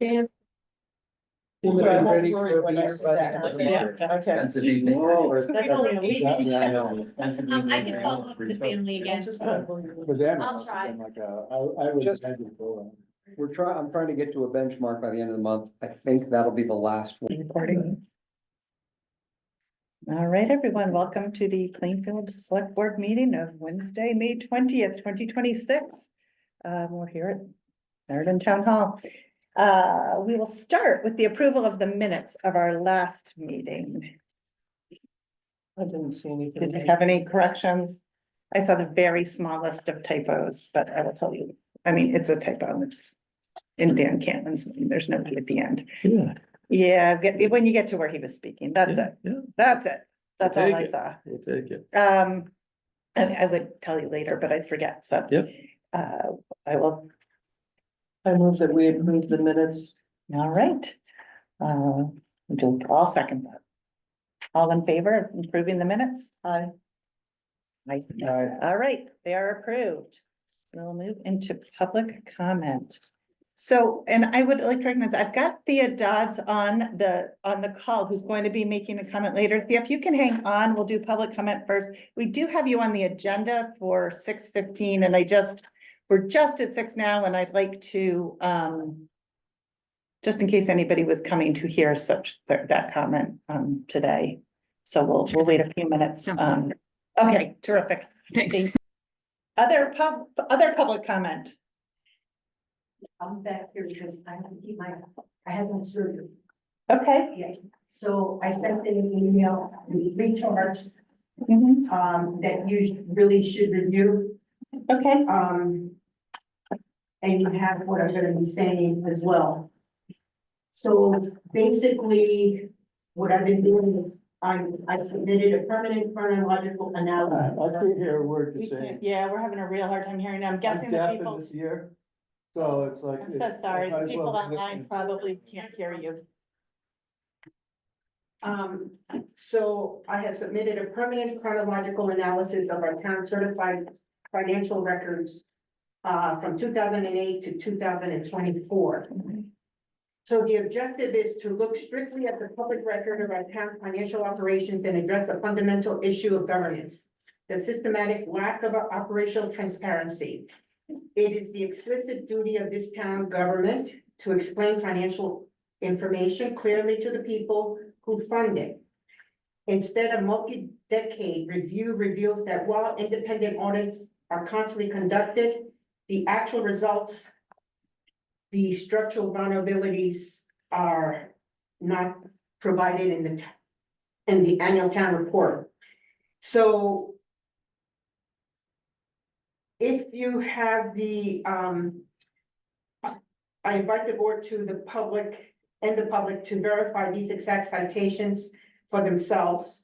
So I won't Ready worry for a when I beer sit by the down. end of the Yeah, week. okay. Expensive evening. That's only a week. Yeah, I know. Expensive I evening. can follow up with the family again. Just not going to- For them. I'll try. I would. Just- I'm trying to get to a benchmark by the end of the month. I think that'll be the last one. Recording. All right, everyone, welcome to the Plainfield Select Board meeting of Wednesday, May 20th, 2026. We're here at Meriden Town Hall. We will start with the approval of the minutes of our last meeting. I didn't see anything. Did you have any corrections? I saw the very smallest of typos, but I will tell you, I mean, it's a typo. It's in Dan Cannon's name. There's no E at the end. Yeah. Yeah, when you get to where he was speaking, that's it. Yeah, That's it. That's all take I it. saw. we'll take it. I would tell you later, but I'd forget, so. Yep. I will, I move that we approve the minutes. all right. I'll second that. All in favor of improving the minutes? Aye. Aye. All right, they are approved. We'll move into public comment. So, and I would like to recognize, I've got Thea Dodds on the call, who's going to be making a comment later. Thea, if you can hang on, we'll do public comment first. We do have you on the agenda for 6:15, and we're just at 6 now, and I'd like to, just in case anybody was coming to hear that comment, today. So we'll wait a few minutes. Sounds good. Okay, terrific. Thanks. Other public comment. I'm back here because I have to keep I had my surgery. Okay. Yeah, so I sent in an email, recharge, Mhm. that you really should review. Okay, And you have what I'm gonna be saying as well. So basically, what I've been doing is I submitted a permanent chronological I analysis. can't hear a word we you're saying. can't, yeah, we're having a real hard time hearing. I'm I'm guessing the deaf in people, this year, so it's like. I'm so sorry, might the as people well be online listening. probably can't hear you. So I have submitted a permanent chronological analysis of our town certified financial records from 2008 to 2024. So the objective is to look strictly at the public record of our town's financial operations and address a fundamental issue of governance, the systematic lack of operational transparency. It is the explicit duty of this town government to explain financial information clearly to the people who fund it. Instead, a multi-decade review reveals that while independent audits are constantly conducted, the actual results, the structural vulnerabilities are not provided in the annual town report. So if you have I invite the board to the public to verify these exact citations for themselves.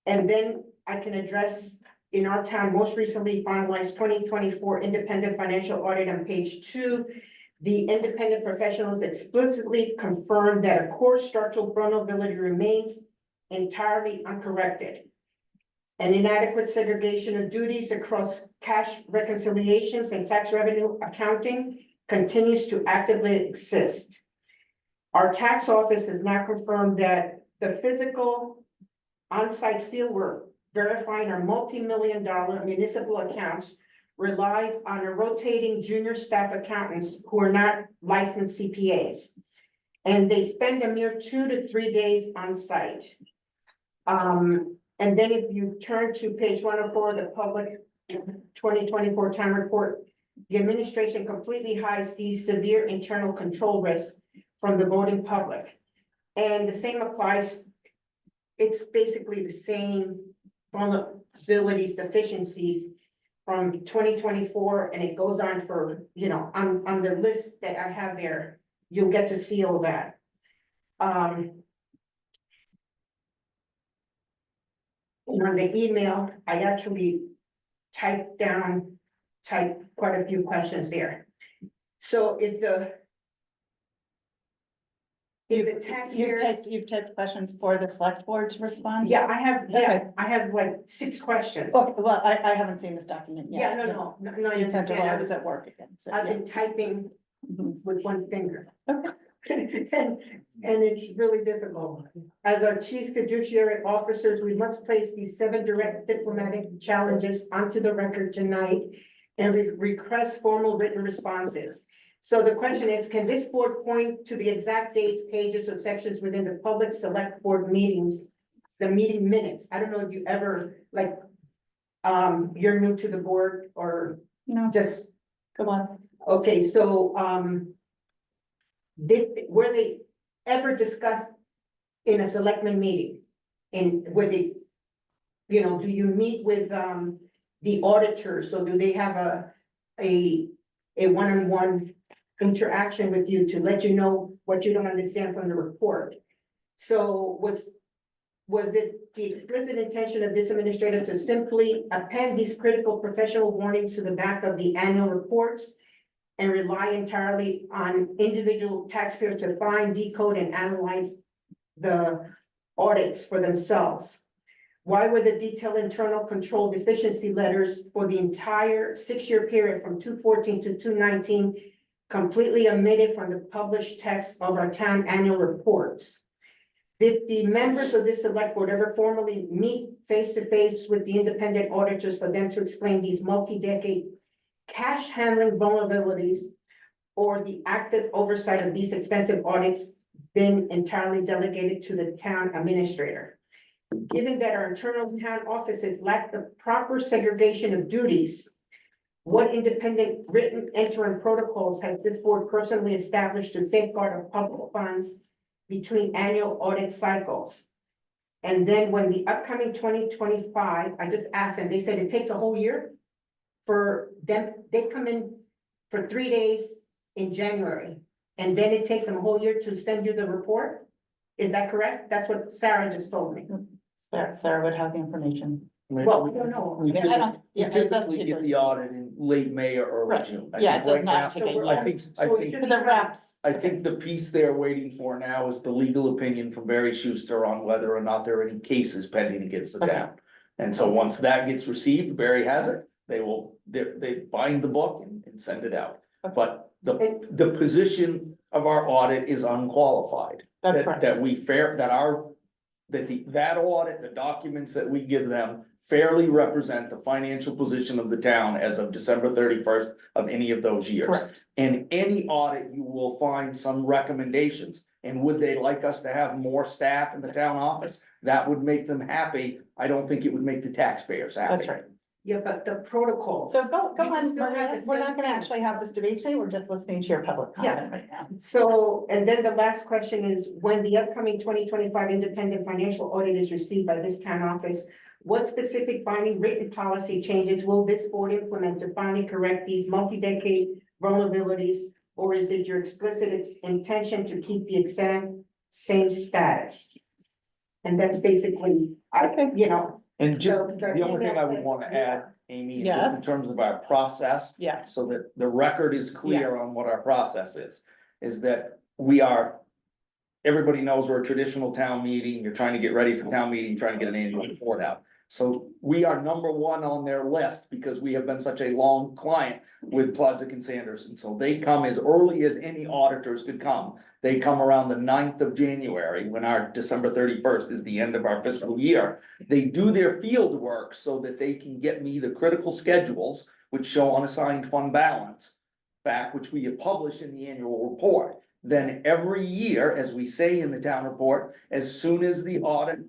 And then I can address in our town most recently finalized 2024 independent financial audit on page 2. The independent professionals explicitly confirmed that a core structural vulnerability remains entirely uncorrected. An inadequate segregation of duties across cash reconciliations and tax revenue accounting continues to actively exist. Our tax office has now confirmed that the physical on-site fieldwork verifying our multi-million-dollar municipal accounts relies on a rotating junior staff accountants who are not licensed CPAs. And they spend a mere 2 to 3 days on site. And then if you turn to page 104 of the public 2024 town report, the administration completely hides these severe internal control risks from the voting public. And the same applies, it's basically the same vulnerabilities, deficiencies from 2024, and it goes on for, on the list that I have there, you'll get to see all that. And on the email, I actually typed quite a few questions there. So if the taxpayer. You've typed questions for the select board to respond? Yeah, I have like 6 questions. Oh, well, I haven't seen this document Yeah, yet. no, I You sent it while I understand. was at work again. So, I've yeah. been typing Mhm. with one finger. Okay. And it's really difficult. As our chief fiduciary officers, we must place these 7 direct diplomatic challenges onto the record tonight and request formal written responses. So the question is, can this board point to the exact dates, pages, or sections within the public select board meetings, the meeting minutes? I don't know if you ever, like, you're new to the board or No, just, go on. okay, so, were they ever discussed in a selectman meeting? And were they, you know, do you meet with, the auditors? So do they have a one-on-one interaction with you to let you know what you don't understand from the report? So was it the explicit intention of this administrator to simply append these critical professional warnings to the back of the annual reports and rely entirely on individual taxpayers to find, decode, and analyze the audits for themselves? Why were the detailed internal control deficiency letters for the entire 6-year period from 2014 to 2019 completely omitted from the published text of our town annual reports? Did the members of this select board ever formally meet face to face with the independent auditors for them to explain these multi-decade cash handling vulnerabilities or the active oversight of these expensive audits been entirely delegated to the town administrator? Given that our internal town offices lack the proper segregation of duties, what independent written interim protocols has this board personally established to safeguard our public funds between annual audit cycles? And then when the upcoming 2025, I just asked, and they said it takes a whole year for them, they come in for 3 days in January, and then it takes them a whole year to send you the report? Is that correct? That's what Sarah just told me. Sarah would have the information. Well, I don't know. We I don't- yeah, typically it does typically take get a- the audit in late May or early Right. June. I Yeah, think it does right not now- take a So year. I think, Because the reps, I think the piece they're waiting for now is the legal opinion from Barry Schuster on whether or not there are any cases pending against the Okay. town. And so once that gets received, Barry has it, they bind the book and send it out. Okay. But the position of our audit is unqualified. that's That, correct. that we fair, that our, that audit, the documents that we give them fairly represent the financial position of the town as of December 31st of any of those years. Correct. In any audit, you will find some recommendations. And would they like us to have more staff in the town office? That would make them happy. I don't think it would make the taxpayers happy. That's right. Yeah, but the protocols. So go You on, still have Maria. the We're not same gonna thing. actually have this debate today. We're just listening to your public Yeah. comment right now. So, and then the last question is, when the upcoming 2025 independent financial audit is received by this town office, what specific binding written policy changes will this board implement to finally correct these multi-decade vulnerabilities? Or is it your explicit intention to keep the exam same status? And that's basically, you know. And just, So the only thing I would email wanna says- add, Amy, is Yes. just in terms of our process. Yeah. So that the record is clear Yes. on what our process is that we are. Everybody knows we're a traditional town meeting, you're trying to get ready for town meeting, trying to get an annual report out. So we are number one on their list because we have been such a long client with Plodzik and Sanderson. So they come as early as any auditors could come. They come around the 9th of January, when our December 31st is the end of our fiscal year. They do their field work so that they can get me the critical schedules, which show unassigned fund balance back, which we have published in the annual report. Then every year, as we say in the town report, as soon as the audit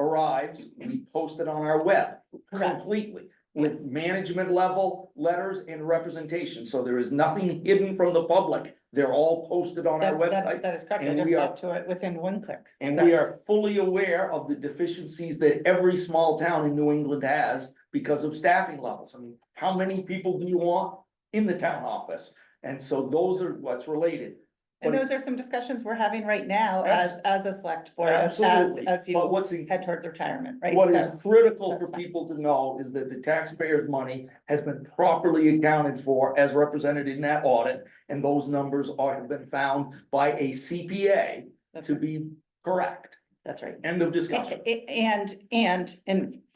arrives, we post it on our web Correct. completely with management level letters and representation. So there is nothing hidden from the public. They're all posted on our website. That is correct. I and just we are- got to it within one click. And So- we are fully aware of the deficiencies that every small town in New England has because of staffing levels. I mean, how many people do you want in the town office? And so those are what's related. And But those are some discussions we're having right now as a select board, as Absolutely. as But you what's in, head towards retirement, right? what is So- critical for that's fine. people to know is that the taxpayers' money has been properly accounted for as represented in that audit. And those numbers have been found by a CPA to be correct. That's right. End of discussion. And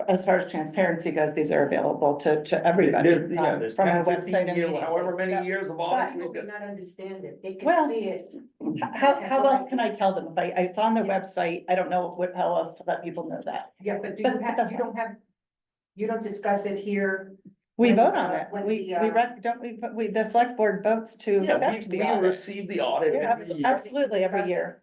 as far as transparency goes, these are available to everybody. Yeah, there's From our 10, website 15 and year, the- however many Yeah. years of audits They we've do got. not understand it. They Well, can see it. How else can I tell them? If it's on the Yeah. website, I don't know how else to let people know that. Yeah, but do But you have, that's you don't have, you don't discuss it here? We When, vote on uh, it. when We, the, we, uh, don't we, but the select board votes to Yeah, accept the we audit. receive the audit. Yeah, every year. absolutely, every year.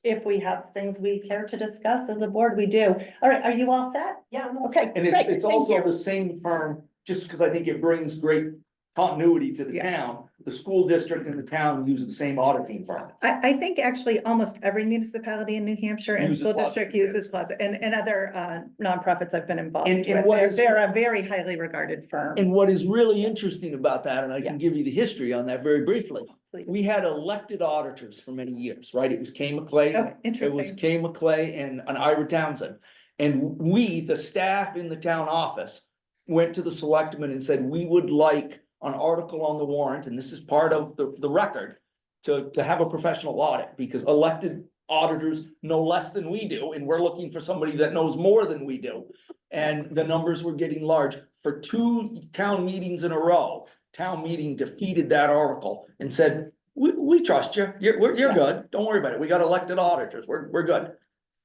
If we have things we care to discuss as a board, we do. All right, are you all set? Yeah. I'm all Okay, And great, it's thank also you. the same firm, just because I think it brings great continuity to the Yeah. town. The school district and the town use the same auditing firm. I think actually almost every municipality in New Hampshire and Uses school Plaza, district yeah. uses Plaza and other nonprofits I've been involved And with. what is- They're a very highly regarded firm. And what is really interesting about that, and I Yeah. can give you the history on that very briefly. Please. We had elected auditors for many years, right? It was Kay McClay. Oh, It was interesting. Kay McClay and Ira Townsend. And we, the staff in the town office, went to the selectmen and said, we would like an article on the warrant, and this is part of the record, to have a professional audit, because elected auditors know less than we do, and we're looking for somebody that knows more than we do. And the numbers were getting large. For 2 town meetings in a row, town meeting defeated that article and said, we trust you, you're Yeah. good, don't worry about it, we got elected auditors, we're good.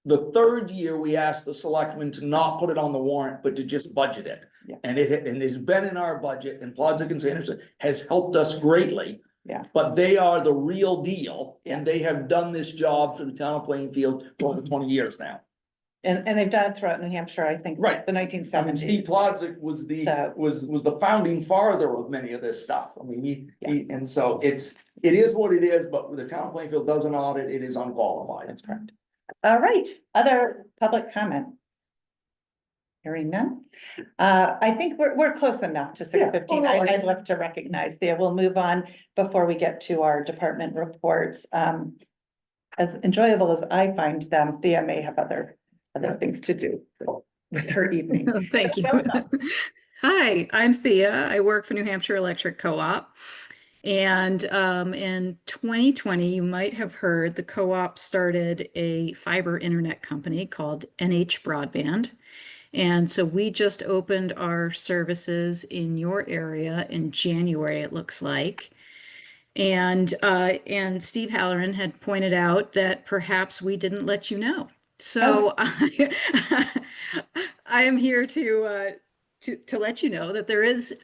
The 3rd year, we asked the selectmen to not put it on the warrant, but to just budget it. Yeah. And it's been in our budget, and Plaza and Sanderson has helped us greatly. Yeah. But they are the real deal, Yeah. and they have done this job for the town of Plainfield for over 20 years now. And they've done it throughout New Hampshire, I think, Right. the nineteen I mean, seventies. Steve Plaza was So- was the founding father of many of this stuff. I mean, and so it is what it is, but when the town of Plainfield does an audit, it is unqualified. That's correct. All right, other public comment? Hearing none. I think we're close enough to 6:15. I'd love to recognize Thea. We'll move on before we get to our department reports. As enjoyable as I find them, Thea may have other things to do with her evening. Thank you. Welcome. Hi, I'm Thea. I work for New Hampshire Electric Co-op. And in 2020, you might have heard the co-op started a fiber internet company called NH Broadband. And so we just opened our services in your area in January, it looks like. And Steve Halloran had pointed out that perhaps we didn't let you know. So I am here to let you know that there is,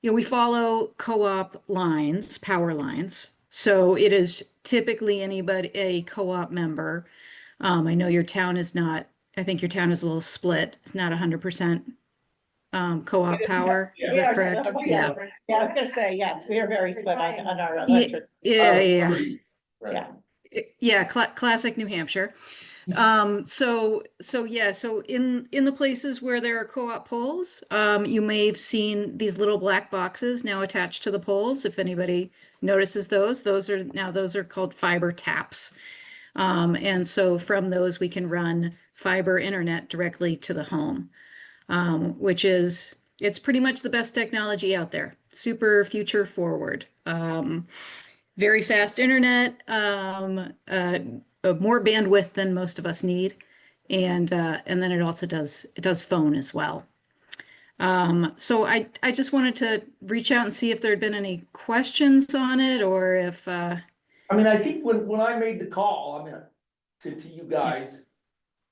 we follow co-op lines, power lines. So it is typically a co-op member. I know your town is not, I think your town is a little split. It's not 100% co-op power. Is that correct? Yeah. Yeah, I was gonna say, yes, we are very split on our Yeah, electric. yeah. Yeah. Yeah, classic New Hampshire. So in the places where there are co-op poles, you may have seen these little black boxes now attached to the poles. If anybody notices those are called fiber taps. And so from those we can run fiber internet directly to the home, which is, it's pretty much the best technology out there. Super future forward. Very fast internet, more bandwidth than most of us need. And then it also does phone as well. So I just wanted to reach out and see if there had been any questions on it, or if, I mean, I think when I made the call, I mean, to you guys,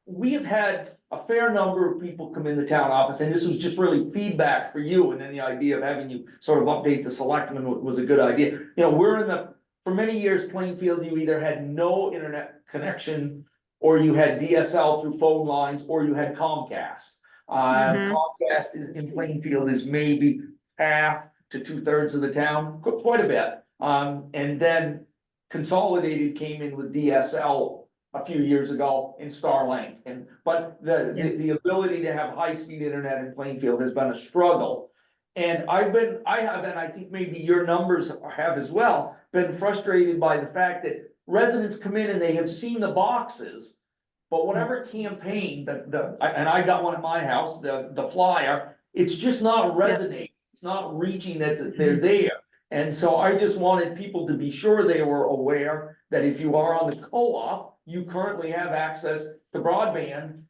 we have had a fair number of people come in the town office, and this was just really feedback for you, and then the idea of having you sort of update the selectmen was a good idea. You know, for many years, Plainfield, you either had no internet connection, or you had DSL through phone lines, or you had Comcast. Comcast in Plainfield is maybe half to 2/3 of the town, quite a bit. And then Consolidated came in with DSL a few years ago in Starlink, but the ability to have high-speed internet in Plainfield has been a struggle. And I have, and I think maybe your numbers have as well, been frustrated by the fact that residents come in and they have seen the boxes, but whatever campaign, and I got one at my house, the flyer, it's just not resonating, it's not reaching that they're there. And so I just wanted people to be sure they were aware that if you are on the co-op, you currently have access to broadband.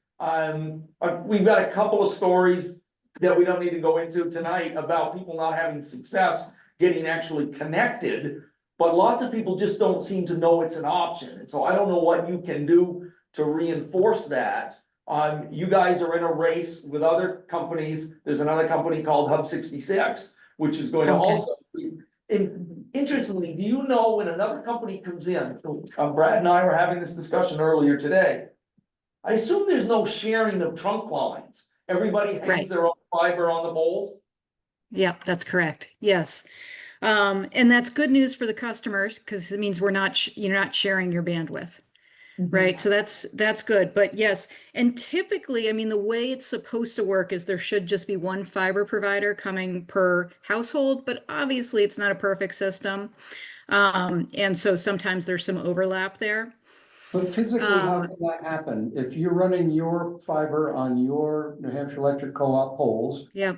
We've got a couple of stories that we don't need to go into tonight about people not having success getting actually connected. But lots of people just don't seem to know it's an option, and so I don't know what you can do to reinforce that. You guys are in a race with other companies, there's another company called Hub 66, which is going to Okay. also. Interestingly, do you know when another company comes in, Brad and I were having this discussion earlier today. I assume there's no sharing of trunk lines, everybody hangs Right. their own fiber on the poles? Yeah, that's correct. Yes. And that's good news for the customers because it means you're not sharing your bandwidth. Right, so that's good, but yes, and typically, I mean, the way it's supposed to work is there should just be one fiber provider coming per household, but obviously it's not a perfect system. And so sometimes there's some overlap there. But physically, how can that happen? If you're running your fiber on your New Hampshire Electric Co-op poles. Yeah,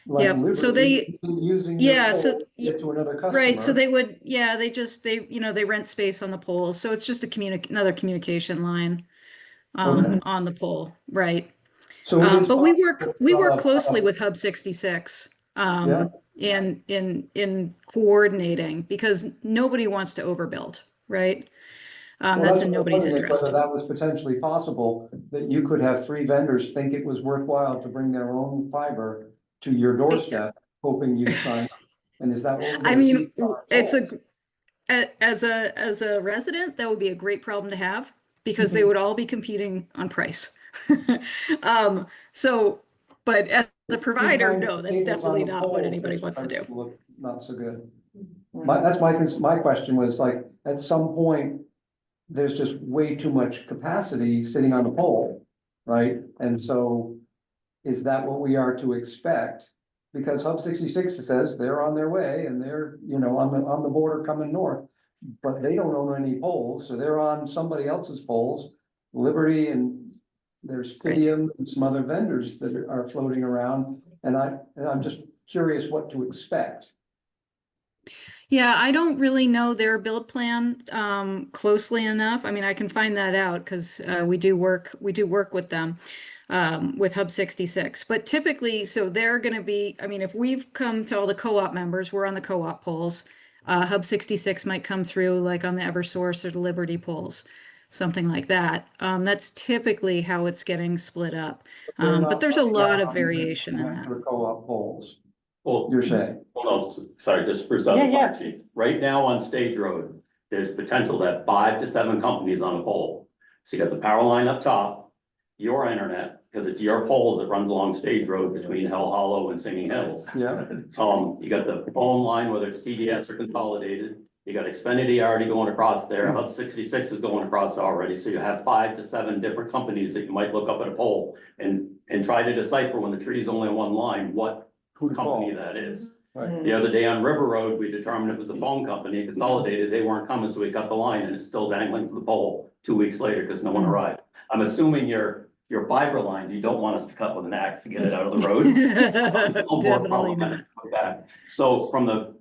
Like yeah, so Liberty, using your yeah, so pole to get to another customer. right, so they would, yeah, they rent space on the poles, so it's just another communication line Okay. on the pole, right? So it is But we possible, work closely with Hub 66 Yeah. in coordinating because nobody wants to overbuild, right? Well, That's that's in what I'm nobody's wondering, interest. whether that was potentially possible, that you could have 3 vendors think it was worthwhile to bring their own fiber to your doorstep, hoping you'd sign up. And is that what we're I gonna mean, see? it's as a resident, that would be a great problem to have because they would all be competing on price. So, but as a provider, no, that's Cables on definitely the not what poles, anybody which wants to starts do. look Not so good. My question was like, at some point, there's just way too much capacity sitting on the pole, right? And so is that what we are to expect? Because Hub 66 says they're on their way and they're, on the border coming north. But they don't own any poles, so they're on somebody else's poles, Liberty, and there's Right. Fidium and some other vendors that are floating around. And I'm just curious what to expect. Yeah, I don't really know their build plan closely enough. I mean, I can find that out because we do work with them with Hub 66. But typically, so they're going to be, I mean, if we've come to all the co-op members, we're on the co-op polls. Hub 66 might come through like on the Eversource or the Liberty polls, something like that. That's typically how it's getting split up. But there's a lot of variation in that. For co-op poles, Well, you're saying. hold on, sorry, just spruce up Yeah, the yeah. fact sheet. Right now on Stage Road, there's potential to have 5 to 7 companies on a pole. So you got the power line up top, your internet, because it's your pole that runs along Stage Road between Hell Hollow and Singing Hills. Yeah. You got the phone line, whether it's TDS or Consolidated. You got Xfinity already going across there. Hub 66 is going across already. So you have 5 to 7 different companies that you might look up at a pole and try to decipher when the tree is only on one line, what Who to company call. that is. Right. The other day on River Road, we determined it was a phone company, Consolidated, they weren't coming, so we cut the line and it's still dangling from the pole 2 weeks later because no one arrived. I'm assuming your fiber lines, you don't want us to cut with an axe to get it out of the road. It's a little more Definitely problematic not. with that. So from the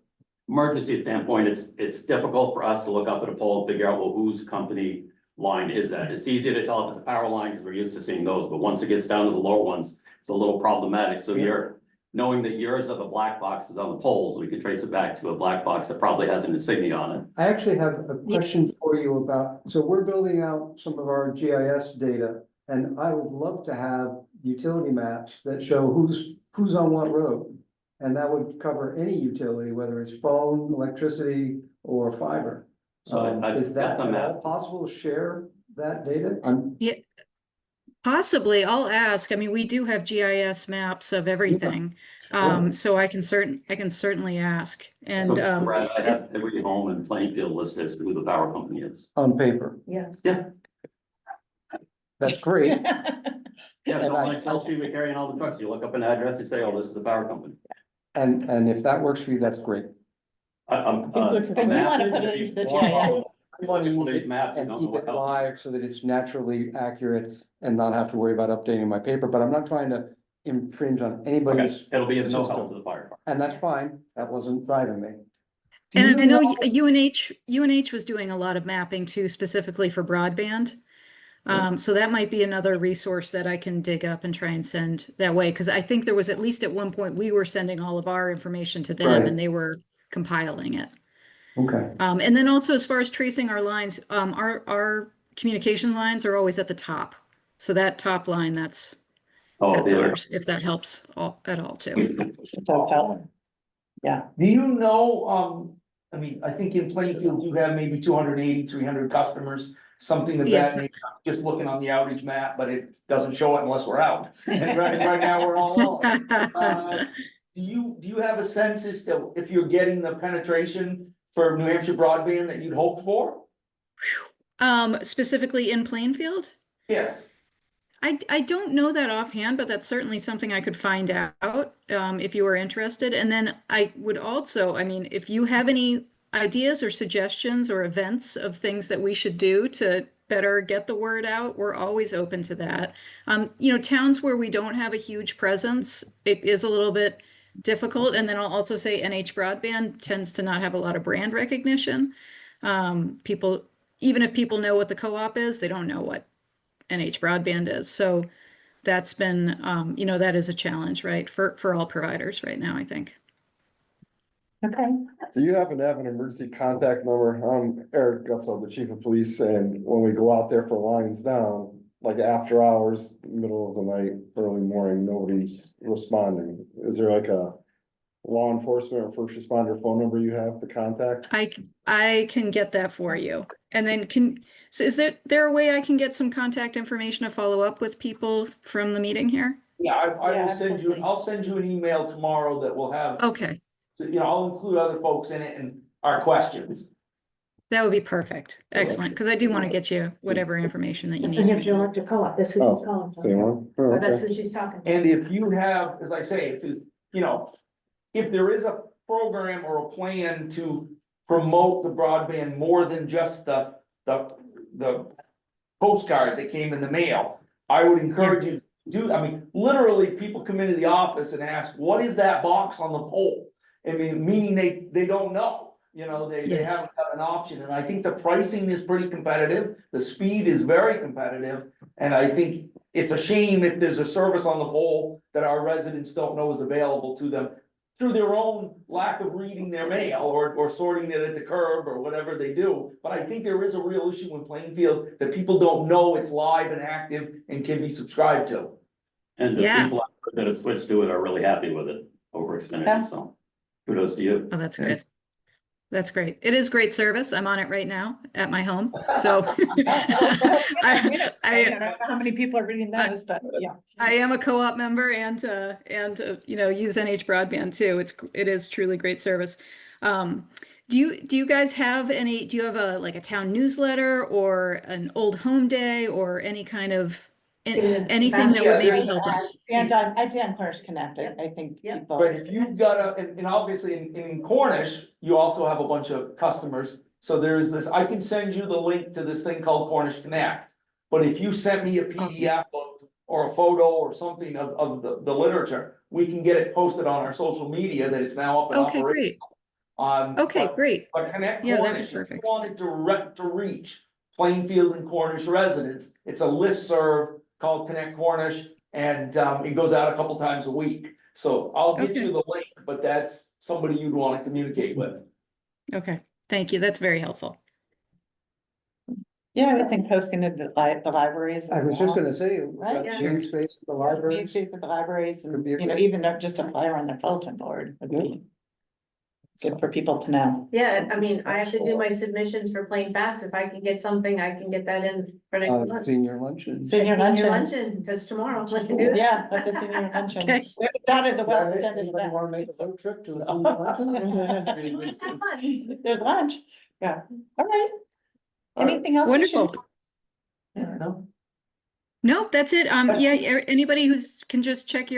emergency standpoint, it's difficult for us to look up at a pole and figure out, well, whose company line is that? It's easy to tell if it's a power line because we're used to seeing those, but once it gets down to the lower ones, it's a little problematic. So you're knowing that yours are the black boxes on the poles, we could trace it back to a black box that probably has an insignia on it. I actually have a question for you about, so we're building out some of our GIS data. And I would love to have utility maps that show who's on what road. And that would cover any utility, whether it's phone, electricity, or fiber. So I Is that got the at all map. possible to share that data? Possibly, I'll ask. I mean, we do have GIS maps of everything. So I can certainly ask. And So Brad, I have every home in Plainfield listed as who the power company is. On paper. Yes. Yeah. That's great. Yeah, And so on I- Excel sheet we carry in all the trucks, you look up an address, you say, oh, this is the power company. And if that works for you, that's great. I'm. He's looking for a that. map You wanna is put it gonna into be the more GIS. problem. I want to use These it maps, you and don't know keep what it company. live so that it's naturally accurate and not have to worry about updating my paper, but I'm not trying to infringe on anybody's. It'll be of no system. help to the fire department. And that's fine, that wasn't driving me. Do And I you know UNH was doing a lot of mapping too, specifically for broadband. So that might be another resource that I can dig up and try and send that way, because I think there was at least at one point, we were sending all of our information to them Right. and they were compiling it. Okay, And then also as far as tracing our lines, our communication lines are always at the top. So that top line, that's Oh, yeah. ours, if that helps at all too. It does help. Yeah, Do you know, I mean, I think in Plainfield, you have maybe 280, 300 customers, something of Yes. that nature. I'm just looking on the outage map, but it doesn't show it unless we're out. And right now, we're all on. Do you have a sense as to if you're getting the penetration for New Hampshire broadband that you'd hoped for? Specifically in Plainfield? Yes. I don't know that offhand, but that's certainly something I could find out if you were interested. And then I would also, I mean, if you have any ideas or suggestions or events of things that we should do to better get the word out, we're always open to that. Towns where we don't have a huge presence, it is a little bit difficult. And then I'll also say NH Broadband tends to not have a lot of brand recognition. People, even if people know what the co-op is, they don't know what NH Broadband is. So that's been, that is a challenge, right, for all providers right now, I think. okay. Do you happen to have an emergency contact number? I'm Eric Gutzel, the chief of police, and when we go out there for lines down, like after hours, middle of the night, early morning, nobody's responding. Is there like a law enforcement or first responder phone number you have to contact? I can get that for you. And then so is there a way I can get some contact information to follow up with people from the meeting here? Yeah, I Yeah, will send you, absolutely. I'll send you an email tomorrow that will have, Okay, so, I'll include other folks in it and our questions. that would be perfect. Excellent, because I do want to get you whatever information that you New need. Hampshire Electric Co-op, that's who Oh, she's calling Same from. one? Oh, Or that's okay. who she's talking to. And if you have, as I say, if there is a program or a plan to promote the broadband more than just the postcard that came in the mail, I would encourage you to do, I mean, literally, people come into the office and ask, what is that box on the pole? I mean, meaning they don't know, they Yes. haven't got an option, and I think the pricing is pretty competitive, the speed is very competitive. And I think it's a shame if there's a service on the pole that our residents don't know is available to them through their own lack of reading their mail or sorting it at the curb or whatever they do. But I think there is a real issue in Plainfield that people don't know it's live and active and can be subscribed to. And the Yeah. people that have switched to it are really happy with it over Yeah. Xfinity, so kudos to you. Oh, that's good. That's great. It is great service. I'm on it right now at my home. So I I don't know how many people are reading those, but yeah. I am a co-op member and use NH Broadband too. It is truly great service. Do you guys have do you have a town newsletter or an old home day or any kind of anything that would maybe help us? And I Dan Cornish Connect, I think Yeah. people. But if you've got and obviously in Cornish, you also have a bunch of customers. So there's this, I can send you the link to this thing called Cornish Connect. But if you sent me a PDF or a photo or something of the literature, we can get it posted on our social media that it's now up and Okay, operating. great. Okay, great. But Connect Yeah, that'd be Cornish, if you perfect. wanted to reach Plainfield and Cornish residents, it's a listserv called Connect Cornish, and it goes out a couple times a week. So I'll get Okay. you the link, but that's somebody you'd want to communicate with. Okay, thank you. That's very helpful. Yeah, I think posting at the libraries. I as was just well. gonna say, Right, got yeah. green space at the Main libraries. Street with the libraries and, Could be a great- even just a flyer on their bulletin board would be good for people to know. Yeah, I mean, I have to do my submissions for plain facts. If I can get something, I can get that in for next month. Senior luncheon. Senior luncheon. Luncheon, that's tomorrow. I can do it. Yeah, at the senior luncheon. Okay. That is a well attended Anybody event. wanna make a road trip to a senior luncheon? Have fun. There's lunch, yeah, all right. All right. Anything else? we should- Wonderful. No. No, that's it. Anybody can just check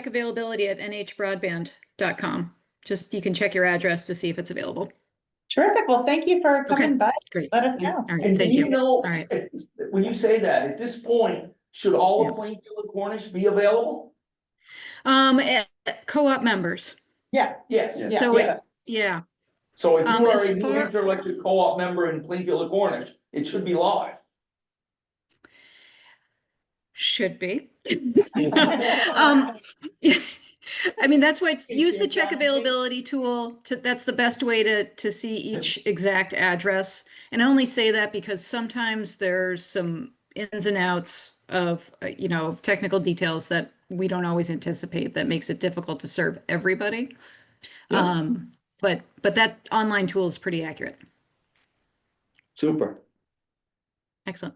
availability at nhbroadband.com. Just, you can check your address to see if it's available. Terrific, well, thank you for coming by, Great. let us know. All right, And do thank you you. know, All right. when you say that, at this point, should all Yeah. of Plainfield and Cornish be available? Co-op members. Yeah. Yes, Yeah. So, yeah. yeah, So if you are as a New far- Hampshire Electric Co-op member in Plainfield or Cornish, it should be live. should be. Um, yeah, I mean, that's what, use the check availability tool that's the best way to see each exact address. And I only say that because sometimes there's some ins and outs of, technical details that we don't always anticipate that makes it difficult to serve everybody. Yeah. But that online tool is pretty accurate. Super. Excellent.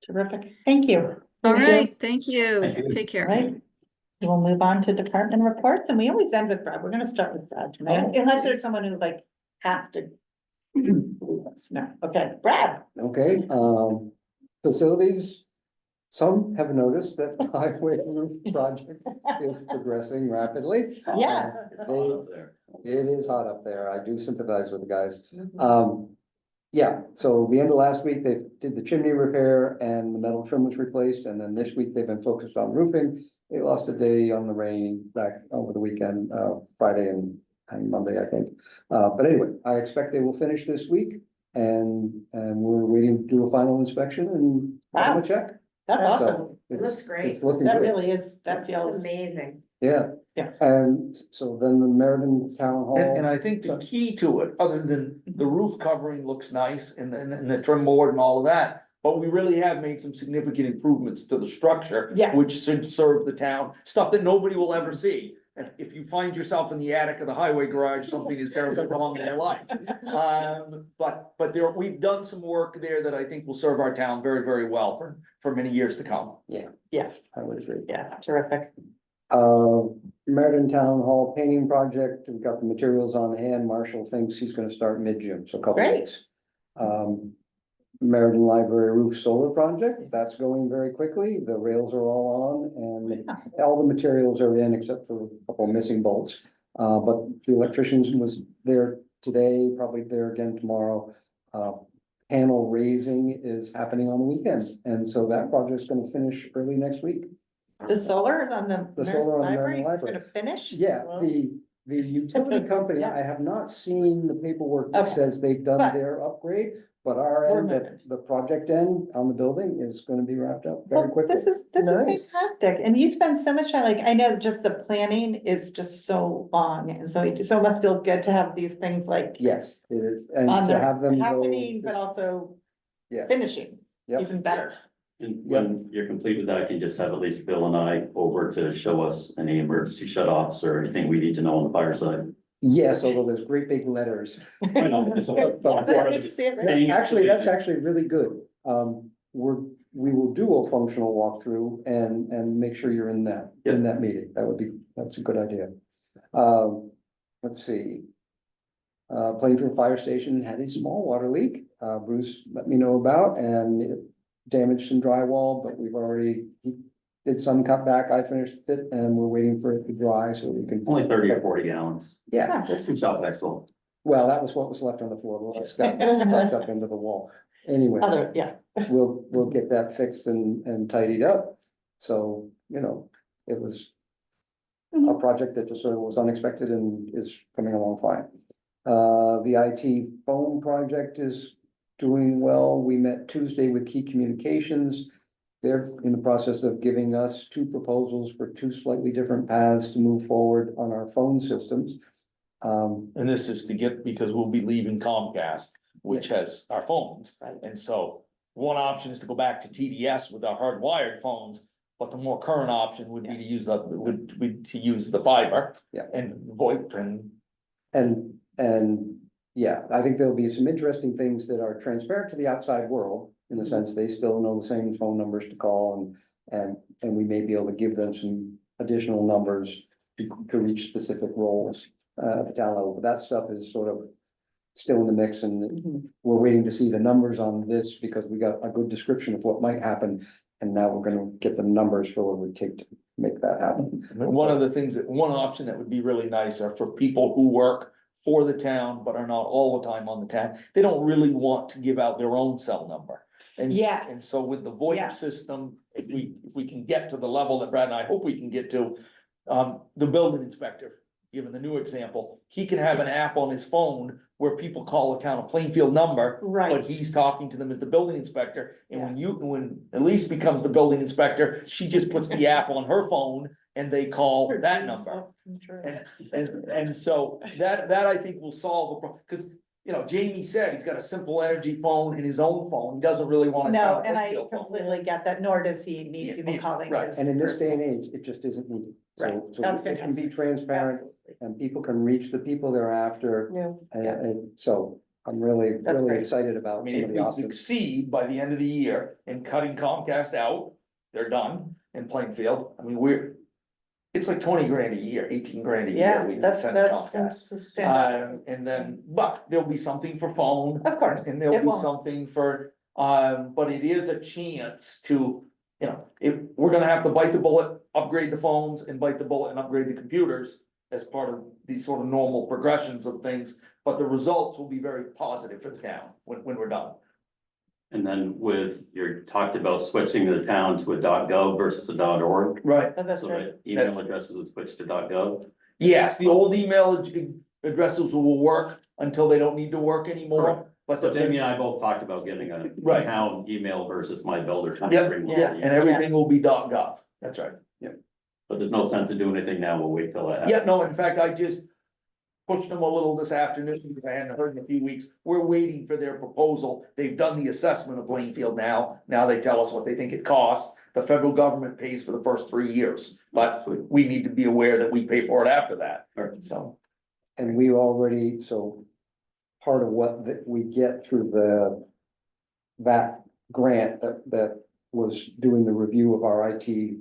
Terrific. Thank you. All Thank you. right, thank you. Thank you. Take care. Right. We'll move on to department reports, and we always end with Brad. We're gonna start with Brad tonight, unless there's someone who like has to. No, okay, Brad. Okay, facilities, some have noticed that the highway roof project is progressing rapidly. Yeah. Hot up there. It is hot up there. I do sympathize with the guys. Yeah, so the end of last week, they did the chimney repair and the metal trim was replaced, and then this week they've been focused on roofing. They lost a day on the rain back over the weekend, Friday and Monday, I think. But anyway, I expect they will finish this week and we're waiting to do a final inspection and have them a check. That's So awesome. it's- Looks great. It's looking That good. really is, that feels, Amazing. Yeah. Yeah. And so then the Meriden Town Hall. And I think the key to it, other than the roof covering looks nice and the trim board and all of that. But we really have made some significant improvements to the structure. Yes. Which should serve the town, stuff that nobody will ever see. And if you find yourself in the attic of the highway garage, something is terribly wrong in your life. But we've done some work there that I think will serve our town very, very well for many years to come. yeah, I would agree. yeah, terrific. Meriden Town Hall painting project, we've got the materials on hand. Marshall thinks he's gonna start mid-June, so a couple Great. weeks. Meriden Library Roof Solar Project, that's going very quickly. The rails are all on and all the materials are in except for a couple missing bolts. But the electricians was there today, probably there again tomorrow. Panel raising is happening on the weekend, and so that project's gonna finish early next week. The solar on the The solar on the library Meriden is gonna Library. finish? Yeah, Well, the utility company, I have not seen the paperwork that Okay. says they've done But- their upgrade. But our We're end, moving. the project end on the building is gonna be wrapped up very Well, quickly. this is Nice. fantastic, and you spend so much time, like, I know just the planning is just so long, and so it must feel good to have these things like. Yes, it is, and On to the have them go. happening, but also Yeah. finishing, Yep. even better. And when you're complete with that, you can just have at least Bill and I over to show us any emergency shut-offs or anything we need to know on the fire side. Yes, although there's great big letters. I know, it's all part of Good it. to see it, right? Staying up to Actually, date. that's actually really good. We will do a functional walkthrough and make sure you're in that meeting. That's a good idea. Let's see. Plainfield Fire Station had a small water leak, Bruce let me know about, and it damaged some drywall, but he did some cutback, I finished it, and we're waiting for it to dry so we can. Only 30 or 40 gallons. Yeah, That's some shop vac full. well, that was what was left on the floor, well, it's got stuck up into the wall. Anyway, Yeah, we'll get that fixed and tidied up. So, it was a project that just sort of was unexpected and is coming along fine. The IT phone project is doing well. We met Tuesday with Key Communications. They're in the process of giving us 2 proposals for 2 slightly different paths to move forward on our phone systems. And this is because we'll be leaving Comcast, which has our phones. Right. And so one option is to go back to TDS with our hardwired phones. But the more current option would be to use the fiber. Yeah. And VoIP And yeah, I think there'll be some interesting things that are transparent to the outside world, in the sense they still know the same phone numbers to call and we may be able to give them some additional numbers to reach specific roles at the town level, but that stuff is sort of still in the mix, and we're waiting to see the numbers on this because we got a good description of what might happen. And now we're gonna get the numbers for what it would take to make that happen. one of the things one option that would be really nice are for people who work for the town, but are not all the time on the town. They don't really want to give out their own cell number. Yes. And so with the Yeah. VoIP system, if if we can get to the level that Brad and I hope we can get to. The building inspector, given the new example, he can have an app on his phone where people call a town of Plainfield number. But Right, he's talking to them as the building inspector, and Yes. when Elise becomes the building inspector, she just puts the app on her phone and they call that number. And so that I think will solve the problem, cause you know, Jamie said he's got a Simple Energy phone in his own phone, he doesn't really want to. no, and I completely get that, nor does he Yeah, need people yeah, calling right. his. And in this day and personal- age, it just isn't needed. Right. So That's it can be fantastic. transparent Absolutely. and people can reach the people they're after. Yeah. And so I'm really, That's really great. excited I about mean, some if of the we options. succeed by the end of the year in cutting Comcast out, they're done in Plainfield, I mean, it's like 20 grand a year, 18 grand a year. Yeah, we can that's, send to Comcast. that's fantastic. And then, but there'll be something for phone. Of course, And there'll it be won't. something for, but it is a chance to, you know, if, we're gonna have to bite the bullet, upgrade the phones and bite the bullet and upgrade the computers. As part of these sort of normal progressions of things, but the results will be very positive for the town when we're done. And then with, you talked about switching the town to a .gov versus a .org. Right. Oh, That's So right. that email That's- addresses would switch to .gov. Yes, the old email addresses will work until they don't need to work anymore, Correct. but So the Jamie and I both talked about getting a Right. town email versus my builder. Yep, and everything will be .gov, that's right. But there's no sense in doing anything now, we'll wait till that happens. Yeah, no, in fact, I just pushed them a little this afternoon because I hadn't heard in a few weeks. We're waiting for their proposal. They've done the assessment of Plainfield now. Now they tell us what they think it costs. The federal government pays for the first 3 years, but we need to be aware that we pay for it after that. Right. So, And we already, so part of what that we get through that grant that was doing the review of our IT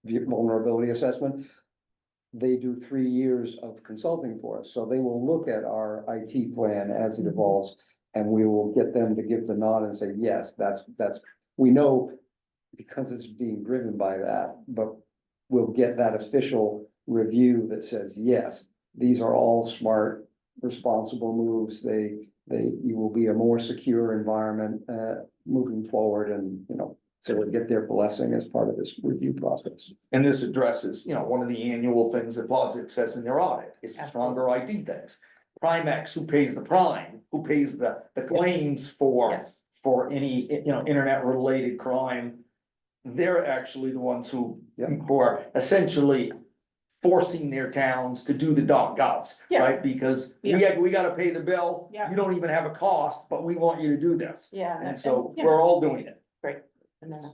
vulnerability assessment. They do 3 years of consulting for us, so they will look at our IT plan as it evolves. And we will get them to give the nod and say, yes, that's, we know because it's being driven by that, but we'll get that official review that says, yes, these are all smart, responsible moves. You will be a more secure environment, moving forward and, you know, so we'll get their blessing as part of this review process. and this addresses, you know, one of the annual things that Logic says in their audit is stronger IT things. Primex, who pays the prime, who pays the claims for. Yes. For any, you know, internet related crime. They're actually the ones who are essentially forcing their towns to do the .govs, Yeah. right? Because we gotta pay the bill. Yeah. You don't even have a cost, but we want you to do this. Yeah. And so you know, we're all doing it. and then-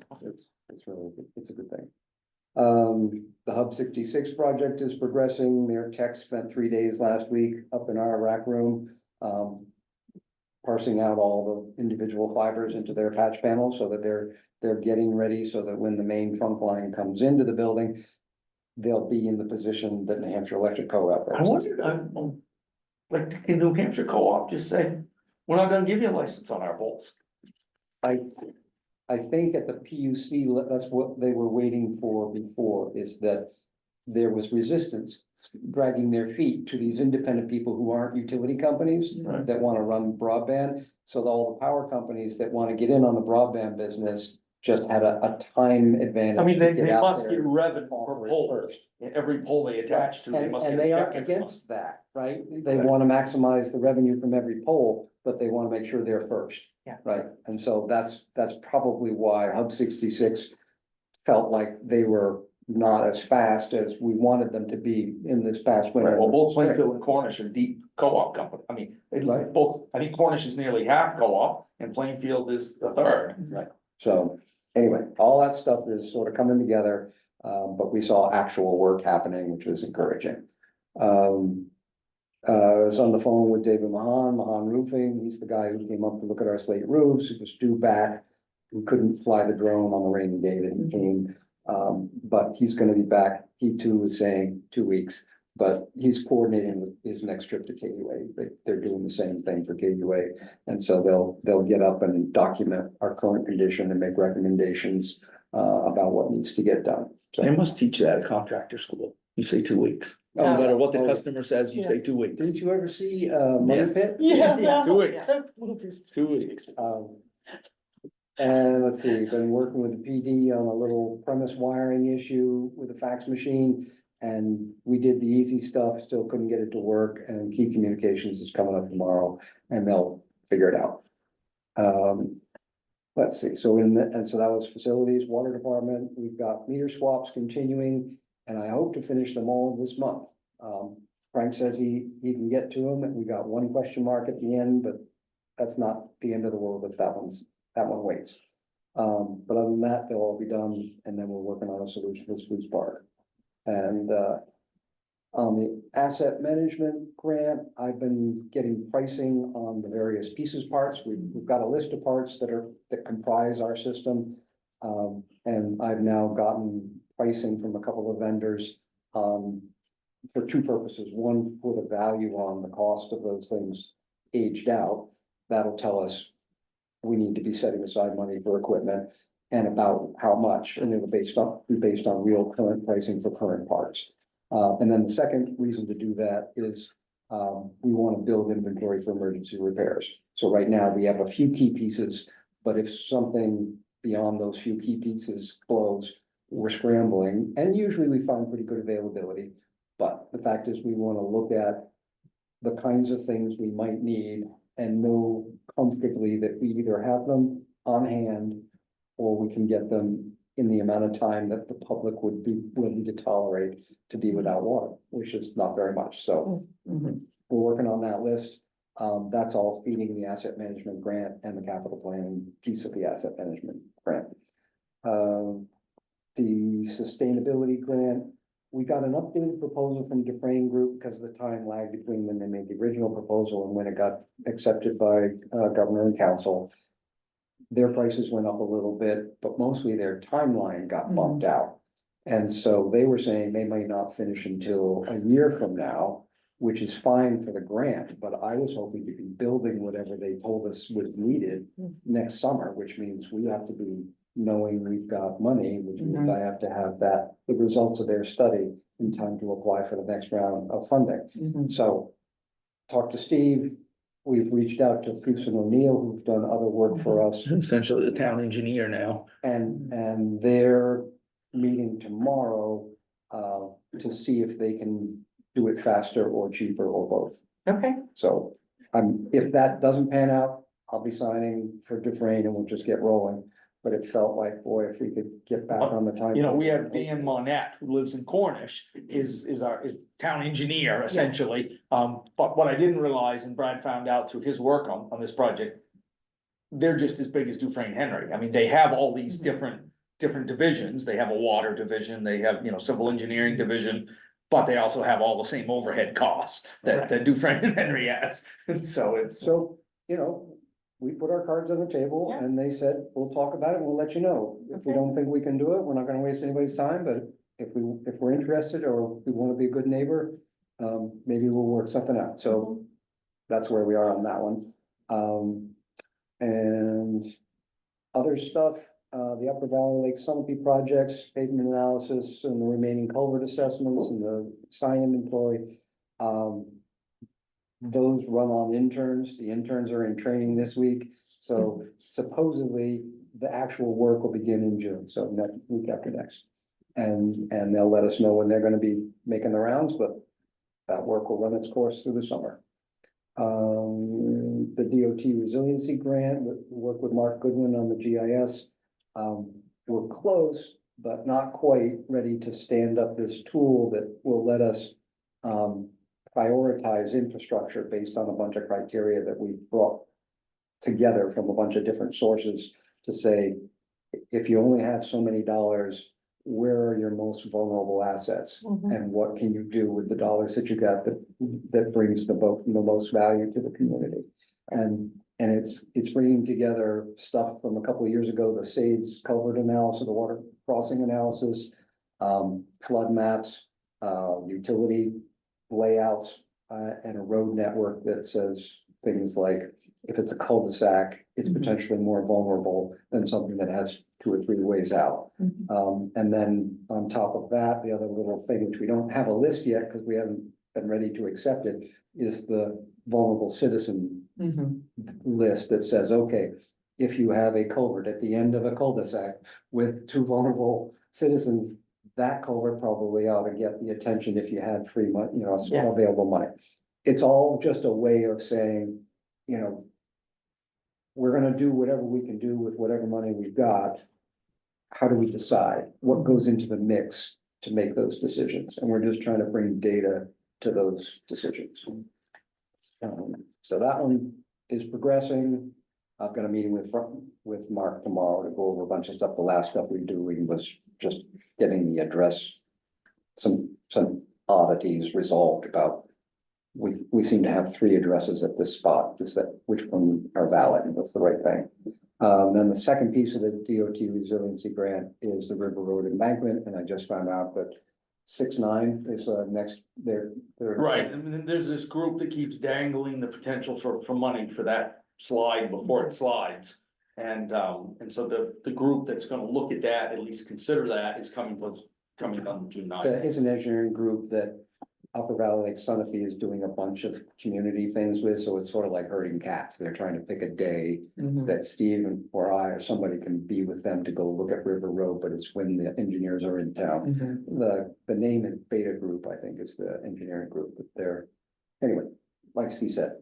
It's really, it's a good thing. The Hub 66 project is progressing. Their tech spent 3 days last week up in our rack room. Parsing out all the individual fibers into their patch panel so that they're getting ready so that when the main trunk line comes into the building. They'll be in the position that New Hampshire Electric Co-op. I wondered, like, can New Hampshire Co-op just say, we're not gonna give you a license on our bolts? I think at the PUC, that's what they were waiting for before, is that there was resistance dragging their feet to these independent people who aren't utility companies Right. that want to run broadband. So all the power companies that want to get in on the broadband business just had a time advantage. I mean, they to get out must there get revenue and per offer it pole. first. In every pole they attach to, they And, must. and get a they check aren't every month. against that, right? They want to maximize the revenue from every poll, but they want to make sure they're first. Yeah. Right, and so that's probably why Hub 66 felt like they were not as fast as we wanted them to be in this past winter. Right, well, both Plainfield and Cornish are deep co-op company, I mean, they Right. both, I think Cornish is nearly half co-op and Plainfield is the third. So, anyway, all that stuff is sort of coming together, but we saw actual work happening, which was encouraging. I was on the phone with David Mahan Roofing, he's the guy who came up to look at our slate roofs, it was due back. We couldn't fly the drone on the rainy day that he came, but he's gonna be back, he too was saying 2 weeks. But he's coordinating with his next trip to KUA, they're doing the same thing for KUA. And so they'll get up and document our current condition and make recommendations about what needs to get done. So, They must teach that at contractor school. You say 2 weeks. No matter what the customer says, you say 2 weeks. didn't you ever see Money Yes. Pit? Yeah, 2 weeks. Yeah. 2 weeks. And let's see, been working with the PD on a little premise wiring issue with the fax machine. And we did the easy stuff, still couldn't get it to work, and Key Communications is coming up tomorrow and they'll figure it out. Let's see, so and so that was facilities, water department, we've got meter swaps continuing, and I hope to finish them all this month. Frank says he can get to them, and we got one question mark at the end, but that's not the end of the world if that one waits. But other than that, they'll all be done, and then we're working on a solution for Spruce Park. And on the asset management grant, I've been getting pricing on the various pieces parts. We've got a list of parts that comprise our system. And I've now gotten pricing from a couple of vendors for two purposes. One, put a value on the cost of those things aged out. That'll tell us we need to be setting aside money for equipment and about how much, and it'll be based on real current pricing for current parts. And then the second reason to do that is we want to build inventory for emergency repairs. So right now we have a few key pieces, but if something beyond those few key pieces blows, we're scrambling, and usually we find pretty good availability. But the fact is, we want to look at the kinds of things we might need and know comfortably that we either have them on hand or we can get them in the amount of time that the public would be willing to tolerate to be without water, which is not very much. So we're working on that list. That's all feeding the asset management grant and the capital planning piece of the asset management grant. The sustainability grant, we got an updated proposal from Dufresne Group because of the time lag between when they made the original proposal and when it got accepted by governor and council. Their prices went up a little bit, but mostly their timeline got bumped out. And so they were saying they might not finish until a year from now, which is fine for the grant, but I was hoping to be building whatever they told us was needed next summer, which means we have to be knowing we've got money, which means I have to have the results of their study in time to apply for the next round of funding. So talk to Steve. We've reached out to Fuson O'Neill, who've done other work for us. Essentially the town engineer now. And they're meeting tomorrow to see if they can do it faster or cheaper or both. Okay, So if that doesn't pan out, I'll be signing for Dufresne and we'll just get rolling. But it felt like, boy, if we could get back on the time. You know, we have Dan Monette, who lives in Cornish, is our town engineer essentially. But what I didn't realize, and Brad found out through his work on this project, they're just as big as Dufresne Henry. I mean, they have all these different divisions. They have a water division, they have, civil engineering division, but they also have all the same overhead costs that Dufresne Henry has. And so it's. So, we put our cards on the table and they said, we'll talk about it, we'll let you know. If we don't think we can do it, we're not gonna waste anybody's time, but if we're interested or we wanna be a good neighbor, maybe we'll work something out. So that's where we are on that one. And other stuff, the Upper Valley Lake Sunapee projects, pavement analysis and the remaining culvert assessments and the sign inventory. Those run on interns. The interns are in training this week. So supposedly the actual work will begin in June, so next week after next. And they'll let us know when they're gonna be making the rounds, but that work will run its course through the summer. The DOT resiliency grant, we work with Mark Goodwin on the GIS. We're close, but not quite ready to stand up this tool that will let us prioritize infrastructure based on a bunch of criteria that we brought together from a bunch of different sources to say, if you only have so many dollars, where are your most vulnerable assets? And what can you do with the dollars that you got that brings the most value to the community? And it's bringing together stuff from a couple of years ago, the SAID's culvert analysis, the water crossing analysis, flood maps, utility layouts, and a road network that says things like, if it's a cul-de-sac, it's potentially more vulnerable than something that has 2 or 3 ways out. And then on top of that, the other little thing, which we don't have a list yet because we haven't been ready to accept it, is the vulnerable citizen list that says, okay, if you have a culvert at the end of a cul-de-sac with two vulnerable citizens, that culvert probably ought to get the attention if you had free money, you know, Yeah. available money. It's all just a way of saying, you know, we're gonna do whatever we can do with whatever money we've got. How do we decide what goes into the mix to make those decisions? And we're just trying to bring data to those decisions. So that one is progressing. I've got a meeting with Mark tomorrow to go over a bunch of stuff. The last stuff we're doing was just getting the address. Some oddities resolved about. We seem to have 3 addresses at this spot. Is that which one are valid and what's the right thing? Then the second piece of the DOT resiliency grant is the River Road embankment, and I just found out that 6-9 is next, they're. Right, and then there's this group that keeps dangling the potential for money for that slide before it slides. And so the group that's gonna look at that, at least consider that, is coming on June 9th. There is an engineering group that Upper Valley Lake Sunapee is doing a bunch of community things with, so it's sort of like herding cats. They're trying to pick a day that Steve or I or somebody can be with them to go look at River Road, but it's when the engineers are in town. The name is Beta Group, I think, is the engineering group, but anyway, like Steve said,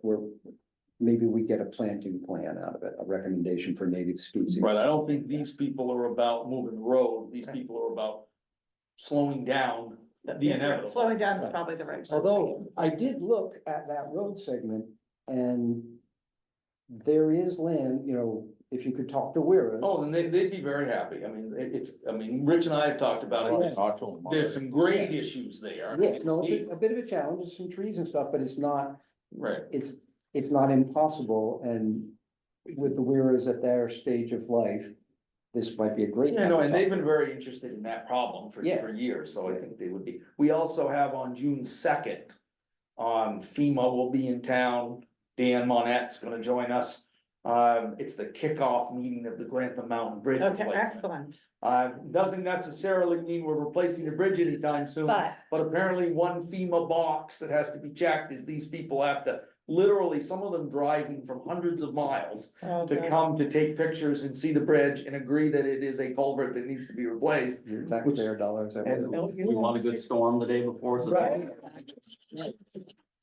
maybe we get a planting plan out of it, a recommendation for native species. Right, I don't think these people are about moving the road, these people are about slowing down the inevitable. Slowing down is probably the right. Although I did look at that road segment and there is land, you know, if you could talk to Weir. Oh, then they'd be very happy, I mean, Rich and I have talked about Oh, it, yeah. there's some grade issues there. Yeah, no, it's a bit of a challenge, there's some trees and stuff, but it's not, Right, it's not impossible, and with the Weirs at their stage of life, this might be a great. yeah, no, and they've been very interested in that problem for Yeah. years, so I think they would be. We also have on June 2nd, FEMA will be in town, Dan Monette's gonna join us. It's the kickoff meeting of the Grantham Mountain Bridge. Okay, replacement. excellent. Doesn't necessarily mean we're replacing the bridge anytime soon, But but apparently one FEMA box that has to be checked is these people have to, literally, some of them driving from hundreds of miles to come to take pictures and see the bridge and agree that it is a culvert that needs to be replaced. Your taxpayer dollars. And- We want a good storm the day before, so. Right.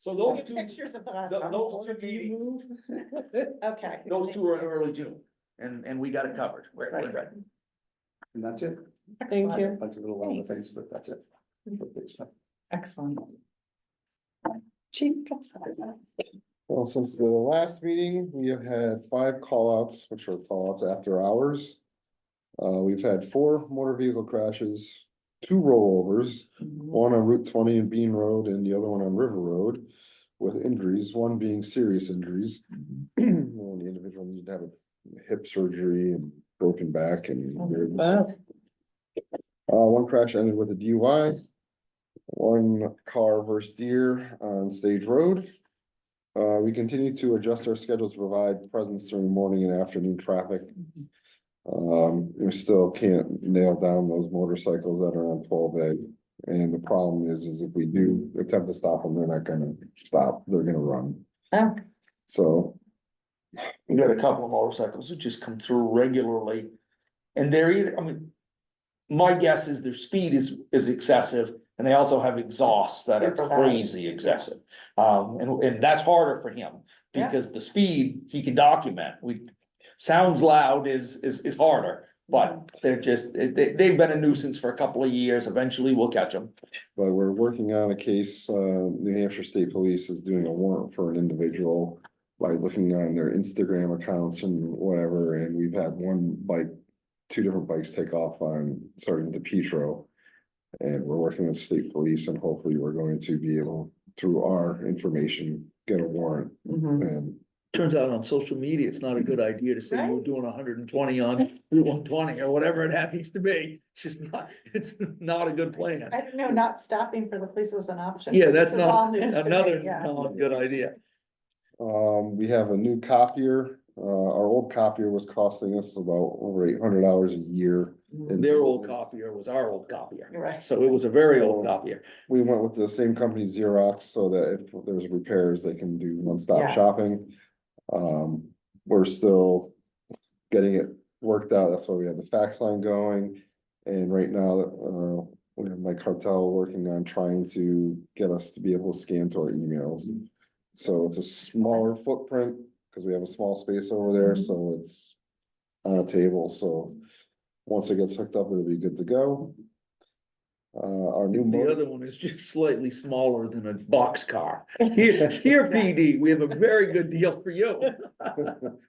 So those two, pictures of the last. those two meetings, Okay. those two are in early June, and we got it covered. We're good. And that's it. Thank you. Bunch of little other Thanks. things, but that's it. Big stuff. Excellent. Chief. that's all. Well, since the last meeting, we have had 5 callouts, which are callouts after hours. We've had 4 motor vehicle crashes, 2 rollovers, one on Route 20 and Bean Road and the other one on River Road with injuries, one being serious injuries. One, the individual needed to have a hip surgery and broken back and. Wow. One crash ended with a DUI. One car versus deer on Stage Road. We continue to adjust our schedules to provide presence during morning and afternoon traffic. We still can't nail down those motorcycles that are on 12A. And the problem is if we do attempt to stop them, they're not gonna stop, they're gonna run. Oh. So, We got a couple of motorcycles that just come through regularly. And they're either, I mean, my guess is their speed is excessive, and they also have exhausts that are Super loud. crazy excessive. And that's harder for him, Yeah. because the speed he can document, sounds loud is harder. But they're just, they've been a nuisance for a couple of years, eventually we'll catch them. but we're working on a case, New Hampshire State Police is doing a warrant for an individual. By looking on their Instagram accounts and whatever, and we've had 2 different bikes take off on starting DePietro. And we're working with state police and hopefully we're going to be able, through our information, get a warrant and. Turns out on social media, it's not a good idea to say you were doing 120 on Route 120 or whatever it happens to be. It's not a good plan. I didn't know not stopping for the police was an option. Yeah, that's This is all not news to me, another yeah. not good idea. We have a new copier. Our old copier was costing us about over $800 a year. in Their old maintenance. copier was our old copier, You're right. so it was a very old copier. We went with the same company Xerox so that if there's repairs, they can do one-stop Yeah. shopping. We're still getting it worked out. That's why we have the fax line going. And right now, we have Mike Cartel working on trying to get us to be able to scan to our emails. So it's a smaller footprint, because we have a small space over there, so it's on a table, so once it gets hooked up, it'll be good to go. Our new. The other one is just slightly smaller than a box car. Here, PD, we have a very good deal for you.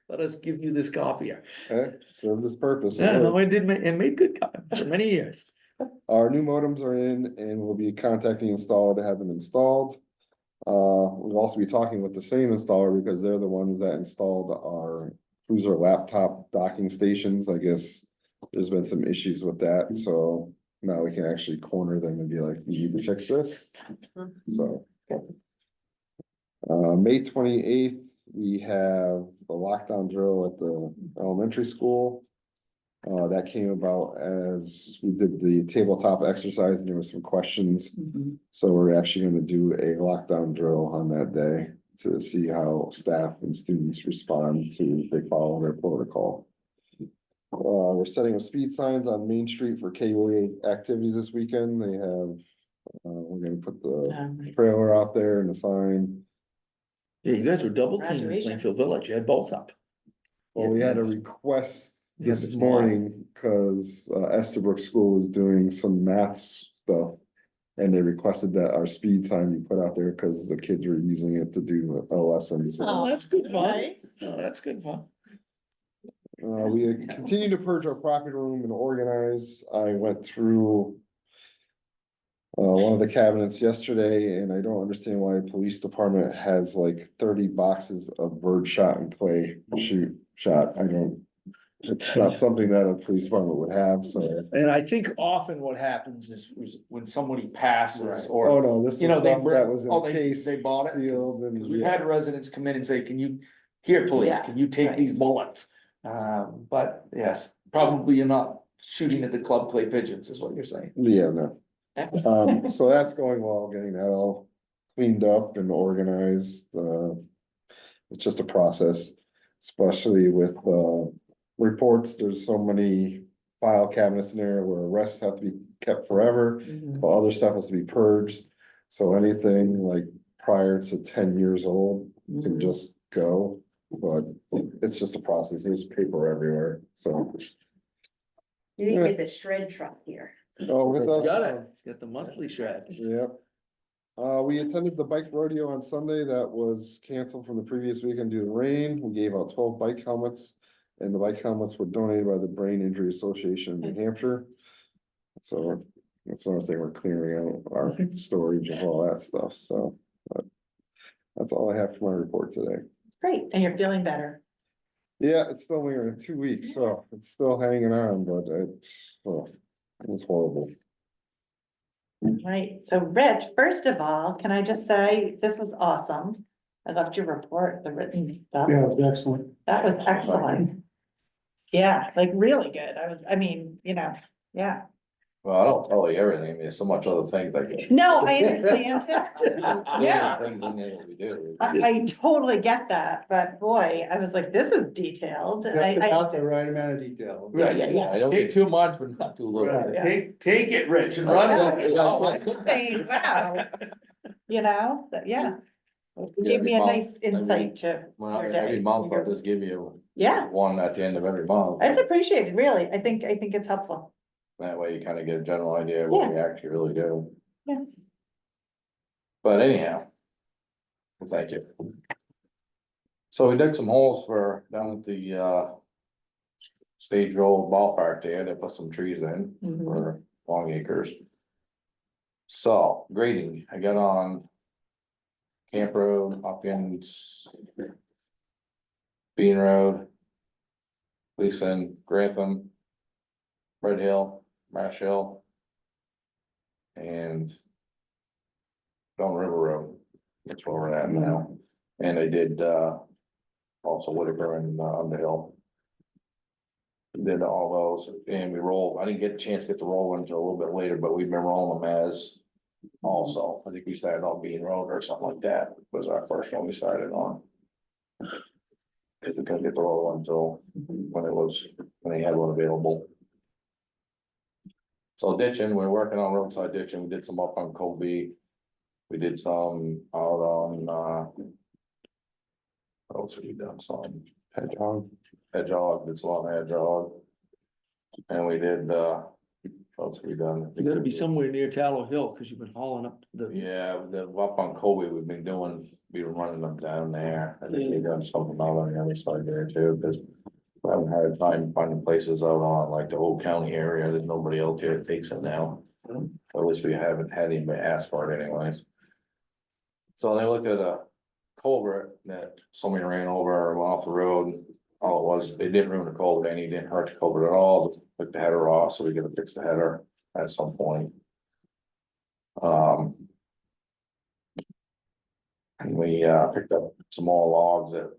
Let us give you this copier. Okay, served this purpose. Yeah, no, it made good copy for many years. Our new modems are in and we'll be contacting installer to have them installed. We'll also be talking with the same installer because they're the ones that installed our cruiser laptop docking stations. I guess there's been some issues with that, so now we can actually corner them and be like, you need to fix this. So. May 28th, we have a lockdown drill at the elementary school. That came about as we did the tabletop exercise and there were some questions. So we're actually gonna do a lockdown drill on that day to see how staff and students respond to if they follow their protocol. We're setting up speed signs on Main Street for KOA activities this weekend. They have, we're gonna put the trailer out there and the sign. Yeah, you guys were double teaming Graduation. Plainfield Village, you had both up. Well, we had a request Yeah, this this morning, cause Estherbrook School was doing some math stuff. And they requested that our speed sign be put out there, cause the kids were using it to do a lesson. So, Oh, that's good fun. Nice. Oh, that's good fun. we continue to purge our property room and organize. I went through. One of the cabinets yesterday, and I don't understand why the police department has like 30 boxes of bird shot and clay shot. I don't. It's not something that a police department would have, so. And I think often what happens is when somebody passes Oh, or, no, this is you know, they stuff bring, that was in oh, a case. they bought it. Sealed and. Cause we've yeah. had residents come in and say, can you, here, police, Yeah, can you take right. these bullets? But yes, probably you're not shooting at the club clay pigeons is what you're saying. Yeah, no. So that's going well, getting that all cleaned up and organized. It's just a process, especially with, reports. There's so many file cabinets in there where arrests have to be kept forever, but other stuff has to be purged. So anything like prior to 10 years old can just go, but it's just a process. There's paper everywhere, so. You need to get the shred truck here. Oh, with It's got the, it, it's got the monthly shred. yeah. We attended the bike rodeo on Sunday. That was canceled from the previous weekend due to rain. We gave out 12 bike helmets. And the bike helmets were donated by the Brain Injury Association of New Hampshire. So that's another thing, we're clearing out our storage of all that stuff, so. But that's all I have for my report today. Great, and you're feeling better. Yeah, it's still lingering 2 weeks, so it's still hanging on, but it's horrible. Right, so Rich, first of all, can I just say, this was awesome. I loved your report, the written stuff. Yeah, it was excellent. That was excellent. Yeah, like really good. I mean, yeah. Well, I don't tell you everything, there's so much other things I can. No, I understand that. Yeah. Things in there that we do. I totally get that, but boy, I was like, this is detailed. Just about the right amount of detail. Yeah. I don't Take get too much, but not too little. Right. Take it, Rich, and run with it. Oh, I'm just saying, wow. Yeah. Gave me a Every nice month, insight to. Well, your every day. month I'll just give you Yeah, one at the end of every month. it's appreciated, really. I think it's helpful. That way you kind of get a general idea of what we actually really do. Yeah. But anyhow. Well, thank you. So we dug some holes for down at the Stage Road ballpark there, they put some trees in for long acres. So grading, I got on Camp Road, Hopkins, Bean Road, Gleason, Grantham, Red Hill, Marsh Hill, and Stone River Road. That's where we're at now. And I did also Whitaker and Underhill. Did all those, and we rolled. I didn't get a chance to get the roll until a little bit later, but we've been rolling them as also. I think we started on Bean Road or something like that was our first one we started on. Cause we couldn't get the roll until when they had one available. So ditching, we're working on roadside ditching, we did some up on Kobe. We did some out on, what else have we done, some hedgehog, did some on hedgehog. And we did, what else have we done? You gotta be somewhere near Tallow Hill, cause you've been hauling up the. Yeah, the up on Kobe, we've been running them down there, I think we've done something out on the other side there too, cause. We haven't had a time finding places out on like the Old County area, there's nobody else here that takes it now. At least we haven't had anybody ask for it anyways. So they looked at a culvert that somebody ran over off the road, all it was, they didn't ruin the culvert, and he didn't hurt the culvert at all, just took the header off, so we gotta fix the header at some point. And we picked up some more logs that,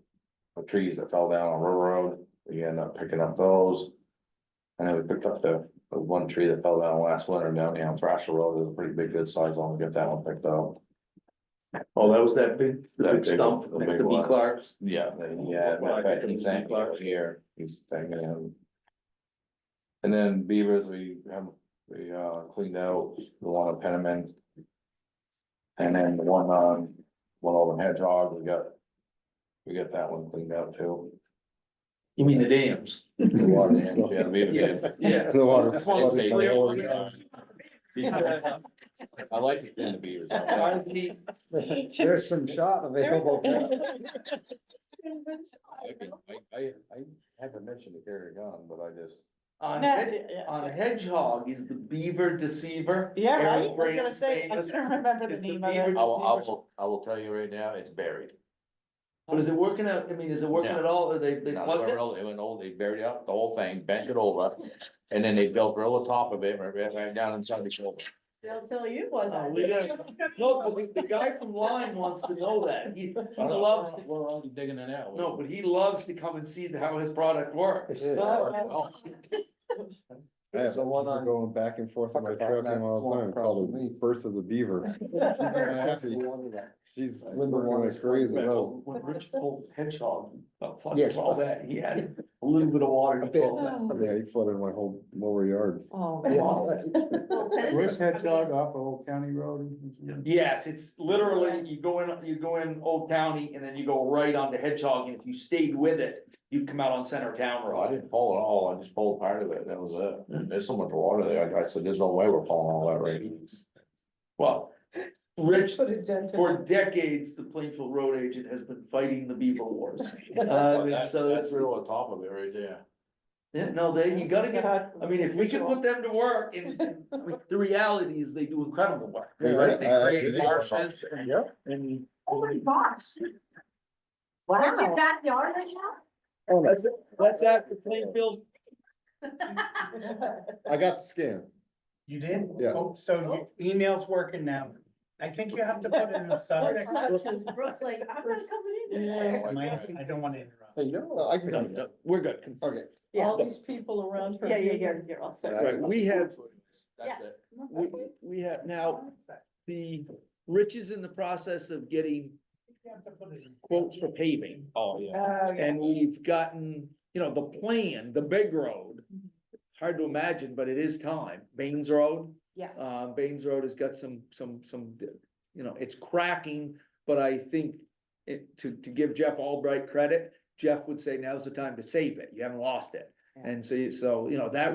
the trees that fell down on River Road, we ended up picking up those. And then we picked up the one tree that fell down last winter down here on Thrasher Road, it was a pretty big good size one, to get that one picked up. Oh, that was that big, the That big big stump, one, the next big to B one. Clark's. Yeah, Well, I matter of fact, think he's it was thanking Clark. us here, he's thanking him. And then beavers, we cleaned out the one on Penniman. And then the one over in Hedgehog, we got that one cleaned out too. You mean the dams? The water dams, yeah, the beaver dams. Yes. The water- That's one of the Say clear no, ones. I like to clean the beavers out. There's some shot available. I haven't mentioned the carry gun, but I just. On No, on Hedgehog is the Beaver Deceiver. Yeah, right, I Aaron was gonna Brand's say, I famous. couldn't remember the It's the name of Beaver it. I will tell you right now, it's buried. But is it working out, I mean, is it working Yeah. at all, or they No, plugged it? they went over, they buried up the whole thing, bent it over, and then they built right on top of it, right down inside the shoulder. They'll tell you what. Oh, we gotta- No, but the guy from Lyme wants to know that, he loves to, We're already digging it out. no, but he loves to come and see how his product works. I have one going back and forth in my truck and all the time, called the birth of the beaver. She's working like crazy. When Rich pulled Hedgehog, about Yes. all that, he had a little bit of water to pull that. Yeah, he flooded my whole lower yard. Oh, Where's Hedgehog off of Old County Road? Yes, it's literally, you go in Old County and then you go right onto Hedgehog, and if you stayed with it, you'd come out on Center Town Well, I Road. didn't pull it all, I just pulled part of it, that was it. There's so much water there, I said, there's no way we're pulling all that right. Well, Rich, Put it down to- for decades, the Plainfield Road agent has been fighting the beaver wars. So That's it's, real on top of it right there. yeah, no, you gotta get, I mean, if we can put them to work, and I mean, the reality is they do incredible work. Right? They create marshes and, and Oh my gosh. That's your backyard right now? that's after Plainfield. I got the scan. You did? Yeah. Oh, so your email's working now. I think you have to put it in the subject. Brooke's like, I'm not coming in there. I don't want to interrupt. No, I can. No, no, we're good. Okay. All these people around her. You're all set. Right, we have, That's it. we have now, Rich is in the process of getting quotes for paving. Oh, yeah. And we've gotten, the plan, the big road. Hard to imagine, but it is time. Baines Road, Yes. Baines Road has got some, it's cracking, but I think to give Jeff Albright credit, Jeff would say now's the time to save it. You haven't lost it. Yeah. And so, that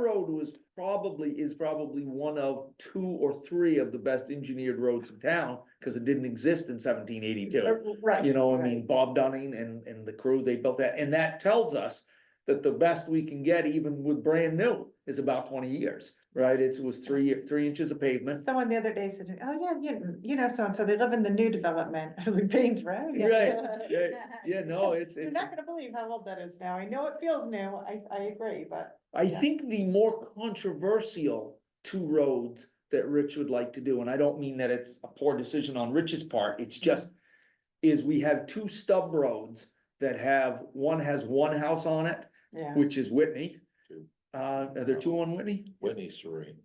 road is probably one of 2 or 3 of the best engineered roads in town, because it didn't exist in 1782. Right. I mean, Bob Dunning and the crew, they built that, and that tells us that the best we can get, even with brand new, is about 20 years, right? It was 3 inches of pavement. Someone the other day said, oh, yeah, you know, so-and-so, they live in the new development. I was like, Baines Road. Yeah. Right, yeah, no, it's, You're not gonna believe how old that is now. I know it feels new. I agree, but. I think the more controversial 2 roads that Rich would like to do, and I don't mean that it's a poor decision on Rich's part, it's just, is we have 2 stub roads that one has 1 house on it, Yeah. which is Whitney. 2. Are there 2 on Whitney? Whitney's serene.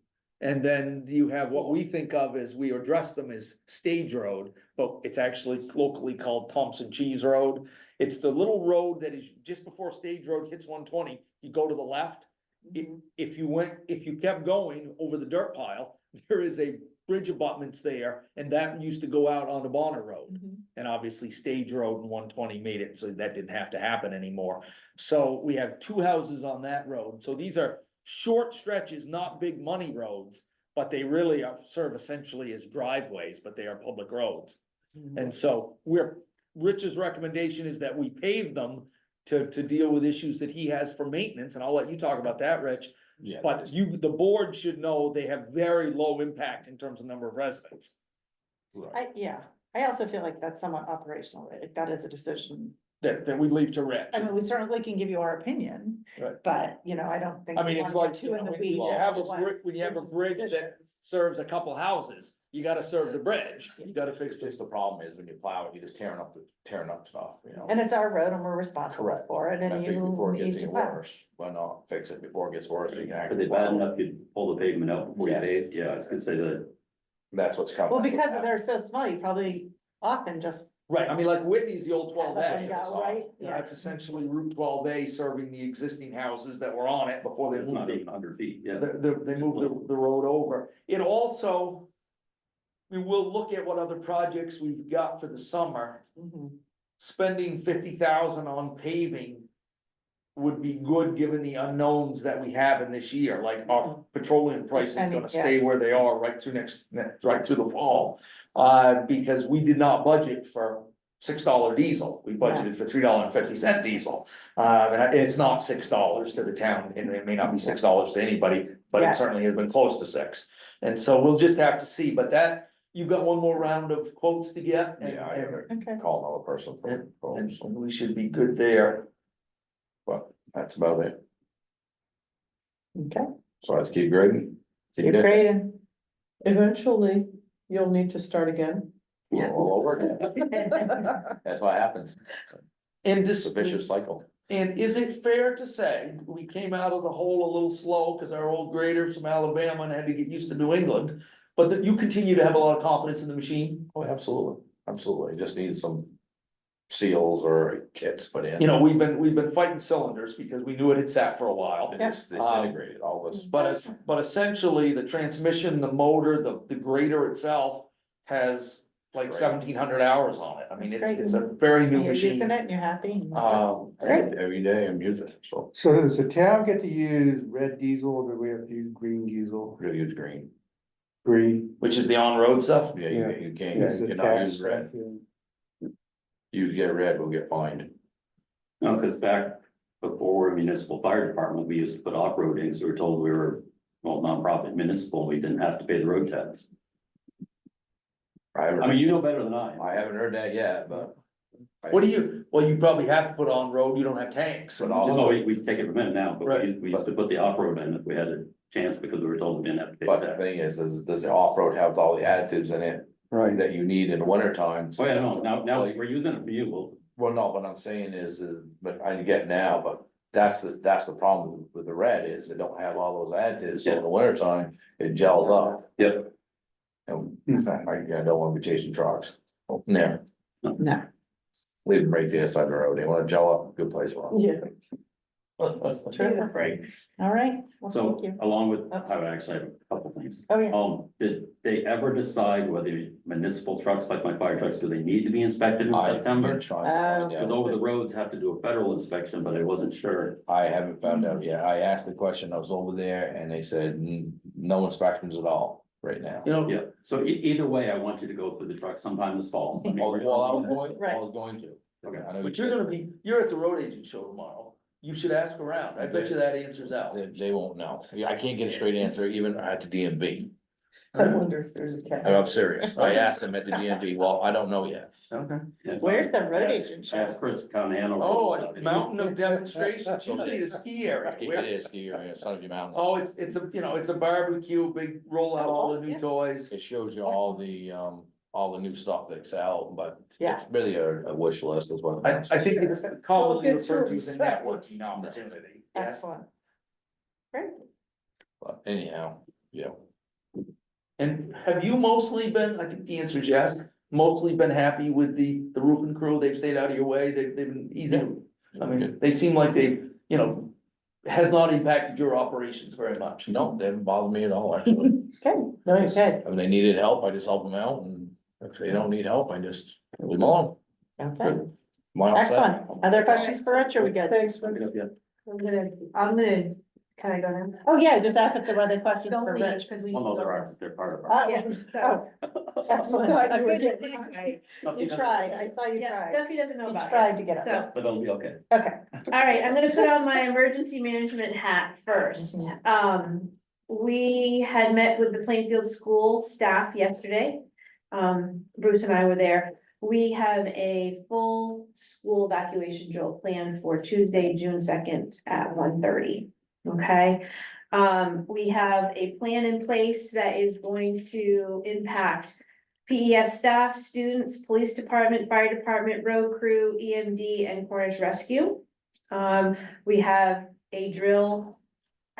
And then you have what we think of as, we address them as Stage Road, but it's actually locally called Thompson Cheese Road. It's the little road that is just before Stage Road hits 120. You go to the left. If you kept going over the dirt pile, there is a bridge abutments there, and that used to go out onto Bonner Road. And obviously Stage Road and 120 made it, so that didn't have to happen anymore. So we have 2 houses on that road. So these are short stretches, not big money roads, but they really serve essentially as driveways, but they are public roads. And so Rich's recommendation is that we pave them to deal with issues that he has for maintenance, and I'll let you talk about that, Rich. Yeah. But the board should know they have very low impact in terms of number of residents. I also feel like that's somewhat operational, right? Like, that is a decision. That we leave to Rich. I mean, we certainly can give you our opinion, Right. but, you know, I don't think. I mean, we it's wanna like, get too you in know, the when weeds. you have when you have a bridge that Decisions. serves a couple houses, you gotta serve the bridge, you gotta fix It's this. just the problem is when you plow it, you're just tearing up stuff, you know? And it's our road and we're responsible Correct. for it, And I and think you before it need gets to any plow. worse, why not fix it before it gets worse? So you can Are actually they bad plow it. enough to pull the pavement out before you Yes. pave? Yeah, I was gonna say that. That's what's coming. Well, That's what's because they're so small, you probably often just. Right, I mean, like Whitney's the old 12A. Let them go, right? You know, it's essentially Route 12A serving the existing houses that were on it before they It's moved not it. even 100 feet, yeah. They moved the road over. It also, we will look at what other projects we've got for the summer. Spending 50,000 on paving would be good, given the unknowns that we have in this year, like our petroleum price is gonna stay where they are right through right through the fall. Because we did not budget for $6 diesel, we budgeted for $3.50 diesel. And it's not $6 to the town, and it may not be $6 to anybody, but Yeah. it certainly has been close to 6. And so we'll just have to see, but that, you've got one more round of quotes to get. and- Yeah, I and- have Okay. to call another person and- for, and we should be good there. but that's about it. Okay. So I have to keep grading. Keep You're digging. great. Eventually, you'll need to start again. All over again. That's what happens. And It's this, a vicious cycle. and is it fair to say, we came out of the hole a little slow, cause our old graders from Alabama and had to get used to New England. But that you continue to have a lot of confidence in the machine? Oh, absolutely, absolutely. Just need some seals or kits put in. You know, we've been fighting cylinders because we knew it had sat for a while. It is disintegrated, all this. But essentially, the transmission, the motor, the grader itself has like Great. 1,700 hours on it. I mean, That's great. it's a very new You're using machine. it and you're happy. Great. Every day I'm using it, so So does the town get to use red diesel, or do we have to use green diesel? really use green. Green. Which is the on-road stuff. Yeah, Yeah. you can't, It's you the cannot tax use red. stuff, yeah. Get red, we'll get fined. No, because back before municipal fire department, we used to put off-road in, so we were told we were, well, nonprofit municipal, we didn't have to pay the road tax. I mean, you know better than I. I haven't heard that yet, but. What do you, well, you probably have to put on road, you don't have tanks. But all- No, we take it from it now, but Right. we used to put the off-road in if we had a chance, because we were told we didn't have to pay But the tax. thing is, does the off-road have all the additives in it Right. that you need in the winter time? Oh, yeah, no, now we're using it for you, Well, no, what I'm saying is, but I get now, but that's the problem with the red is it don't have all those additives, so in the winter time, it gels up. Yep. And I don't wanna be chasing trucks. No, No. leave them right there side of the road. They wanna gel up, good place for them. Yeah. Right. All right, well, so thank you. along with, I actually have a couple things. Oh, yeah. Did they ever decide whether municipal trucks like my fire trucks, do they need to be inspected in September? Because over the roads have to do a federal inspection, but I wasn't sure. I haven't found out yet. I asked the question, I was over there and they said, no inspections at all right now. You know, Yeah, so either way, I want you to go through the truck sometime this fall. I mean, Oh, well, I was Right. going to. Okay. I know but you you're at the road agent show tomorrow. You should ask around. I bet you that answers out. They won't know. Yeah, I can't get a straight answer even at the DMV. I wonder if there's a cat. I'm serious. I asked them at the DMV. Well, I don't know yet. Okay. Yeah. Where's the road agent show? Ask Chris Conano. Oh, a mountain of demonstrations, usually the ski area. It is the son of your mountain. Oh, it's a, you know, it's a barbecue, big roll out all the new toys. It shows you all the new stuff that's out, but Yeah. it's really a wish list is what. I think it's commonly Well, it's referred to as a really sad. networking opportunity. Yeah. Excellent. Great. But anyhow, yeah. And have you mostly been, I think the answer is yes, mostly been happy with the roofing crew. They've stayed out of your way. They've been easy. I mean, they seem like they, you know, has not impacted your operations very much. No, they haven't bothered me at all, actually. Okay, Nice. good, I mean, they needed help, I just help them out, and if they don't need help, I just leave them alone. okay, Mine all set. excellent. Other questions for Rich, or we good? Thanks. I'm gonna, can I go now? Oh, yeah, just ask if there were other questions Don't for leave, Rich. because we. Well, no, need to there go are, next. they're part of our. Yeah, so, Excellent. Thought you were Good. getting- You tried, I saw you yeah, tried. Stephanie doesn't know You about it. tried to get it. So, But it'll be okay. Okay. all right, I'm gonna put on my emergency management hat first. We had met with the Plainfield School staff yesterday. Bruce and I were there. We have a full school evacuation drill planned for Tuesday, June 2nd at 1:30. Okay? We have a plan in place that is going to impact PES staff, students, police department, fire department, road crew, EMD, and Cornish Rescue. We have a drill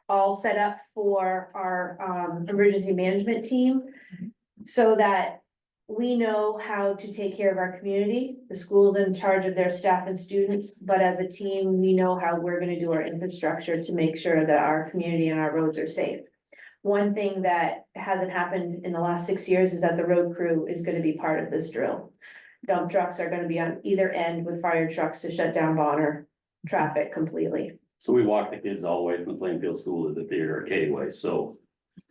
all set up for our emergency management team so that we know how to take care of our community. The school's in charge of their staff and students, but as a team, we know how we're gonna do our infrastructure to make sure that our community and our roads are safe. One thing that hasn't happened in the last 6 years is that the road crew is gonna be part of this drill. Dump trucks are gonna be on either end with fire trucks to shut down Bonner traffic completely. So we walk the kids all the way from the Plainfield School to the theater at K-way, so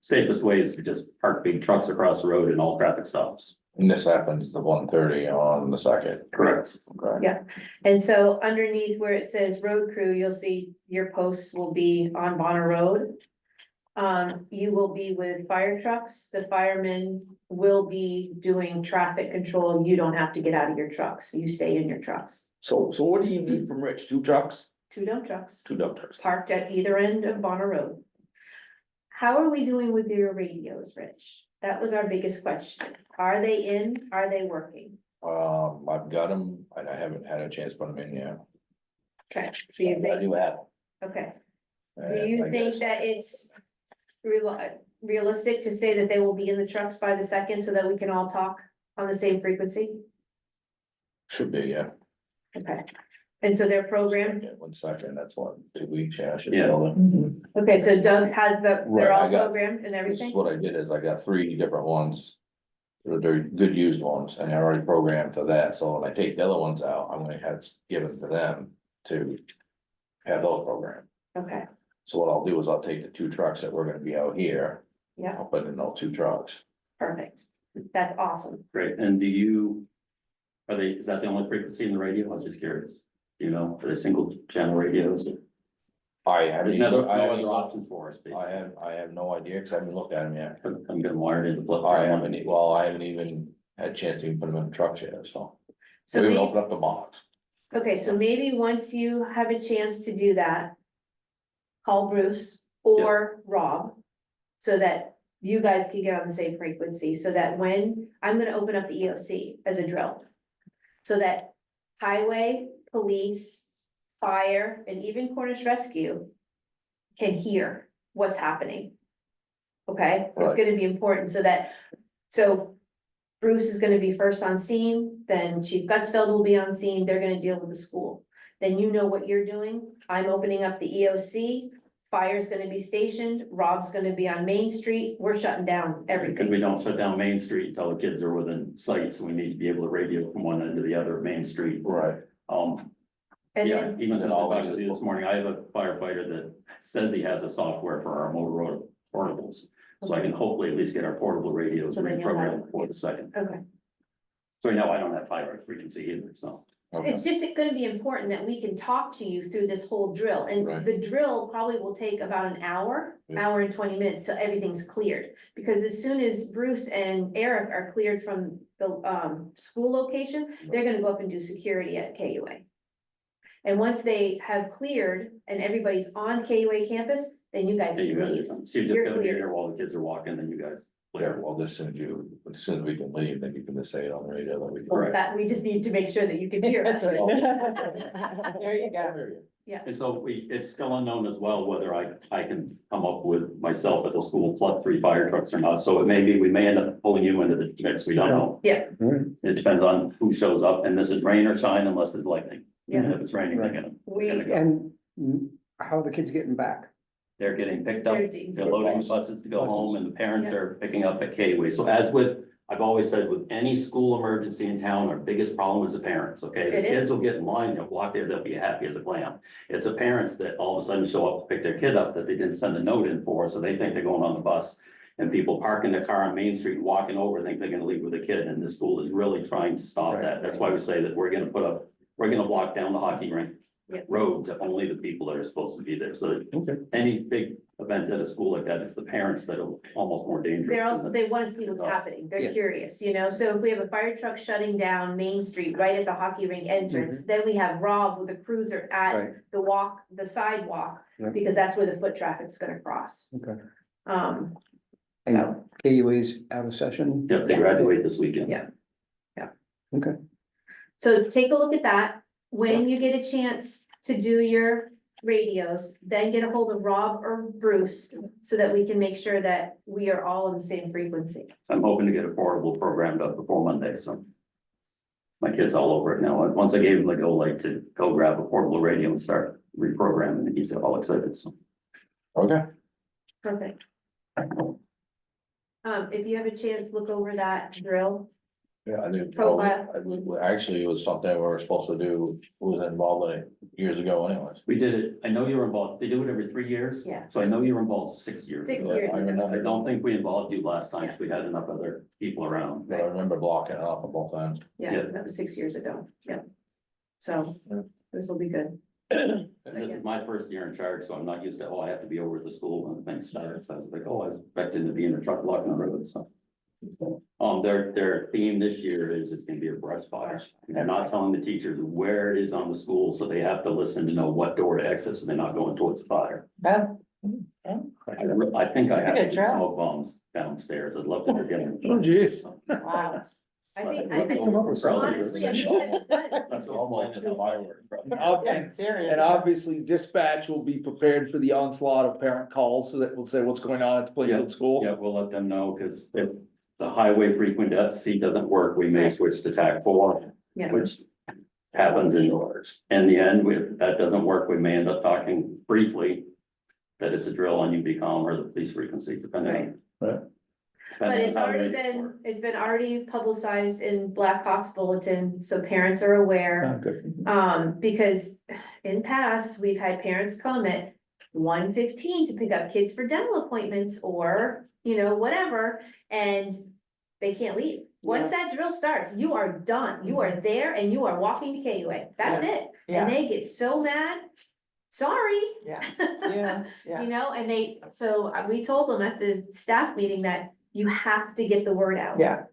safest way is to just park big trucks across the road and all traffic stops. And this happens the 1:30 on the 2nd. Correct. Okay. Yeah. And so underneath where it says road crew, you'll see your posts will be on Bonner Road. You will be with fire trucks. The firemen will be doing traffic control. You don't have to get out of your trucks. You stay in your trucks. So what do you need from Rich? 2 trucks? 2 dump trucks 2 dump trucks? parked at either end of Bonner Road. How are we doing with your radios, Rich? That was our biggest question. Are they in? Are they working? I've got them, and I haven't had a chance to put them in yet. Okay, so you I think, do have. okay. Do And you I think guess- that it's realistic to say that they will be in the trucks by the 2nd so that we can all talk on the same frequency? Should be, yeah. Okay, and so they're programmed? Yeah, 1 second, that's what, 2 weeks, yeah, I should Yeah. tell them. Okay, so Doug's had the, Right, they're all I got- programmed and This everything? is what I did is I got 3 different ones. They're good used ones, and they're already programmed to that, so when I take the other ones out, I'm gonna have to give them to them to have those programmed. Okay, So what I'll do is I'll take the 2 trucks that we're gonna be out here, yeah, I'll put in those 2 trucks. perfect. That's awesome. Great, and is that the only frequency in the radio? I was just curious. Do you know, are they single channel radios? I haven't, There's no I other haven't, options for us. I have no idea, cause I haven't looked at them yet. I'm getting wired into. I haven't, I haven't even had a chance to even put them in the trucks yet, so. So We haven't maybe, opened up the box. okay, so maybe once you have a chance to do that, call Bruce or Rob, so that you guys can get on the same frequency, so that when, I'm gonna open up the EOC as a drill. So that highway, police, fire, and even Cornish Rescue can hear what's happening. Okay, it's Right. gonna be important so Bruce is gonna be first on scene, then Chief Gutsfeld will be on scene, they're gonna deal with the school. Then you know what you're doing, I'm opening up the EOC, fire's gonna be stationed, Rob's gonna be on Main Street, we're shutting down Because everything. we don't shut down Main Street until the kids are within sight, so we need to be able to radio from one end to the other of Main Street. Right. And Yeah, then, even Then since all we I do talked to is- you this morning, I have a firefighter that says he has a software for our Motorola portables. So I can hopefully at least get our portable radios So then you'll have- reprogrammed for the 2nd. okay. So I know I don't have fiber frequency either, so. Okay. It's just gonna be important that we can talk to you through this whole drill, and Right. the drill probably will take about an hour, Yeah. hour and 20 minutes till everything's cleared. Because as soon as Bruce and Eric are cleared from the school location, they're gonna go up and do security at KUA. And once they have cleared and everybody's on KUA campus, then you guys So you can guys, leave. so you're You're just gonna be clear. here while the kids are walking, then you guys. Yeah, well, as soon as we can leave, then you can just say it on the radio that we. Well, that, we just need to make sure that you can hear us. There you go. And so it's still unknown as well whether I can come up with myself at the school plus 3 fire trucks or not. So it may be, we may end up pulling you into the mix, we don't know. Yeah. It depends on who shows up, and this is rain or shine unless there's lightning. Yeah. And if it's raining, they're We, gonna go. And how are the kids getting back? They're getting picked up, They're doing they're loading the buses to go home, and the parents are picking up at K-way. So as with, I've always said, with any school emergency in town, our biggest problem is the parents, okay? The It kids is. will get in line, they'll walk there, they'll be happy as a clam. It's the parents that all of a sudden show up to pick their kid up that they didn't send a note in for, so they think they're going on the bus. And people parking their car on Main Street, and walking over, think they're gonna leave with a kid, and the school is really trying to stop that. That's why we say that we're gonna block down the hockey rink Yep. road to only the people that are supposed to be there. So any big event at a school like that, it's the parents that are almost more dangerous. they're also, than they wanna see what's adults. happening, they're Yes. curious, you know, so if we have a fire truck shutting down Main Street right at the hockey rink entrance, then we have Rob with a cruiser at Right. the sidewalk, Yeah. because that's where the foot traffic's gonna cross. Okay. Um, And so, KUA's out of session? Yep, they Yes. graduate this weekend. Yeah. Okay. so take a look at that, when you get a chance to do your radios, then get a hold of Rob or Bruce, so that we can make sure that we are all in the same frequency. So I'm hoping to get a portable programmed up before Monday, so. My kid's all over it now. Once I gave him the go light to go grab a portable radio and start reprogramming, he's all excited, so. Okay. Perfect. If you have a chance, look over that drill. Yeah, I did. Profile. Actually, it was something we were supposed to do, was involved in it years ago anyways. We did it, I know you're involved, they do it every 3 years. Yeah. So I know you were involved 6 years 6 ago. years I ago. remember. I don't think we involved you last time, 'cause we had enough other people around. But I remember blocking it off a couple times. Yeah, Yeah. that was 6 years ago, yeah. So, this will be good. And this is my first year in charge, so I'm not used to, I have to be over at the school when things start, so I was like, I was expecting to be in a truck blocking the road, so. Their theme this year is it's gonna be a brush fire. They're not telling the teachers where it is on the school, so they have to listen to know what door to exit, so they're not going towards the fire. I think I have Good some job. smoke bombs downstairs, I'd love to get them. Oh, geez. Wow. I think, Well, I think, come up with something. honestly, I think that's good. That's almost in the fireworks. And obviously dispatch will be prepared for the onslaught of parent calls, so that will say what's going on at the Plainfield School. Yeah, we'll let them know, cause if the highway frequency doesn't work, we may switch to TAC 4, Yeah. which happens in the end, if that doesn't work, we may end up talking briefly that it's a drill on UBCom or the police frequency, depending on. Right. But depending it's on how already they been, work. it's been already publicized in Blackhawk's bulletin, so parents are aware. Oh, good. Because in past, we've had parents come at 1:15 to pick up kids for dental appointments or, you know, whatever, and they can't leave. Once that drill starts, you are done. You are there and you are walking to KUA. That's it. Yeah. And they get so mad. Sorry. Yeah. You know, and we told them at the staff meeting that you have to get the word out. Yeah.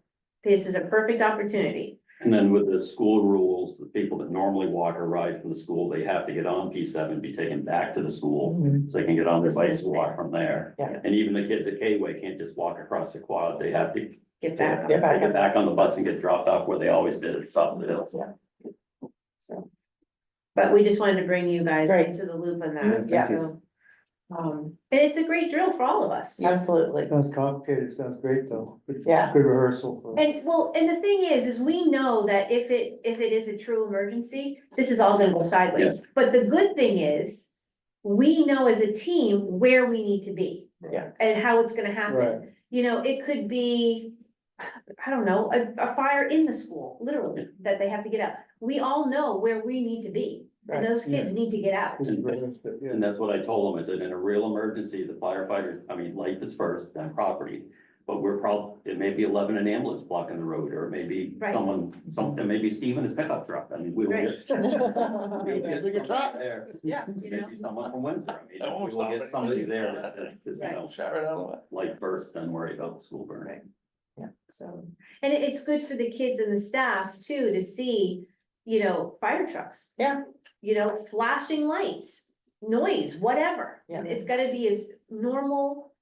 This is a perfect opportunity. And then with the school rules, the people that normally walk or ride from the school, they have to get on P7, be taken back to the school. So they can get on their bikes and walk from there. Yeah. And even the kids at K-way can't just walk across the quad, they have to Get back. Get back. get back on the bus and get dropped off where they always did at the top of the hill. So. But we just wanted to bring you guys Great. into the loop on that. Yes. So, and it's a great drill for all of us. Absolutely. Sounds complicated, sounds great though. Good- Yeah. Good rehearsal. for- And well, and the thing is we know that if it is a true emergency, this is all gonna go sideways. But the good thing is, we know as a team where we need to be. Yeah. And how it's gonna happen. Right. You know, it could be, I don't know, a fire in the school, literally, that they have to get out. We all know where we need to be, and Right. those kids need to get out. This is realistic, yeah. And that's what I told them, is that in a real emergency, the firefighters, I mean, life is first, then property. But it may be 11 an ambulance blocking the road, or it may be Right. it may be Steve in his pickup truck, I mean, we will Right. get. We'll get Bigger truck. somebody there. Yeah. You know? Maybe someone from Windsor, I mean, That won't we will stop get it. somebody there that's, you Right. know, Shout it out of the way. life first, then worry about the school burning. So, and it's good for the kids and the staff too, to see, you know, fire trucks. Yeah. You know, flashing lights, noise, whatever. Yeah. It's gotta be as normal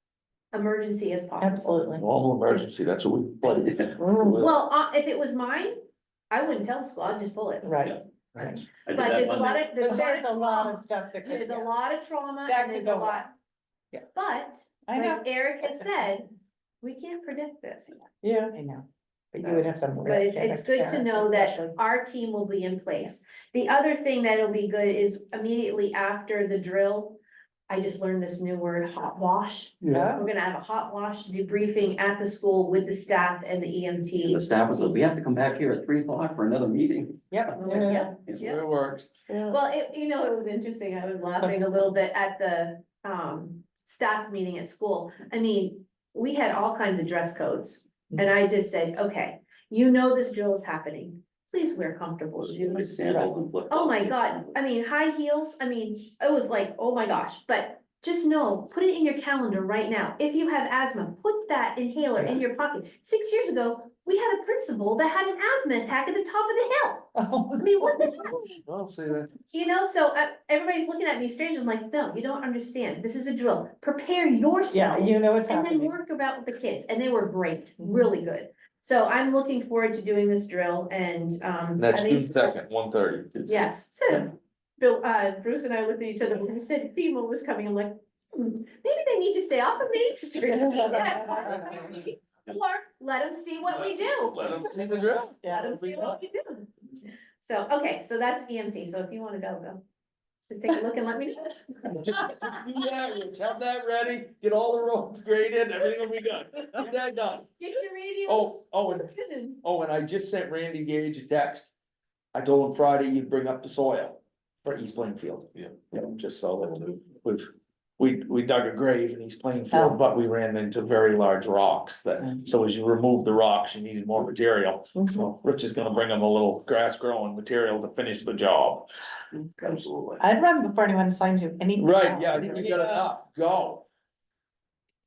emergency as possible. Absolutely. Normal emergency, that's what we play. Mm, Well, if it was mine, I wouldn't tell the school, I'd just pull it. Right. I did But that there's a lot Monday. of, there's There's a lot trauma. of stuff that could. There's a yeah. lot of trauma That and there's could a go lot. wrong. Yeah. But, I know. like Eric has said, we can't predict this. Yeah, I know, but you would have to. But it's good to know that our team will be in place. The other thing that'll be good is immediately after the drill, I just learned this new word, hot wash. Yeah. We're gonna have a hot wash debriefing at the school with the staff and the The EMT. staff was like, we have to come back here at 3 o'clock for another meeting. Yep. Yeah, That's yeah. where it works. yeah. Well, it was interesting. I was laughing a little bit at the, staff meeting at school. I mean, we had all kinds of dress codes. And I just said, okay, you know this drill is happening. Please wear comfortable shoes. Sandals and flip-flops. Oh my God, I mean, high heels, I mean, it was like, oh my gosh, but just know, put it in your calendar right now. If you have asthma, put that inhaler in your pocket. 6 years ago, we had a principal that had an asthma attack at the top of the hill. I mean, what the hell? I'll say that. You know, so everybody's looking at me strange. I'm like, no, you don't understand. This is a drill. Prepare yourselves. Yeah, you know what's And then happening. work about with the kids. And they were great, really good. So I'm looking forward to doing this drill and, That's I think June 2nd, 1:30. yes, so Bill, Bruce and I looked at each other, when we said FEMA was coming, I'm like, maybe they need to stay off of Main Street. Or let them see what we do. Let them see the drill. Let them see what we do. So, okay, so that's EMT, so if you wanna go, go. Just take a look and let me know. Just do that, Rich, have that ready, get all the roads graded, everything will be good. Get that done. Get your radio. And I just sent Randy Gage a text. I told him Friday you'd bring up the soil for East Plainfield. Yeah. You know, just so that we dug a grave in East Plainfield, but we ran into very large rocks that, so as you remove the rocks, you needed more material. So Rich is gonna bring him a little grass growing material to finish the job. Absolutely. I'd run before anyone signs you anything. Right, else. yeah, I think we got enough, go.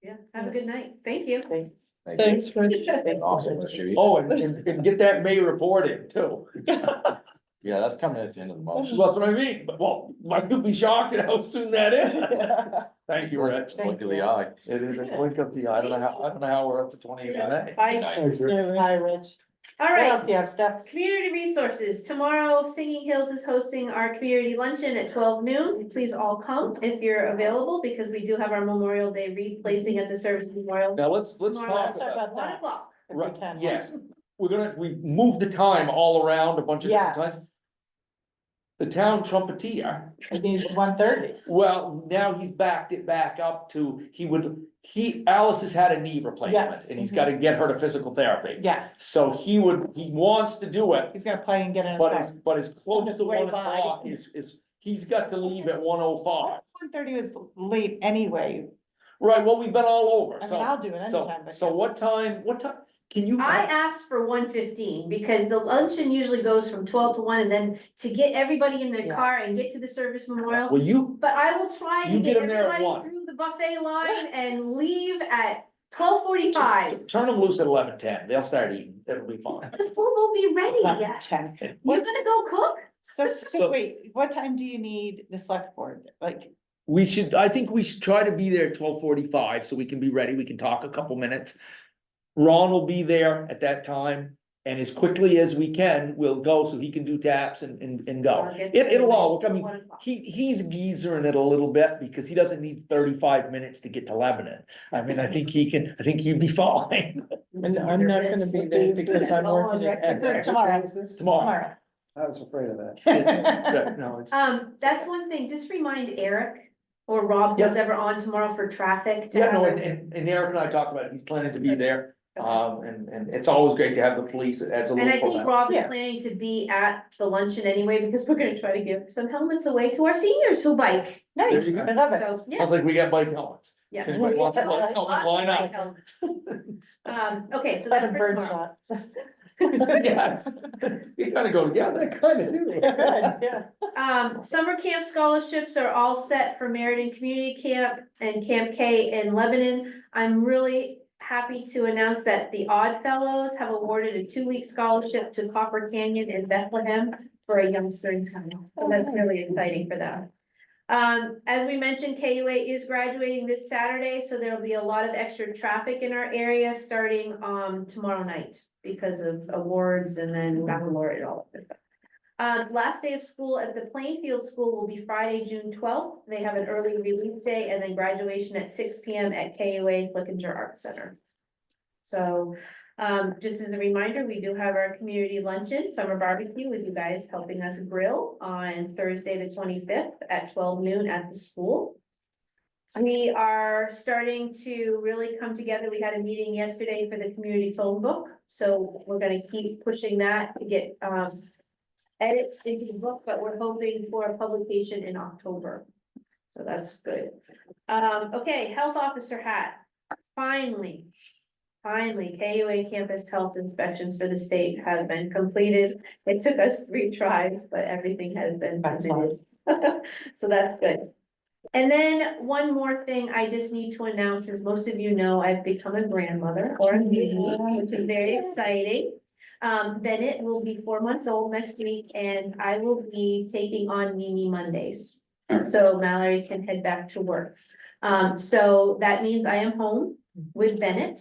Yeah, have a good night. Thank you. Thanks. Thanks, Rich. Awesome, that's your- Oh, and get that May report in too. Yeah, that's coming at the end of the month. That's what I mean, but well, you'll be shocked at how soon that is. Thank you, Rich. Blink of the eye. It is a blink of the eye. I don't know how we're up to 28 today. Bye. Hi, Rich. All What right. else do you have, Steph? Community resources. Tomorrow, Singing Hills is hosting our community luncheon at 12 noon. Please all come if you're available, because we do have our Memorial Day wreath placing at the Service Memorial. Now, let's Tomorrow, talk Let's talk about, about 1 that. o'clock. if we right, can. yes, we moved the time all around a bunch of different times. Yes, The town trumpeter, it needs 1:30. well, now he's backed it back up to, Alice has had a knee replacement, Yes. and he's gotta get her to physical therapy. Yes, So he wants to do it, he's gonna play and get in. but as close Just to way 1 by. o'clock he's got to leave at 1:05. 1:30 was late anyway. Right, well, we've been all over, I mean, so. I'll do it So, anytime, but. so what time, can you? I asked for 1:15 because the luncheon usually goes from 12 to 1, and then to get everybody in their Yeah. car and get to the Service Memorial. Well, you, But I will try to You get get 'em there at everybody 1. through the buffet line and leave at 12:45. turn them loose at 11:10, they'll start eating, it'll be fine. The food won't be ready Eleven, yet. 10. You're What, gonna go cook? so wait, what time do you need the select board? Like, I think we should try to be there at 12:45, so we can be ready, we can talk a couple minutes. Ron will be there at that time, and as quickly as we can, we'll go, so he can do taps and go. I'll get It'll all work, I mean, 1 o'clock. he's geezering it a little bit, because he doesn't need 35 minutes to get to Lebanon. I mean, I think he'd be fine And I'm not gonna be there because I'm working at. Tomorrow. tomorrow. tomorrow. I was afraid of that. Yeah, no, it's- That's one thing, just remind Eric or Rob, Yeah. who's ever on tomorrow for traffic. to Yeah, have no, a- and Eric and I talked about it, he's planning to be there, and it's always great to have the police, it adds a And little. I think format. Rob is Yes. planning to be at the luncheon anyway, because we're gonna try to give some helmets away to our seniors who bike. Nice, There you go. I love it. So, yeah. Sounds like we got bike helmets. Yeah. If anybody wants a bike helmet, why not? Okay, so But that's a for bird tomorrow. shot. Yes, you gotta go together. Kinda do. Yeah. Summer camp scholarships are all set for Meriden Community Camp and Camp K in Lebanon. I'm really happy to announce that the Odd Fellows have awarded a 2-week scholarship to Copper Canyon in Bethlehem for a young spring summer. So that's really exciting for them. As we mentioned, KUA is graduating this Saturday, so there'll be a lot of extra traffic in our area starting, tomorrow night because of awards and then baccalaureate and all of that. Last day of school at the Plainfield School will be Friday, June 12th. They have an early release day and then graduation at 6 p.m. at KUA Flickinger Arts Center. So, just as a reminder, we do have our community luncheon, summer barbecue with you guys helping us grill on Thursday, the 25th at 12 noon at the school. We are starting to really come together. We had a meeting yesterday for the community phone book, so we're gonna keep pushing that to get, edits into the book, but we're hoping for a publication in October. So that's good. Okay, health officer hat. Finally, KUA campus health inspections for the state have been completed. It took us 3 tries, but everything has been submitted. So that's good. And then one more thing I just need to announce, as most of you know, I've become a grandmother or a baby, which is very exciting. Bennett will be 4 months old next week, and I will be taking on Mimi Mondays. So Mallory can head back to work. So that means I am home with Bennett.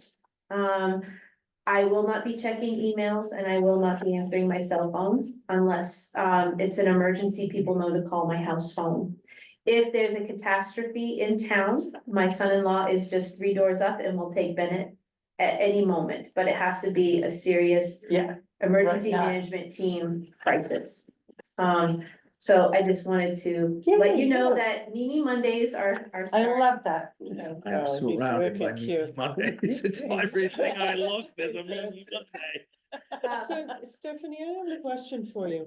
I will not be checking emails and I will not be answering my cell phones unless it's an emergency. People know to call my house phone. If there's a catastrophe in town, my son-in-law is just 3 doors up and will take Bennett at any moment, but it has to be a serious emergency Right now. management team crisis. So I just wanted to let you know that Mimi Mondays are. I starting. love that. I'm he's surrounded by wicked Mimi cute. Mondays. It's everything I love. There's a Mimi Monday. So Stephanie, I have a question for you.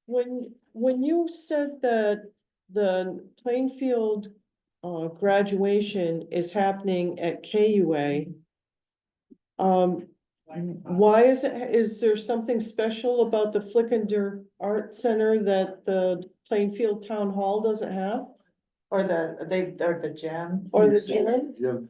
When you said that the Plainfield graduation is happening at KUA, why is there something special about the Flickinder Art Center that the Plainfield Town Hall doesn't have? Or the gym. Or the gym?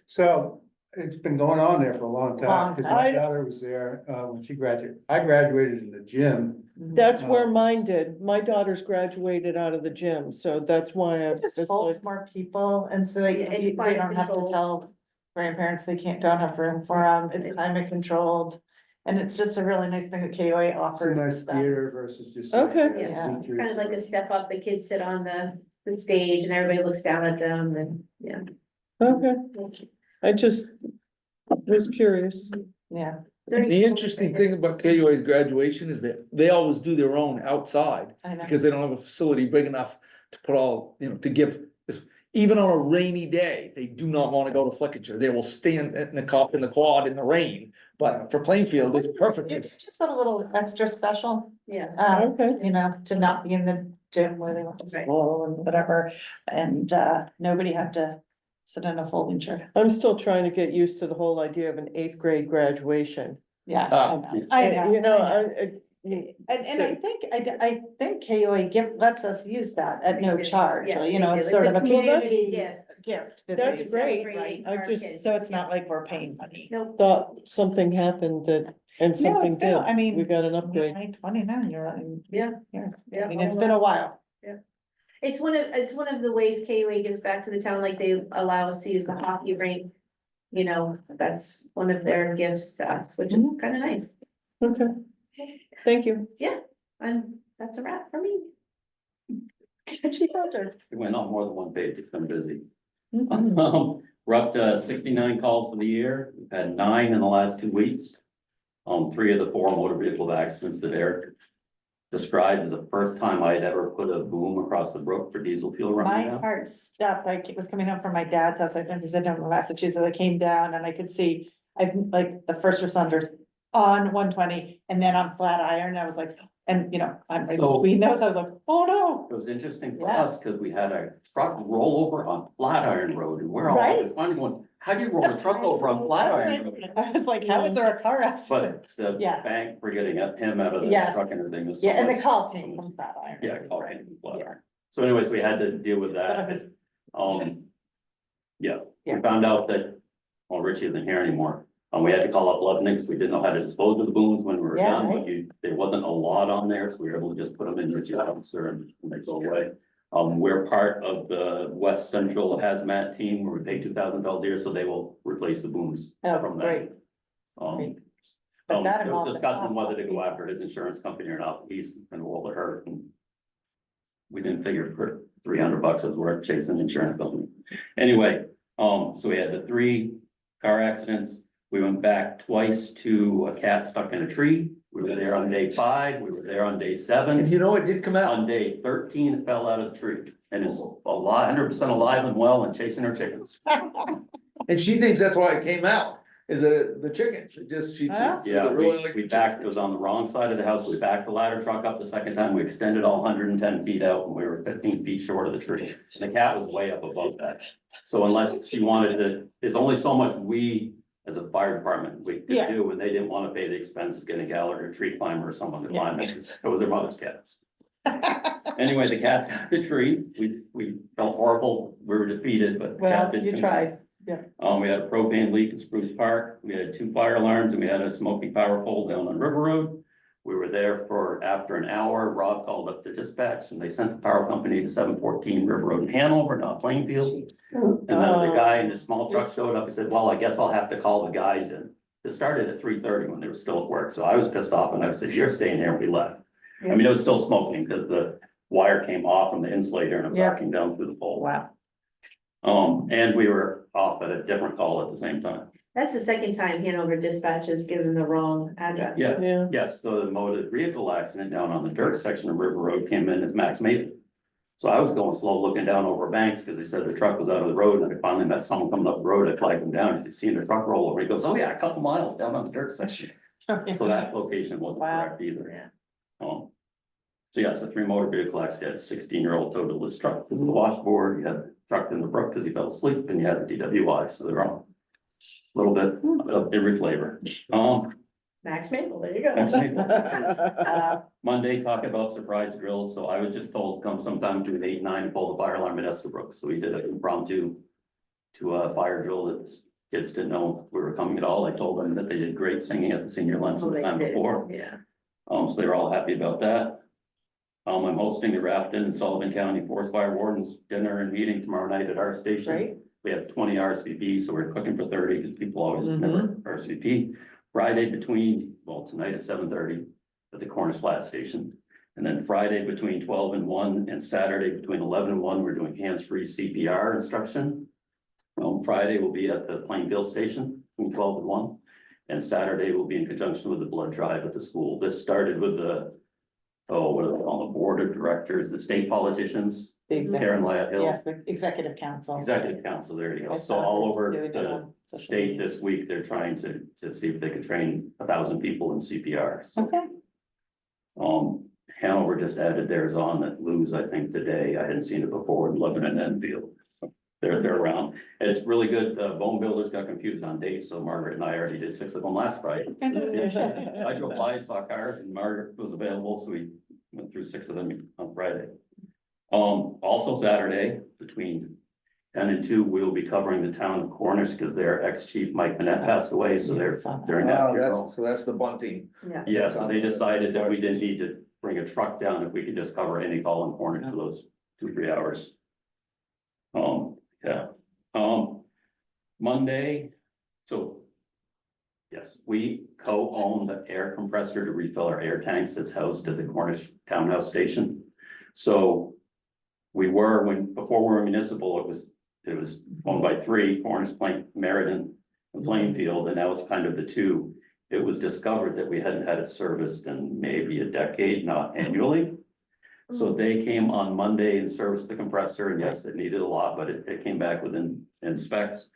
So it's been going on there for a long time, Long because time. my daughter was there, when she graduated. I graduated in the gym. That's where mine did. My daughter's graduated out of the gym, so that's why I It just it's holds like, more people, and so Yeah, it's they climate don't have to controlled. tell grandparents they don't have room for them, it's climate controlled. And it's just a really nice thing that KOA It's a offers. nice them. theater versus just. Okay. Yeah, bleachers. kind of like a step up. The kids sit on the stage and everybody looks down at them and, yeah. okay, I just was curious. Yeah. The interesting thing about KUA's graduation is that they always do their own outside I know. because they don't have a facility big enough to put all, to give this. Even on a rainy day, they do not want to go to Flickinger. They will stand in the quad in the rain. But for Plainfield, it's perfect. It just felt a little extra special, Yeah. Okay. to not be in the gym where they went to Right. school and whatever, and nobody had to sit in a folding chair. I'm still trying to get used to the whole idea of an 8th grade graduation. Yeah. Ah, I know. You know, I know. I- And I think, I think KOA lets us use that at no They do. charge, Yeah, you they know, do. it's It's sort a of a community community gift. that That's they- great, Celebrating I our just kids. So it's not like we're paying money. Nope. thought something happened and No, something it's been, did. I mean. We got an upgrade. 29, you're on. Yeah. Yes, Yeah, I mean, it's been a while. It's one of the ways KUA gives back to the town, like they allow us to use the hockey rink. That's one of their gifts to us, which is kind of nice. Okay, thank you. And that's a wrap for me. It went on more than one page, it's been busy. Mm-hmm. We're up to 69 calls for the year, we've had 9 in the last 2 weeks. 3 of the 4 motor vehicle accidents that Eric described as the first time I'd ever put a boom across the brook for diesel fuel My running down. heart stopped, like, it was coming home from my dad's house, I went to visit him in Massachusetts, I came down and I could see, like, the first responders on 120 and then on Flatiron, I was like, and, I'm right So- between those, I was like, oh no. It was interesting for Yeah. us because we had a truck roll over on Flatiron Road and we're all Right. finally going, how do you roll a truck over on Flatiron Road? I was like, how is there a car accident? But the Yeah. bank for getting him out of the Yes. truck and everything was. so Yeah, and the much- call so came much- from Flatiron. Yeah, call came from Yeah. Flatiron. So anyways, we had to deal with But that. it was- Yeah, we Yeah. found out that, well, Richie isn't here anymore. We had to call up Lubnix. We didn't know how to dispose of the booms when we were Yeah, done, right. but there wasn't a lot on there, so we were able to just put them in Richie's dumpster and they go away. We're part of the West Central Hazmat team where we pay $2,000 a year, so they will replace the booms Oh, from that. great. Great. But that There was involved a discussion lot. whether to go after his insurance company or not. He's in the world of hurt. And we didn't figure for $300 it was worth chasing the insurance company. Anyway, so we had the 3 car accidents. We went back twice to a cat stuck in a tree. We were there on day 5, we were there on day 7. And you know, it did come out. On day 13, it fell out of the tree and is a lot, 100% alive and well and chasing her chickens. And she thinks that's why it came out, is that the chicken, she Ah. says Yeah, it really likes we the backed, chicken. it was on the wrong side of the house. We backed the ladder truck up the second time. We extended all 110 feet out and we were 15 feet short of the tree. And the cat was way up above that. So unless she wanted to, there's only so much we, as a fire department, we could Yeah. do, and they didn't want to pay the expense of getting a Gallagher tree climber or someone to climb it. It was their mother's cats. Anyway, the cat's out of the tree. We felt horrible. We were defeated, but. the cat Well, did you come tried. out. Yeah. We had a propane leak in Spruce Park. We had 2 fire alarms and we had a smoky power pole down on River Road. We were there for after an hour. Rob called up the dispatch and they sent the power company to 714 River Road in Hanover, not Plainfield. And then the guy in the small truck showed up and said, well, I guess I'll have to call the guys in. It started at 3:30 when they were still at work. So I was pissed off and I said, you're staying here. And we left. I mean, it was still smoking because the wire came off from the insulator and it was Yeah. arcing down through the pole. Wow. And we were off at a different call at the same time. That's the second time Hanover Dispatch has given the wrong address. Yeah, Yeah. yes, the motor vehicle accident down on the dirt section of River Road came in as Max Maple. So I was going slow looking down over banks because they said the truck was out of the road and I finally met someone coming up the road. I flagged him down. He's seen the truck roll over. He goes, oh yeah, a couple miles down on the dirt section. So that location wasn't Wow. correct either. Yeah. So yes, the 3 motor vehicle accident, 16-year-old totaled his truck because of the washboard. He had the truck in the brook because he fell asleep and you had the DWI. So they're all a little bit of every flavor. Max Maple, there you go. Max Maple. Uh, Monday, talk about surprise drills, so I was just told to come sometime between 8 and 9 to pull the fire alarm at Estabrook, so we did an impromptu. To a fire drill that kids didn't know we were coming at all, I told them that they did great singing at the senior lunch Oh, the they time did, before. Yeah. So they were all happy about that. I'm hosting the Rafton and Sullivan County Forest Fire Wardens dinner and meeting tomorrow night at our station. Great. We have 20 RSVP, so we're cooking for 30, because people always never RSVP. Friday tonight at 7:30 at the Cornish Flat Station. And then Friday between 12 and 1 and Saturday between 11 and 1, we're doing hands-free CPR instruction. Friday will be at the Plainfield Station between 12 and 1. And Saturday will be in conjunction with the blood drive at the school. This started with the, what do they call the board of directors, the state politicians, The executive, Karen Lyatt Hill. yes, the executive council. Executive council, there you I go. saw So all her over doing it the on social state media. this week, they're trying to see if they can train 1,000 people in CPR. So, Okay, Hanover just added theirs on at Lou's, I think, today. I hadn't seen it before in Lebanon and Enfield. They're around. And it's really good. Bone Builders got confused on dates, so Margaret and I already did 6 of them last Friday. I drove by, saw cars, and Margaret was available, so we went through 6 of them on Friday. Also Saturday, between 10 and 2, we'll be covering the town of Cornish, because their ex-chief Mike Manette passed away, so they're during that Oh, funeral. that's the bunting. Yeah. Yeah, so they decided that we didn't need to bring a truck down, if we could just cover any call in Cornish for those 2-3 hours. Yeah, Monday, so. Yes, we co-own the air compressor to refill our air tanks that's housed at the Cornish Townhouse Station. So we were, before we were municipal, it was owned by 3, Cornish, Meriden, and Plainfield, and now it's kind of the 2. It was discovered that we hadn't had it serviced in maybe a decade, not annually. So they came on Monday and serviced the compressor, and yes, it needed a lot, but it came back within specs.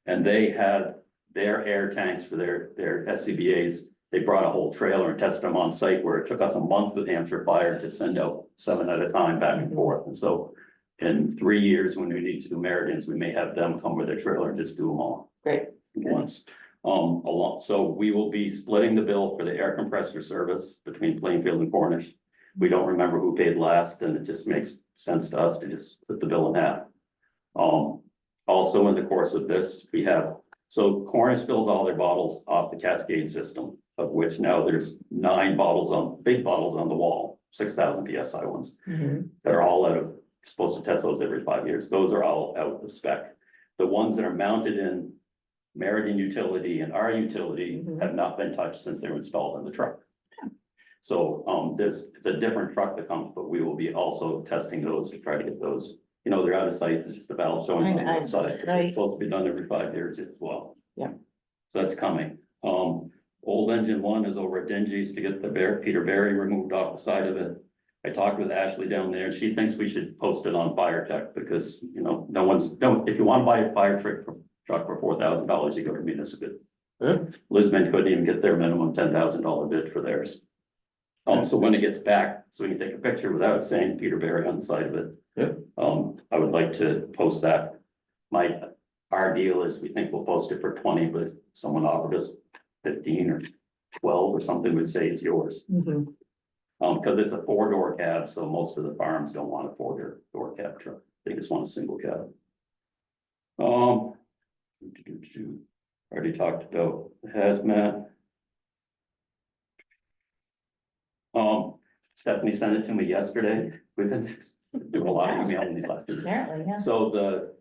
And they had their air tanks for their SCBA's. They brought a whole trailer and tested them on site, where it took us a month with Hampshire Fire to send out 7 at a time back and forth. And so in 3 years, when we need to do Meridans, we may have them come with their trailer and just do them all great. once. So we will be splitting the bill for the air compressor service between Plainfield and Cornish. We don't remember who paid last, and it just makes sense to us to just split the bill in half. Also in the course of this, so Cornish fills all their bottles off the Cascade system, of which now there's 9 big bottles on the wall, 6,000 PSI ones. They're all supposed to test those every 5 years. Those are all out of spec. The ones that are mounted in Meriden Utility and our utility have not been touched since they were installed in the truck. So, it's a different truck that comes, but we will be also testing those to try to get those, they're out of sight, it's just the valve showing on the Right, outside. right. It's supposed to be done every 5 years as well. Yeah. So that's coming. Old engine one is over at Dingy's to get the Peter Barry removed off the side of it. I talked with Ashley down there, and she thinks we should post it on Fire Tech because, you know, if you wanna buy a fire truck for $4,000, you go to Municipal. Yeah. Lisbon couldn't even get their minimum $10,000 bid for theirs. So when it gets back, so we can take a picture without saying Peter Barry on the side of it. Yeah. I would like to post that. Our deal is, we think we'll post it for 20, but if someone offered us 15 or 12 or something, we'd say it's yours. Mhm. Cause it's a 4-door cab, so most of the farms don't want a 4-door cab truck. They just want a single cab. Already talked about hazmat. Stephanie sent it to me yesterday. We've been doing a lot of emailing these last 2 days. Apparently, yeah. So the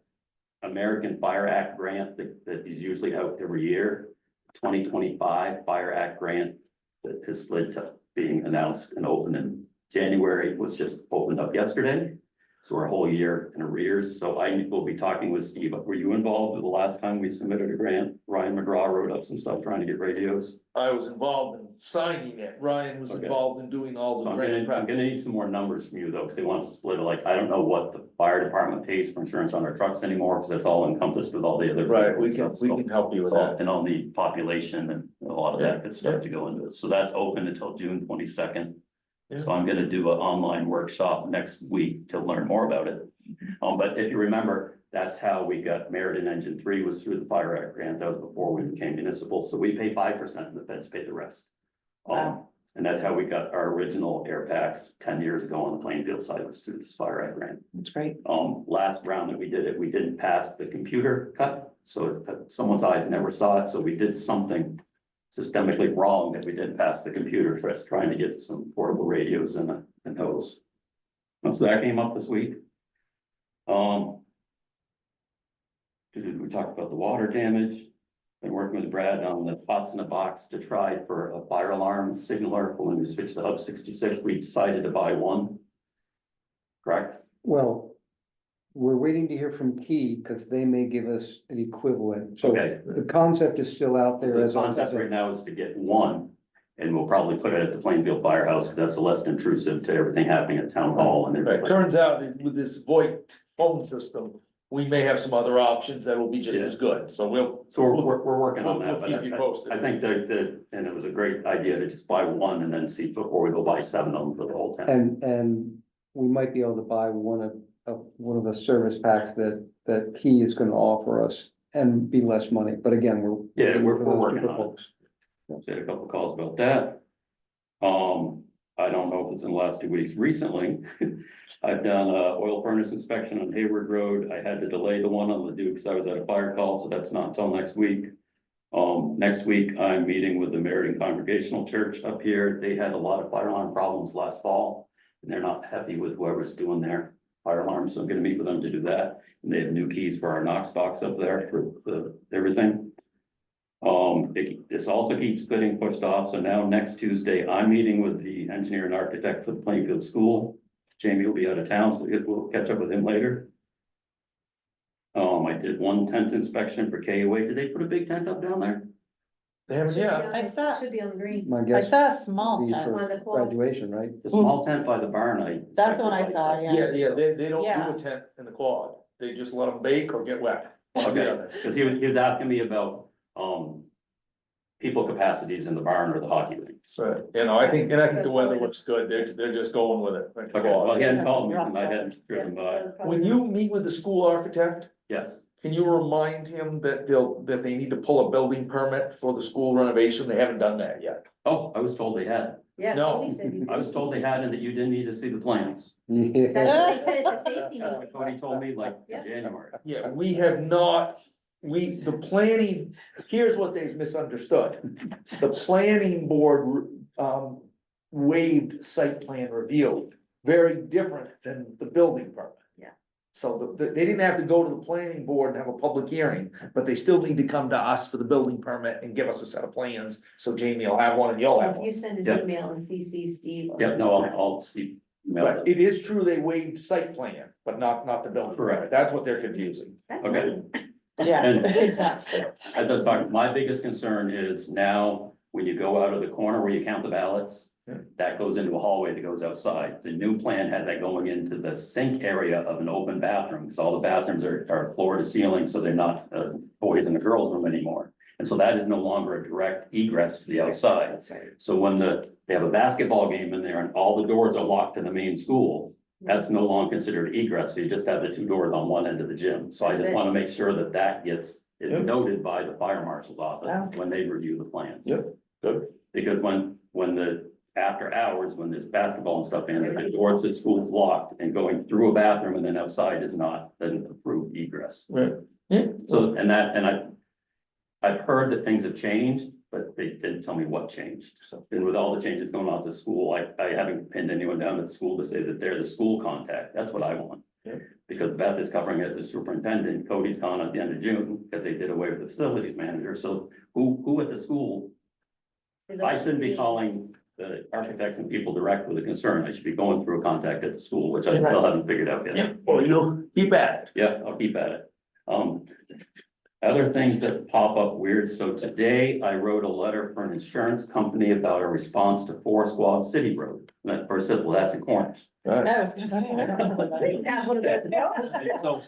American Fire Act grant that is usually out every year, 2025 Fire Act grant that has slid to being announced and opened in January was just opened up yesterday. So we're a whole year in arrears. So I will be talking with Steve. Were you involved with the last time we submitted a grant? Ryan McGraw wrote up some stuff trying to get radios. I was involved in signing it. Ryan was Okay. involved in doing all So the I'm grant prep. gonna need some more numbers from you though, because they want to split it. Like, I don't know what the fire department pays for insurance on our trucks anymore, because that's all encompassed with all the other. Right, we can stuff. So- help you with So, that. and all the population and a lot of that could start to go into it. So that's open until June 22nd. Yeah. So I'm gonna do an online workshop next week to learn more about it. But if you remember, that's how we got Meriden Engine 3 was through the Fire Act grant. That was before we became municipal. So we pay 5% and the feds pay the rest. Wow. And that's how we got our original air packs 10 years ago on the Plainfield side was through this Fire Act grant. That's great. Last round that we did it, we didn't pass the computer cut, so someone's eyes never saw it, so we did something systemically wrong that we didn't pass the computer test, trying to get some portable radios and those. So that came up this week. We talked about the water damage. Been working with Brad on the pots in the box to try for a fire alarm signaler. When we switched to Hub 66, we decided to buy one. Correct? Well, we're waiting to hear from Key because they may give us an equivalent. So Okay. the concept is still out there The as concept right now is to get one, and we'll probably put it at the Plainfield Firehouse, because that's less intrusive to everything happening at Town Hall and Right, everything. turns out that with this VoIP phone system, we may have some other options that will be just as good, so we'll. So we're working on We'll that, but keep you posted. I think that, and it was a great idea to just buy one and then see before we go buy 7 of them for the whole town. And we might be able to buy one of the service packs that Key is gonna offer us and be less money, but again, we're. Yeah, we're for those working two on it. folks. Had a couple calls about that. I don't know if it's in the last 2 weeks. Recently, I've done a oil furnace inspection on Hayward Road. I had to delay the one on the Duke because I was at a fire call, so that's not until next week. Next week, I'm meeting with the Meriden Congregational Church up here. They had a lot of fire alarm problems last fall, and they're not happy with whoever's doing their fire alarm, so I'm gonna meet with them to do that. And they have new keys for our Knox box up there for everything. This also keeps getting pushed off, so now next Tuesday, I'm meeting with the engineer and architect for the Plainfield School. Jamie will be out of town, so we'll catch up with him later. I did one tent inspection for KOA. Did they put a big tent up down there? They haven't yet. I saw- Should be on the green. My I guess saw a small be tent. for On the quad. graduation, right? The small tent by the barn, That's the one I saw, yeah. Yeah, they don't Yeah. do a tent in the quad, they just let them bake or get wet. One or the Okay, other. because he was asking me about, people capacities in the barn or the hockey rinks. Right, I think the weather looks good, they're just going with it. like the Okay, well, quad. he hadn't called me, and I hadn't driven by. When you meet with the school architect, Yes, can you remind him that that they need to pull a building permit for the school renovation? They haven't done that yet. oh, I was told they had. Yeah. No. Cody said you I was told they had and that you didn't need to see the plans. Yeah. That's what they said, it's a safety That's meeting. what Cody told me like in Yeah. January. Yeah, we have not, the planning, here's what they've misunderstood. The planning board, waived site plan review, very different than the building permit. Yeah. So they didn't have to go to the planning board and have a public hearing, but they still need to come to us for the building permit and give us a set of plans. So Jamie will have one and you'll have If one. you send Yeah. an email and CC Steve. Yep, no, I'll see. But it is true they waived site plan, but not the building permit. Correct. That's what they're confusing. That's Okay. fine. Yes, And- exactly. At the start, my biggest concern is now, when you go out of the corner where you count the ballots, that goes into a hallway that goes outside. The new plan had that going into the sink area of an open bathroom, because all the bathrooms are floor to ceiling, so they're not boys and the girls room anymore. And so that is no longer a direct egress to the outside. That's right. So when they have a basketball game in there and all the doors are locked to the main school, that's no longer considered egress, so you just have the two doors on one end of the gym. So I just want to make sure that that gets noted by the fire marshal's office when they review the plans. Yep, good. Because when the, after hours, when there's basketball and stuff in, the doors to the school is locked, and going through a bathroom and then outside is not an approved egress. Right. Yeah. So, I've heard that things have changed, but they didn't tell me what changed. So, and with all the changes going on at the school, I haven't pinned anyone down at the school to say that they're the school contact. That's what I want. Yeah. Because Beth is covering as a superintendent, Cody's gone at the end of June, because they did away with the facilities manager. So who at the school, I shouldn't be calling the architects and people direct with a concern. I should be going through a contact at the school, which I still haven't figured out yet. Yeah, well, you'll keep at it. Yeah, I'll keep at it. Other things that pop up weird. So today I wrote a letter for an insurance company about a response to 4 Squad City Road. And first said, well, that's in Cornish. Right. I was gonna say, I don't know what that is. And so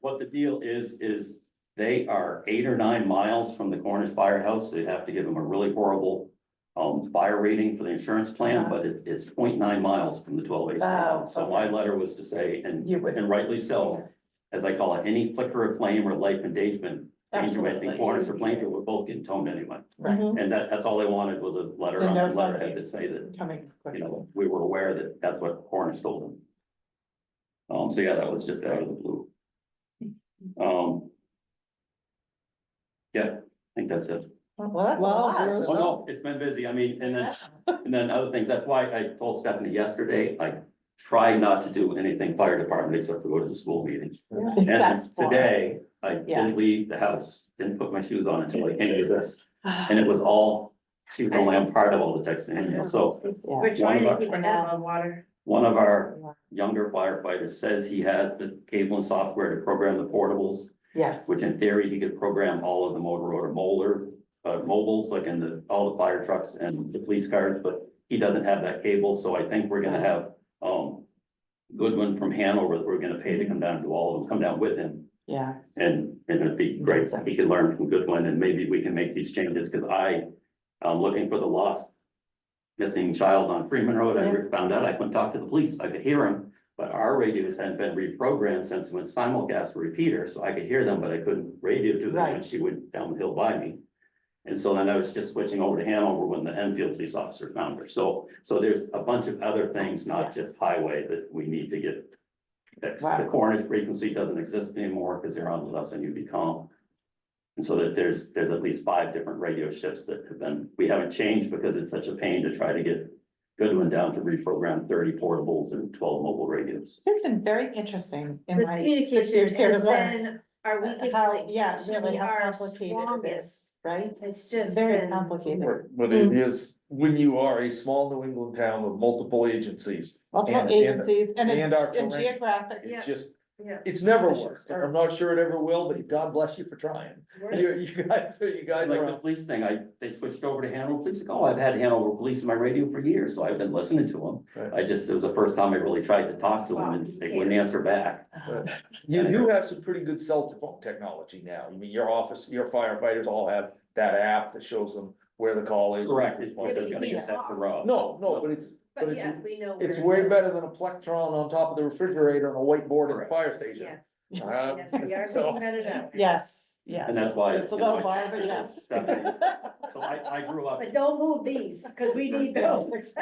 what the deal is they are 8 or 9 miles from the Cornish firehouse. So you have to give them a really horrible fire rating for the insurance plan, but it's 0.9 miles from the 12 Oh, acres. So my letter was to say, You would. and rightly so, as I call it, any flicker of flame or life endangerment, Absolutely. Cornish or Plainfield, we're both getting toned anyway. Right. And that's all they wanted was a letter They on know the letterhead somebody. to say that, Coming. you know, we were aware that that's what Cornish told them. So yeah, that was just out of the blue. Yeah, I think that's it. Well, that's a Wow, lot. Bruce. Oh, no, it's been busy. I mean, and then other things. That's why I told Stephanie yesterday, I try not to do anything fire department except for go to the school meeting. And That's today, I Yeah. didn't leave the house, didn't put my shoes on until I came to this. And it was all, she was only on part of all the text and email. So We're trying One of to keep our head above water. one of our younger firefighters says he has the cable and software to program the portables, Yes. which in theory, he could program all of the Motorola mobiles, like in all the fire trucks and the police cars, but he doesn't have that cable, so I think we're gonna have, Goodwin from Hanover that we're gonna pay to come down and do all of them, come down with him. Yeah. And it'd be great if he could learn from Goodwin, and maybe we can make these changes, cause I'm looking for the lost missing child on Freeman Road. I found out I couldn't talk to the police. I could hear him, but our radios hadn't been reprogrammed since when simulcast the repeater, so I could hear them, but I couldn't radio to them when Right. she went down the hill by me. And so then I was just switching over to Hanover when the Enfield police officer found her. So there's a bunch of other things, not just highway, that we need to get fixed. Wow. The Cornish frequency doesn't exist anymore because they're on with us and UBCom. And so that there's at least 5 different radio shifts that have been, we haven't changed because it's such a pain to try to get Goodwin down to reprogram 30 portables and 12 mobile radios. It's been very interesting in The my 6 communication years here to has learn. been our weakest How, link. yeah, Should really be how our complicated it is, strongest. right? It's just Very been. complicated. But it is, when you are a small New England town with multiple agencies, Multiple and- agencies and and our terrain. geographic. Yeah. it's just, Yeah. it's never Issues worked. are- I'm not sure it ever will, but God bless you for trying. You guys Like are the on. police thing, they switched over to Hanover Police. Like, oh, I've had Hanover Police in my radio for years, so I've been listening to them. Right. It was the first time I really tried to talk to them and they wouldn't answer back. You do have some pretty good cell phone technology now. I mean, your office, your firefighters all have that app that shows them where the call is. Correct. It's but you gonna get can't that's the rub. No, but it's, But but yeah, it's, we know. it's where- way better than a plectron on top of the refrigerator and a whiteboard at the Correct. fire station. Yes. Uh, Yes, we are so- being vetted out. Yes, yes. And that's why. It's a little bar, but yes. So I grew up, But don't move these, cause we need those.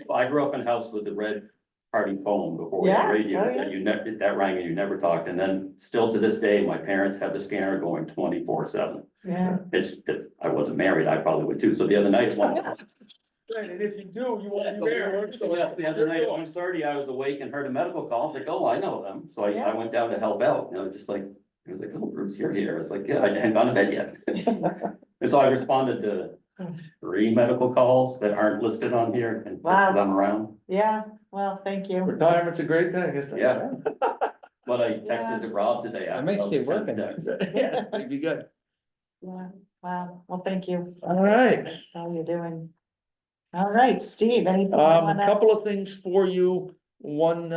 I grew up in a house with the red party phone before we had Yeah, radios, oh, yeah. and you never, that rang and you never talked, and then still to this day, my parents have the scanner going 24/7. Yeah. I wasn't married, I probably would too, so the other night, Right, and if you do, you won't be there. so yes, the other night at 1:30, I was awake and heard a medical call, I was like, oh, I know them, so I Yeah. went down to help out, you know, just like, it was like, oh, Bruce, you're here, I was like, yeah, I hadn't gone to bed yet. And so I responded to 3 medical calls that aren't listed on here and put Wow. them around. Yeah, well, thank you. Retirement's a great thing, isn't it? Yeah. But I texted to Rob today. I may stay working. Yeah, that'd be good. Yeah, wow, well, thank you. All right. How you doing? All right, Steve, anything you A wanna? couple of things for you. One,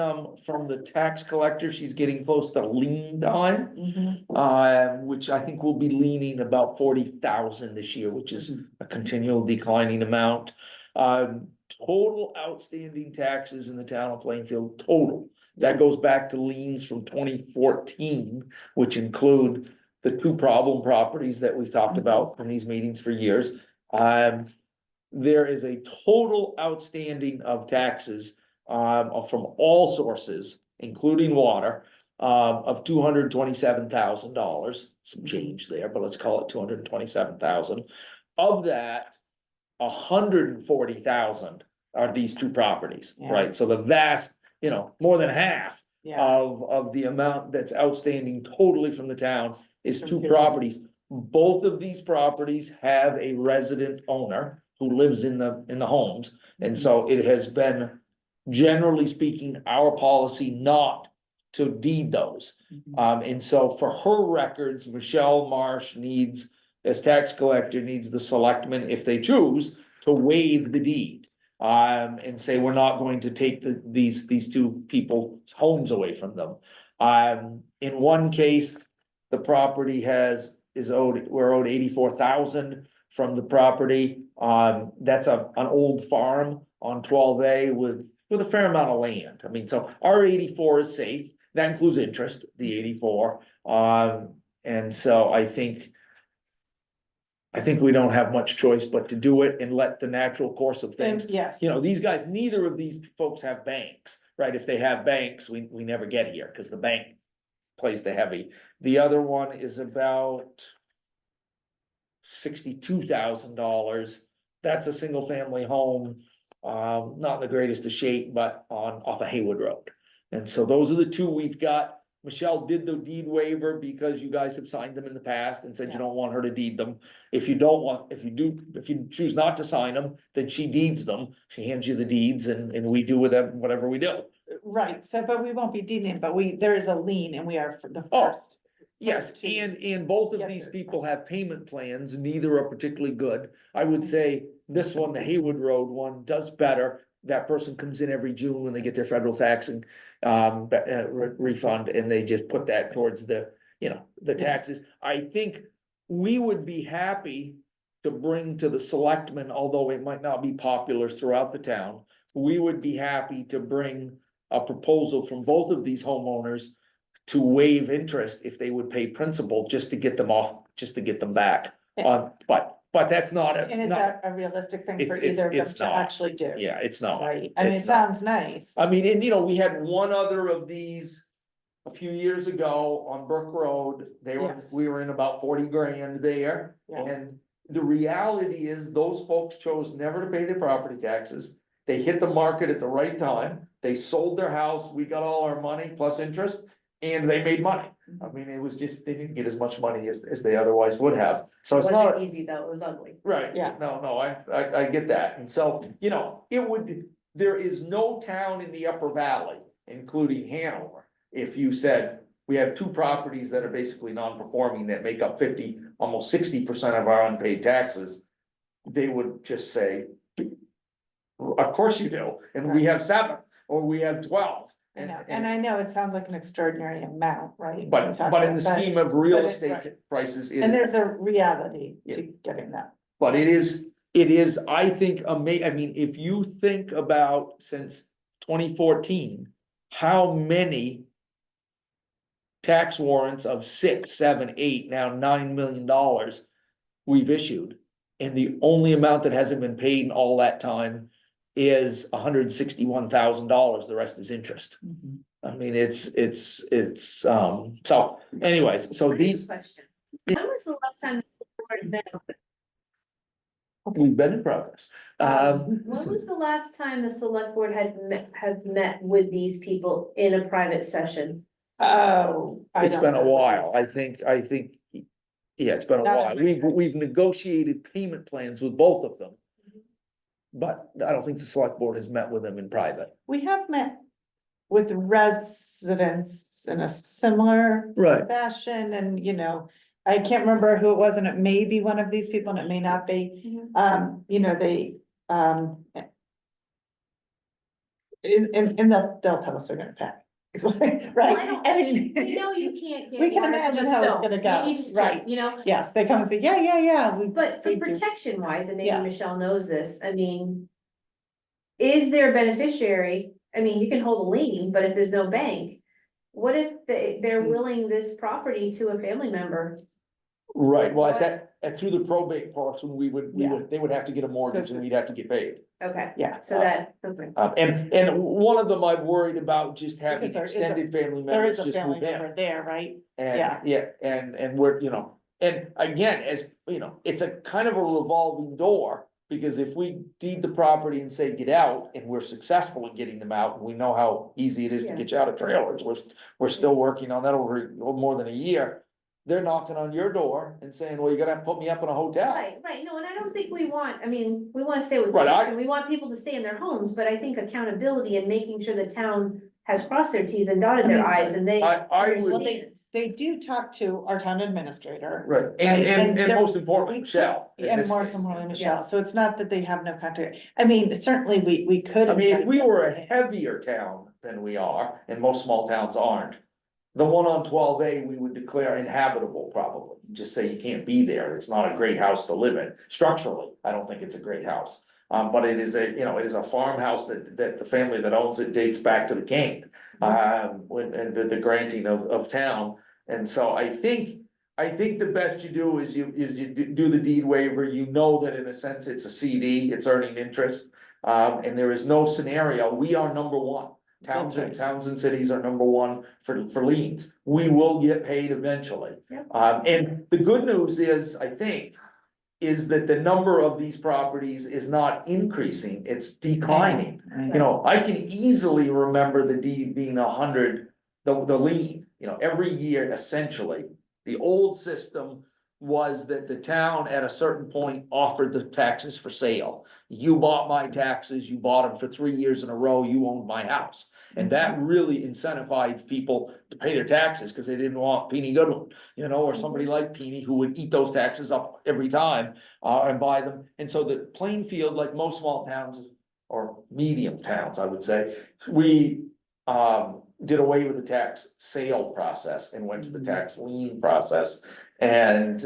from the tax collector, she's getting close to lien time. Mhm. Which I think will be leaning about 40,000 this year, which is a continual declining amount. Total outstanding taxes in the town of Plainfield, total. That goes back to liens from 2014, which include the two problem properties that we've talked about in these meetings for years. There is a total outstanding of taxes, from all sources, including water, of $227,000, some change there, but let's call it 227,000. Of that, 140,000 are these two properties, Yeah. right? So the vast, more than half Yeah, of the amount that's outstanding totally from the town is From two two. properties. Both of these properties have a resident owner who lives in the homes. And so it has been, generally speaking, our policy not to deed those. And so for her records, Michelle Marsh needs, as tax collector, needs the selectmen, if they choose, to waive the deed. And say, we're not going to take these two people's homes away from them. In one case, the property we're owed 84,000 from the property. That's an old farm on 12A with a fair amount of land. I mean, so our 84 is safe. That includes interest, the 84. And so I think we don't have much choice but to do it and let the natural course of things. yes. These guys, neither of these folks have banks, right? If they have banks, we never get here because the bank plays the heavy. The other one is about $62,000. That's a single family home, not in the greatest of shape, but off of Haywood Road. And so those are the two we've got. Michelle did the deed waiver because you guys have signed them in the past and said you Yeah. don't want her to deed them. If you choose not to sign them, then she deeds them. She hands you the deeds and we do with them whatever we do. Right, so, but we won't be deeding, but there is a lien and we are for the Oh, first. Yes, to and both of get these this people have payment plans, neither are particularly good. I would say this one, the Haywood Road one, does better. That person comes in every June when they get their federal taxing refund, and they just put that towards the taxes. I think we would be happy to bring to the selectmen, although it might not be popular throughout the town. We would be happy to bring a proposal from both of these homeowners to waive interest if they would pay principal just to get them off, just to get them back. But that's not And is that a realistic thing for It's- either of them it's to not. actually do? Yeah, it's not. Right, I mean, it It's not. sounds nice. I mean, and we had one other of these a few years ago on Brook Road. Yes. We were in about 40 grand there. Yeah. And the reality is those folks chose never to pay their property taxes. They hit the market at the right time. They sold their house. We got all our money plus interest and they made money. I mean, it was just, they didn't get as much money as they otherwise would have. So it's not. Wasn't easy though, it was ugly. Right, Yeah. no, I get that, and so, there is no town in the Upper Valley, including Hanover. If you said, we have two properties that are basically non-performing that make up 50, almost 60% of our unpaid taxes. They would just say, of course you do, and we have 7, or we have 12. I know, and I know it sounds like an extraordinary amount, right? But We talked in about the that. scheme of real but it- estate right. prices, And there's a reality to getting that. but it is, I think, I mean, if you think about since 2014, how many tax warrants of 6, 7, 8, now $9 million we've issued. And the only amount that hasn't been paid in all that time is $161,000. The rest is interest. I mean, so anyways, so these, Question. When was the last time the board met? we've been in progress. When was the last time the select board had met with these people in a private session? Oh. I It's don't been a know. while, I think, yeah, it's been a Not while, in my we've negotiated payment plans with both of them. But I don't think the select board has met with them in private. We have met with residents in a similar Right. fashion and, I can't remember who it was and it may be one of these people and it may not be. They, and they'll tell us they're gonna pay. Right? I mean, We know you can't get. we can water from imagine a how it's stone. gonna go, You just right. can't, you know? yes, they come and say, yeah. But for we do. protection wise, and maybe Yeah. Michelle knows this, I mean. Is there a beneficiary? I mean, you can hold a lien, but if there's no bank, what if they're willing this property to a family member? Right, well, What? through the probate portion, they would have to get a mortgage and we'd have to get paid. Okay, Yeah. so that, okay. And one of them I'm worried about just having Because there is a- extended family There members is a just family move in. member there, right? And, yeah, and we're, and again, it's a kind of a revolving door. Because if we deed the property and say, get out, and we're successful in getting them out, and we know how easy it is to Yeah. get you out of trailers, we're still working on that over more than a year. They're knocking on your door and saying, well, you're gonna have to put me up in a hotel. Right, no, and I don't think we want, I mean, we wanna stay with Right, caution, we want people to stay in their homes, but I think accountability and making sure the town has crossed their Ts and dotted I their mean, Is and they I would, understand. They do talk to our town administrator. right, Right, and and they're- most importantly, Michelle. in And this more case. importantly, Michelle, so it's not that they have no contact, I mean, certainly we could. I mean, if we were a heavier town than we are, and most small towns aren't. The one on 12A, we would declare inhabitable probably, just say you can't be there, it's not a great house to live in, structurally, I don't think it's a great house. But it is it is a farmhouse that the family that owns it dates back to the king. And the granting of town, and so I think the best you do is you do the deed waiver, that in a sense it's a CD, it's earning interest. And there is no scenario, we are number one. Towns and cities are number one for liens. We will get paid eventually. Yep. And the good news is, I think, is that the number of these properties is not increasing, it's declining. I can easily remember the deed being 100, the lien, every year essentially. The old system was that the town at a certain point offered the taxes for sale. You bought my taxes, you bought them for 3 years in a row, you owned my house. And that really incentivized people to pay their taxes, because they didn't want Peony Goodwin, or somebody like Peony who would eat those taxes up every time, and buy them. And so the Plainfield, like most small towns, or medium towns, I would say, we, did away with the tax sale process and went to the tax lien process. And,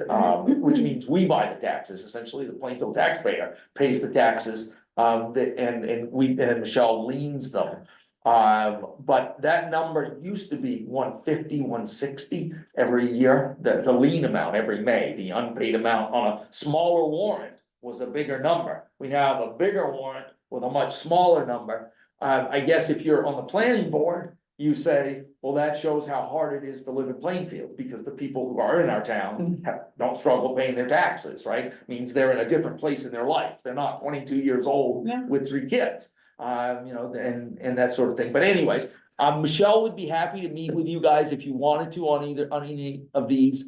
which means we buy the taxes, essentially the Plainfield taxpayer pays the taxes, and Michelle liens them. But that number used to be 150, 160 every year, the lien amount every May, the unpaid amount on a smaller warrant was a bigger number. We now have a bigger warrant with a much smaller number. I guess if you're on the planning board, you say, well, that shows how hard it is to live in Plainfield, because the people who are in our town don't struggle paying their taxes, right? Means they're in a different place in their life. They're not 22 years old Yeah. with 3 kids. And that sort of thing. But anyways, Michelle would be happy to meet with you guys if you wanted to on any of these.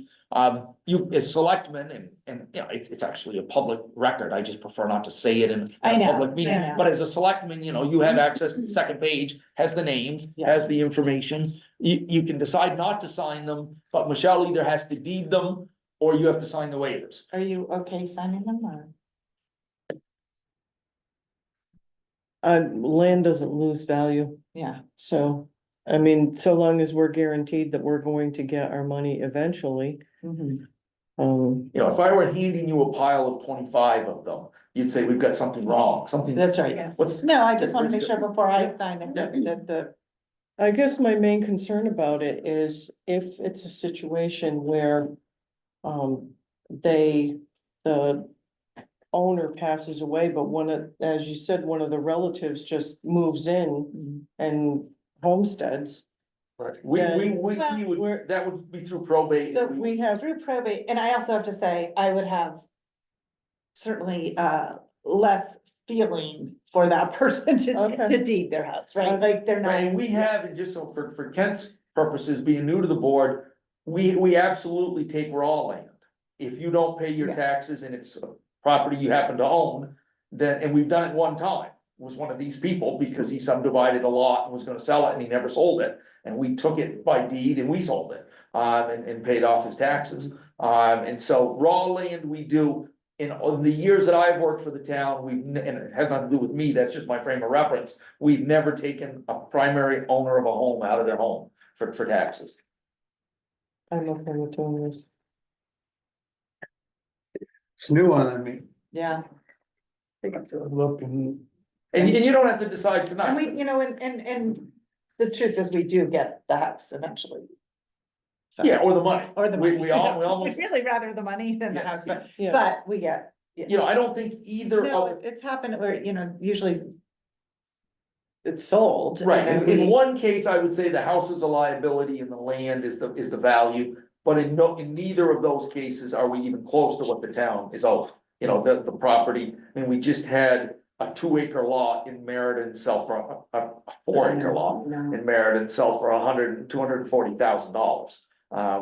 You as selectmen, and it's actually a public record. I just prefer not to say it in I a know, public meeting. I know. But as a selectman, you have access to the second page, has the names, Yeah. has the information. You can decide not to sign them, but Michelle either has to deed them or you have to sign the waivers. Are you okay signing them or? Land doesn't lose value, Yeah. so, I mean, so long as we're guaranteed that we're going to get our money eventually. Mhm. If I were handing you a pile of 25 of them, you'd say, we've got something wrong, something. That's right. What's, No, I just wanna make sure before I sign it, that the, I guess my main concern about it is if it's a situation where. The owner passes away, but as you said, one of the relatives just moves in and homesteads. right, Yeah. that would be through probate. so we have through probate, and I also have to say, I would have. Certainly, less feeling for that person Okay. to deed their house, right? Like, they're not. Right, and we have, and just so for Kent's purposes, being new to the board, we absolutely take raw land. If you don't pay your Yes. taxes and it's a property you happen to own, then, and we've done it one time. was one of these people because he subdivided a lot and was gonna sell it and he never sold it. And we took it by deed and we sold it, and paid off his taxes. And so raw land we do, in the years that I've worked for the town, and it has nothing to do with me, that's just my frame of reference. We've never taken a primary owner of a home out of their home for taxes. I'm okay with doing this. It's new on me. Yeah. Look and. And you don't have to decide And tonight. we, you know, and the truth is we do get the house eventually. So- Yeah, or the money. Or the We- money. we almost- We'd really rather the money than the Yes, house, but, Yeah. but we get. yes. You know, I don't think either No, of, it's happened where, you know, usually it's sold. and right, then in we- one case, I would say the house is a liability and the land is the value. But in neither of those cases are we even close to what the town is owed. You know, the property, I mean, we just had a 2 acre lot in Meriden sell for a 4 acre lot in Meriden sell for $240,000.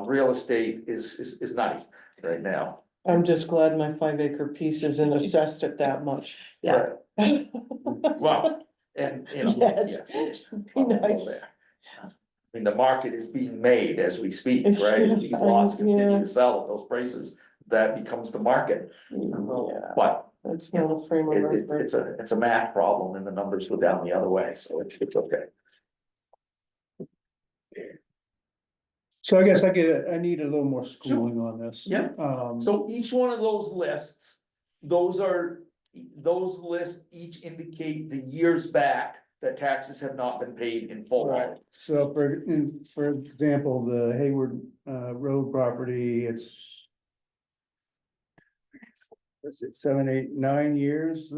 Real estate is nutty right now. I'm just glad my 5 acre piece isn't assessed at that much. Yeah. Right. Well, and you know, Yes. yes. Be nice. I mean, the market is being made as we speak, right? These lots continue Yeah. to sell at those prices, that becomes the market. Yeah, But that's not a frame of reference. it's a math problem and the numbers go down the other way, so it's okay. So I guess I need a little more schooling on this. Yeah. Um, So each one of those lists, those lists each indicate the years back that taxes have not been paid in full. right, so for example, the Hayward, Road property, it's. Is it 7, 8, 9 years?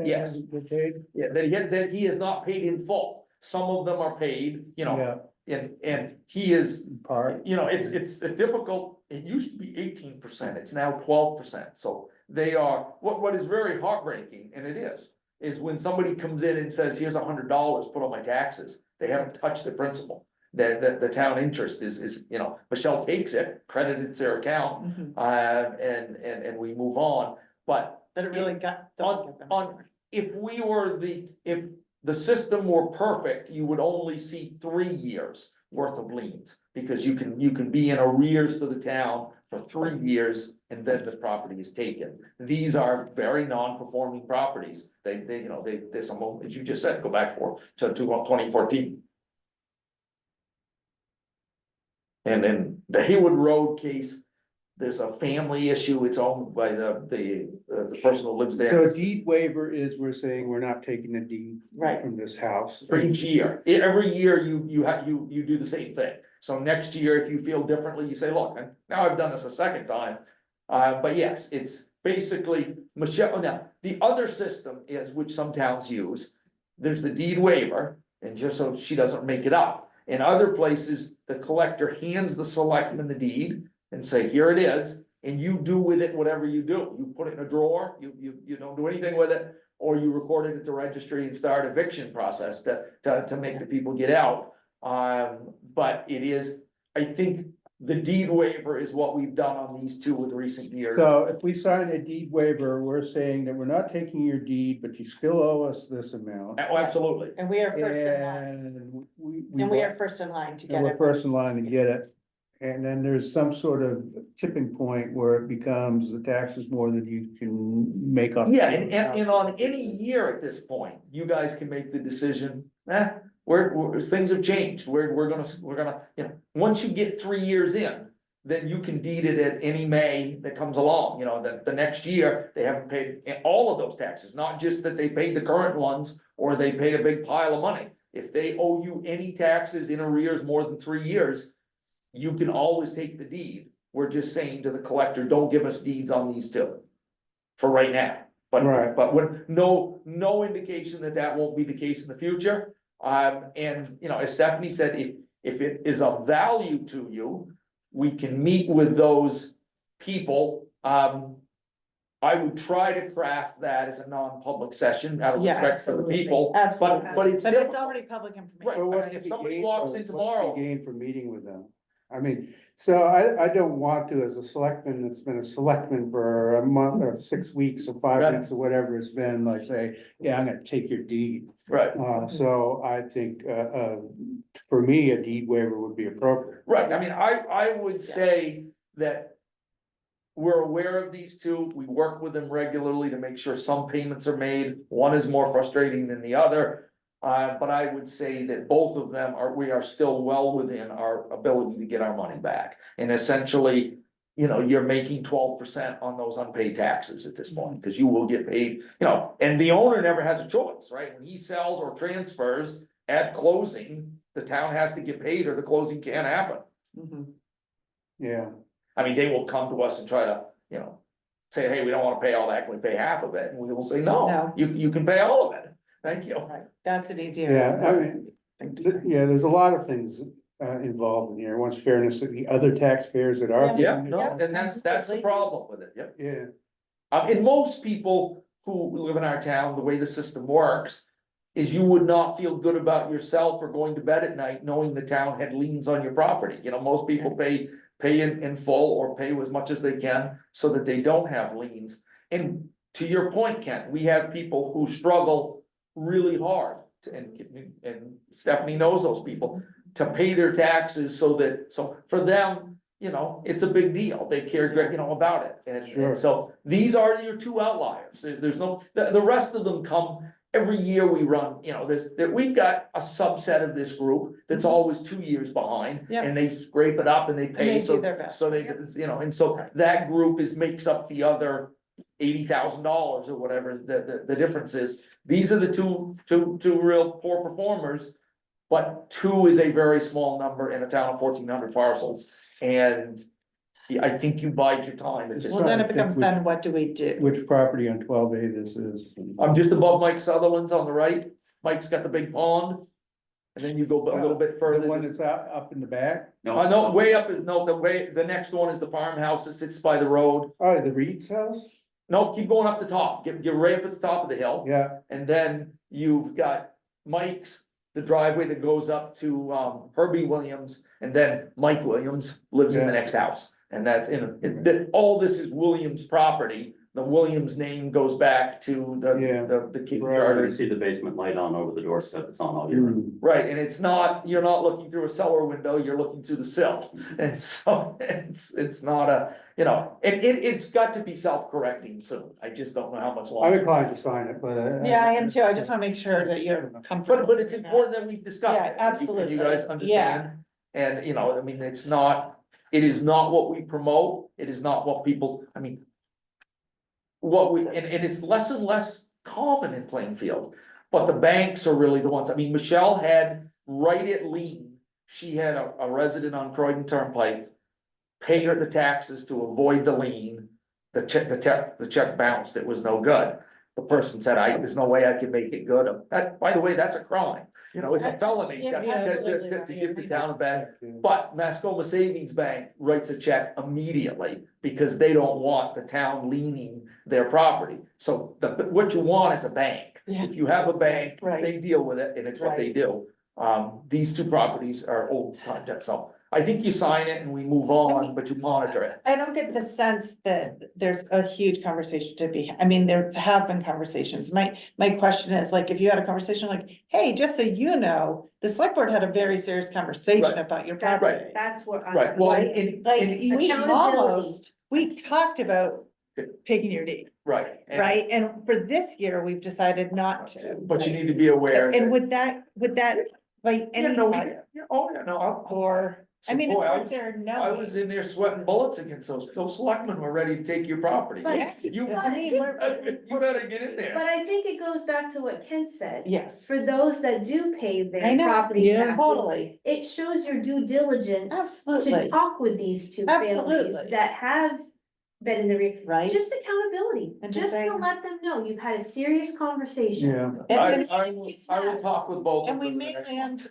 Yes. hasn't been paid? Yeah, that he has not paid in full. Some of them are paid, you know, Yeah, and he is, part, you know, it's a difficult, it used to be 18%, it's now 12%. So they are, what is very heartbreaking, and it is when somebody comes in and says, here's $100, put on my taxes, they haven't touched the principal. The town interest is, you know, Michelle takes it, credits their account, Mhm. and we move on, but. But it really got. If the system were perfect, you would only see 3 years worth of liens. Because you can be in arrears to the town for 3 years and then the property is taken. These are very non-performing properties. There's some, as you just said, go back to 2014. And in the Hayward Road case, there's a family issue, it's owned by the person who lives so there. a deed waiver is, we're saying we're not taking a deed Right. from this house. For each year, every year you do the same thing. So next year, if you feel differently, you say, look, now I've done this a second time. But yes, it's basically, Michelle, now, the other system is, which some towns use, there's the deed waiver, and just so she doesn't make it up. In other places, the collector hands the selectman the deed and say, here it is, and you do with it whatever you do. You put it in a drawer, you don't do anything with it, or you record it at the registry and start eviction process to make the people get out. But it is, I think the deed waiver is what we've done on these two in recent years. So if we sign a deed waiver, we're saying that we're not taking your deed, but you still owe us this amount. Oh, absolutely. And we are first in line, And we. and we are first in line to And get we're it. first in line to get it. And then there's some sort of tipping point where it becomes the tax is more than you can make up. Yeah, and on any year at this point, you guys can make the decision, things have changed, we're gonna, you know, once you get 3 years in. Then you can deed it at any May that comes along, you know, the next year, they haven't paid all of those taxes, not just that they paid the current ones. Or they paid a big pile of money, if they owe you any taxes in arrears more than 3 years. You can always take the deed, we're just saying to the collector, don't give us deeds on these two. For right now, Right. but when, no indication that won't be the case in the future. And, you know, as Stephanie said, if it is of value to you, we can meet with those people. I would try to craft that as a non-public session out of respect Yes, for the people, Absolutely. but it's But it's difficult. already public information. Right, Well, I what's mean, if the somebody gain- walks in what's the tomorrow. Gain for meeting with them. I mean, So I don't want to, as a selectman, that's been a selectman for a month or 6 weeks or 5 Right. weeks or whatever it's been, like say, yeah, I'm gonna take your deed. Right, So I think, for me, a deed waiver would be appropriate. right, I mean, I would say that we're aware of these two, we work with them regularly to make sure some payments are made, one is more frustrating than the other. But I would say that both of them we are still well within our ability to get our money back. And essentially, you know, you're making 12% on those unpaid taxes at this point, because you will get paid, you know, and the owner never has a choice, right? When he sells or transfers at closing, the town has to get paid or the closing can't happen. Yeah, I mean, they will come to us and try to, you know, say, hey, we don't wanna pay all that, can we pay half of it? And we will say, no, No. you can pay all of it, thank you. Right, that's an easier. yeah, I mean, thing to say. yeah, there's a lot of things involved in here. One's fairness to the other taxpayers that are. Yeah, no, Yeah, and that's the absolutely. problem with it, yep. Yeah, And most people who live in our town, the way the system works. Is you would not feel good about yourself or going to bed at night knowing the town had liens on your property, you know, most people pay in full or pay as much as they can. So that they don't have liens, and to your point, Ken, we have people who struggle really hard. And Stephanie knows those people, to pay their taxes so for them, you know, it's a big deal, they care, you know, about it. Sure. And so these are your two outliers, there's no, the rest of them come. Every year we run, you know, we've got a subset of this group that's always 2 years behind. Yeah. And they scrape it up and they pay, they so, do their best. so they, you know, and so that group makes up the other $80,000 or whatever the difference is. These are the two real poor performers. But 2 is a very small number in a town of 1,400 parcels, and I think you bide your time. It's just, Well, then it I think becomes, we- then what do we do? which property on 12A this is. I'm just above Mike Sutherland's on the right, Mike's got the big pond. And then you go a little bit The further. one that's up in the back? No, way up, no, the next one is the farmhouse that sits by the road. Oh, the Reed's house? No, keep going up the top, get right up at the top of the hill. Yeah, And then you've got Mike's, the driveway that goes up to Herbie Williams, and then Mike Williams lives in the Yeah. next house. And that's all this is Williams property, the Williams name goes back to Yeah. the You kindergarten. already see the basement light on over the doorstep, it's on all year. Mm. Right, and it's not, you're not looking through a cellar window, you're looking through the sill, and so it's not a, you know, it's got to be self-correcting soon, I just don't know how much I'm longer. inclined to sign it, but. Yeah, I am too. I just wanna make sure that you're comfortable. But it's important that we discuss Yeah, it. absolutely. You guys understand, and you know, I mean, it is not what we promote, it is not what people's, I mean. And it's less and less common in Plainfield, but the banks are really the ones, I mean, Michelle had right at lien. She had a resident on Croydon Turnpike. Pay her the taxes to avoid the lien, the check bounced, it was no good. The person said, there's no way I can make it good, that, by the way, that's a crime, you know, it's a felony to give the town a bad. But Mascoma Savings Bank writes a check immediately because they don't want the town leaning their property. So what you want is a bank. Yeah. If you have a bank, Right. they deal with it and it's what they do. These 2 properties are old concepts, so I think you sign it and we move on, but you monitor it. I don't get the sense that there's a huge conversation to be, I mean, there have been conversations. My question is like, if you had a conversation like, hey, just so you know, the select board had a very serious conversation Right. about your That's, property. that's what I'm. Right, well, Right, and Like, each, we Accountability. we talked about taking your deed, right. right? And for this year, we've decided not to. But you need to be aware. And would that, like, Yeah, any, no, oh, yeah, no, or, I mean, it's Boy, I worth was- their I knowing. was in there sweating bullets against those selectmen were ready to take your property. Yeah. You, I mean, you better get in there. But I think it goes back to what Ken said. Yes, For those that do pay I their know. property Yeah. taxes, totally, it shows your due diligence Absolutely. to talk with these 2 families Absolutely. that have been in the, right? just accountability, And just just to saying- let them know you've had a serious conversation. Yeah, And I will talk with both. And of we them the may next one. land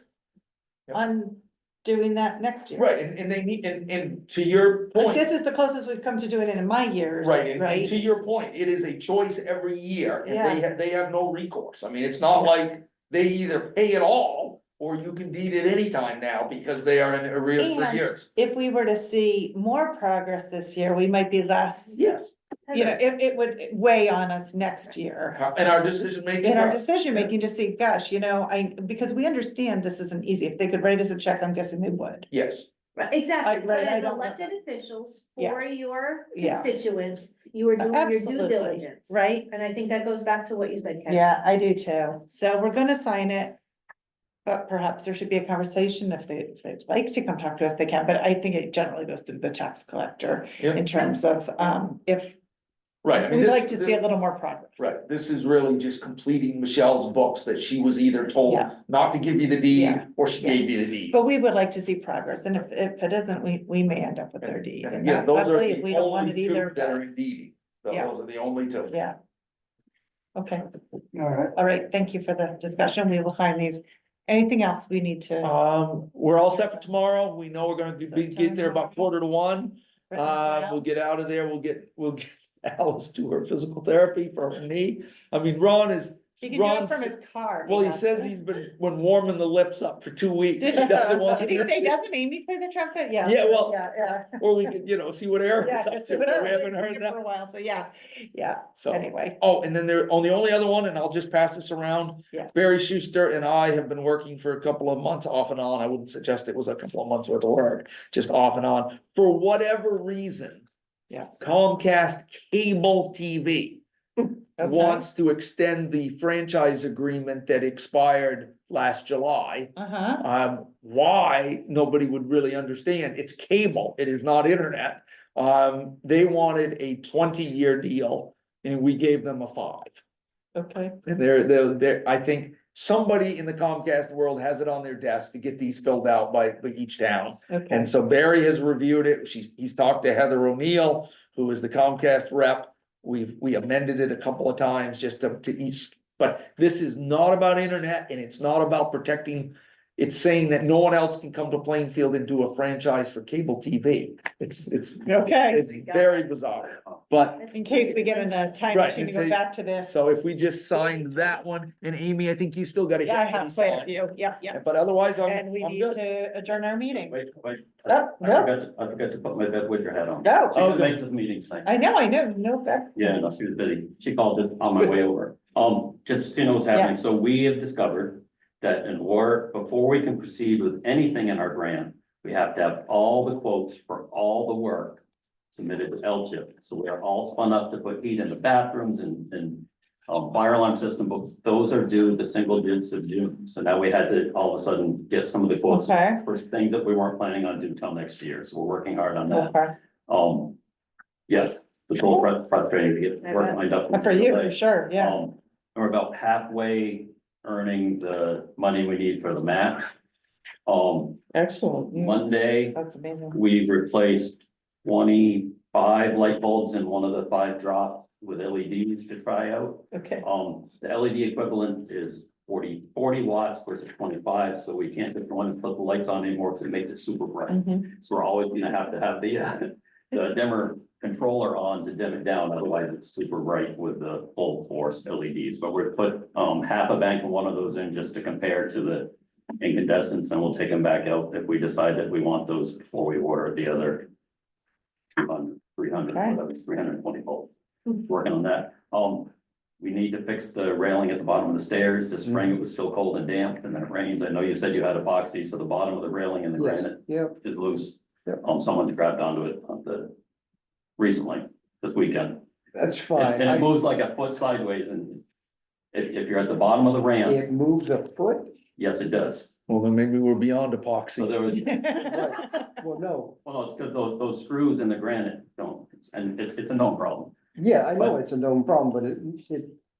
Yep. on doing that next year. Right, and they need, and to your Like, point. this is the closest we've come to doing it in my years, Right, and right? to your point, it is a choice every year, and Yeah. they have no recourse, I mean, it's not like they either pay it all. or you can deed it anytime now because they are in arrears for And years. if we were to see more progress this year, we might be less, Yes. you know, it would weigh on us next year. And our decision making. In our decision making to see, gosh, you know, because we understand this isn't easy. If they could write us a check, I'm guessing they would. Yes, Right, exactly, Right, but I as don't- elected officials Yeah. for your Yeah. constituents, you are doing your due Absolutely, diligence. right? And I think that goes back to what you said, Kevin. Yeah, I do too. So we're gonna sign it. But perhaps there should be a conversation if they'd like to come talk to us, they can, but I think it generally goes through the tax collector Yeah. in terms of, if, right. I mean, we'd this- like to see a little more progress. Right, this is really just completing Michelle's books that she was either told Yeah. not to give you the deed Yeah. or she Yeah. gave you the deed. But we would like to see progress, and if it isn't, we may end up with their deed, and Yeah, that's those are ugly, the we don't want only it two either, that are but, in deeding. Those Yeah. are the only two. yeah. Okay, All right. all right, thank you for the discussion, we will sign these. Anything else we need to? We're all set for tomorrow. We know we're gonna get there about 1:45. We'll get out of there. We'll get Alice to her physical therapy for her knee. I mean, Ron is, He can do it Ron's, from his car. well, he has says to. he's been warming the lips up for 2 weeks. He doesn't want Did he to. say, doesn't Amy play the trumpet? Yeah. Yeah, well, Yeah, Or we could, see what Eric yeah. is up Yeah, to. but We haven't heard For that. a while, so yeah, So, anyway. oh, and then on the only other one, and I'll just pass this around. Yeah. Barry Schuster and I have been working for a couple of months off and on. I wouldn't suggest it was a couple of months worth of work, just off and on. For whatever reason, Yes. Comcast Cable TV Okay. wants to extend the franchise agreement that expired last July. Uh-huh, Why, nobody would really understand. It's cable, it is not internet. They wanted a 20-year deal and we gave them a 5. okay, And they're, I think somebody in the Comcast world has it on their desk to get these filled out by each town. okay, And so Barry has reviewed it. He's talked to Heather O'Neill, who is the Comcast rep. We amended it a couple of times just to each, but this is not about internet and it's not about protecting. It's saying that no one else can come to Plainfield and do a franchise for cable TV. It's okay. very bizarre, but In case we get in a time Right, machine to it's go a- back to this. so if we just signed that one, and Amy, I think you still gotta Yeah, I hit. have these quite a sign. few, yeah. But otherwise, And we I'm need good. to adjourn our meeting. Wait. Oh, I no, forgot to put my bedwether hat on. no, She couldn't make the meeting tonight. I know, no, back. Yeah, no, she was busy. She called it on my way over. Just, you know what's happening. So we have discovered that before we can proceed with anything in our grant, we have to have all the quotes for all the work submitted to LCHIP. So we are all spun up to put heat in the bathrooms and fire alarm system, but those are due the single digits of June. So now we had to all of a sudden get some of the quotes Okay, for things that we weren't planning on doing till next year. So we're working hard on that. okay, Yes, it's a little frustrating to get work lined up. for you, for sure, yeah, We're about halfway earning the money we need for the match. Excellent. Monday, that's amazing. we replaced 25 light bulbs in one of the 5 drops with LEDs to try out. Okay, The LED equivalent is 40 watts versus 25, so we can't just go in and put the lights on anymore because it makes it super bright. mhm, So we're always gonna have to have the dimmer controller on to dim it down, otherwise it's super bright with the full force LEDs. But we're put half a bank of one of those in just to compare to the incandescents, and we'll take them back out if we decide that we want those before we order the other 200, 300, Okay. whatever, it's 320 volts. Working on that. We need to fix the railing at the bottom of the stairs. This spring it was still cold and damp, and then it rains. I know you said you had epoxy, so the bottom of the railing and the Yes. granite Yep. is loose. Yep. Someone grabbed onto it recently, this weekend. That's And fine. and it moves like a foot sideways, and if you're at the bottom of the ramp, It moves a foot? yes, it does. Well, then maybe we're beyond So epoxy. there was, Well, no, well, it's because those screws in the granite don't, and it's a known problem. yeah, I know it's a known problem, but it,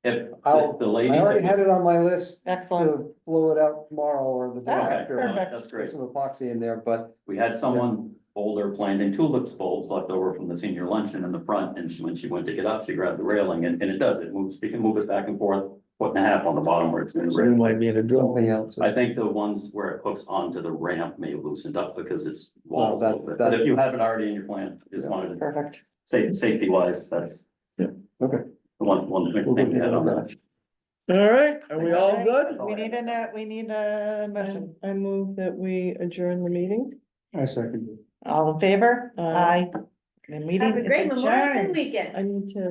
If I'll- the lady. I already had it on my list excellent, to blow it out tomorrow or the day Ah, after. perfect. That's Put great. some epoxy in there, but We had someone older planting tulips bulbs left over from the senior luncheon in the front, and when she went to get up, she grabbed the railing, and it does, it moves, you can move it back and forth, 1.5 foot on the bottom where it's in the So we railing. might be in a drill. something else. I think the ones where it hooks onto the ramp may have loosened up because it's walls, Well, a little bit. But if you have it already in your plan, just wanted to perfect. say, safety wise, that's. Yeah. Okay. The one We'll thing we get had on on that. All right, are we all Alright, good? We need a motion. I move that we adjourn the meeting. I second it. All in favor? Aye. The meeting Have a is great Memorial Day adjourned. weekend. I need to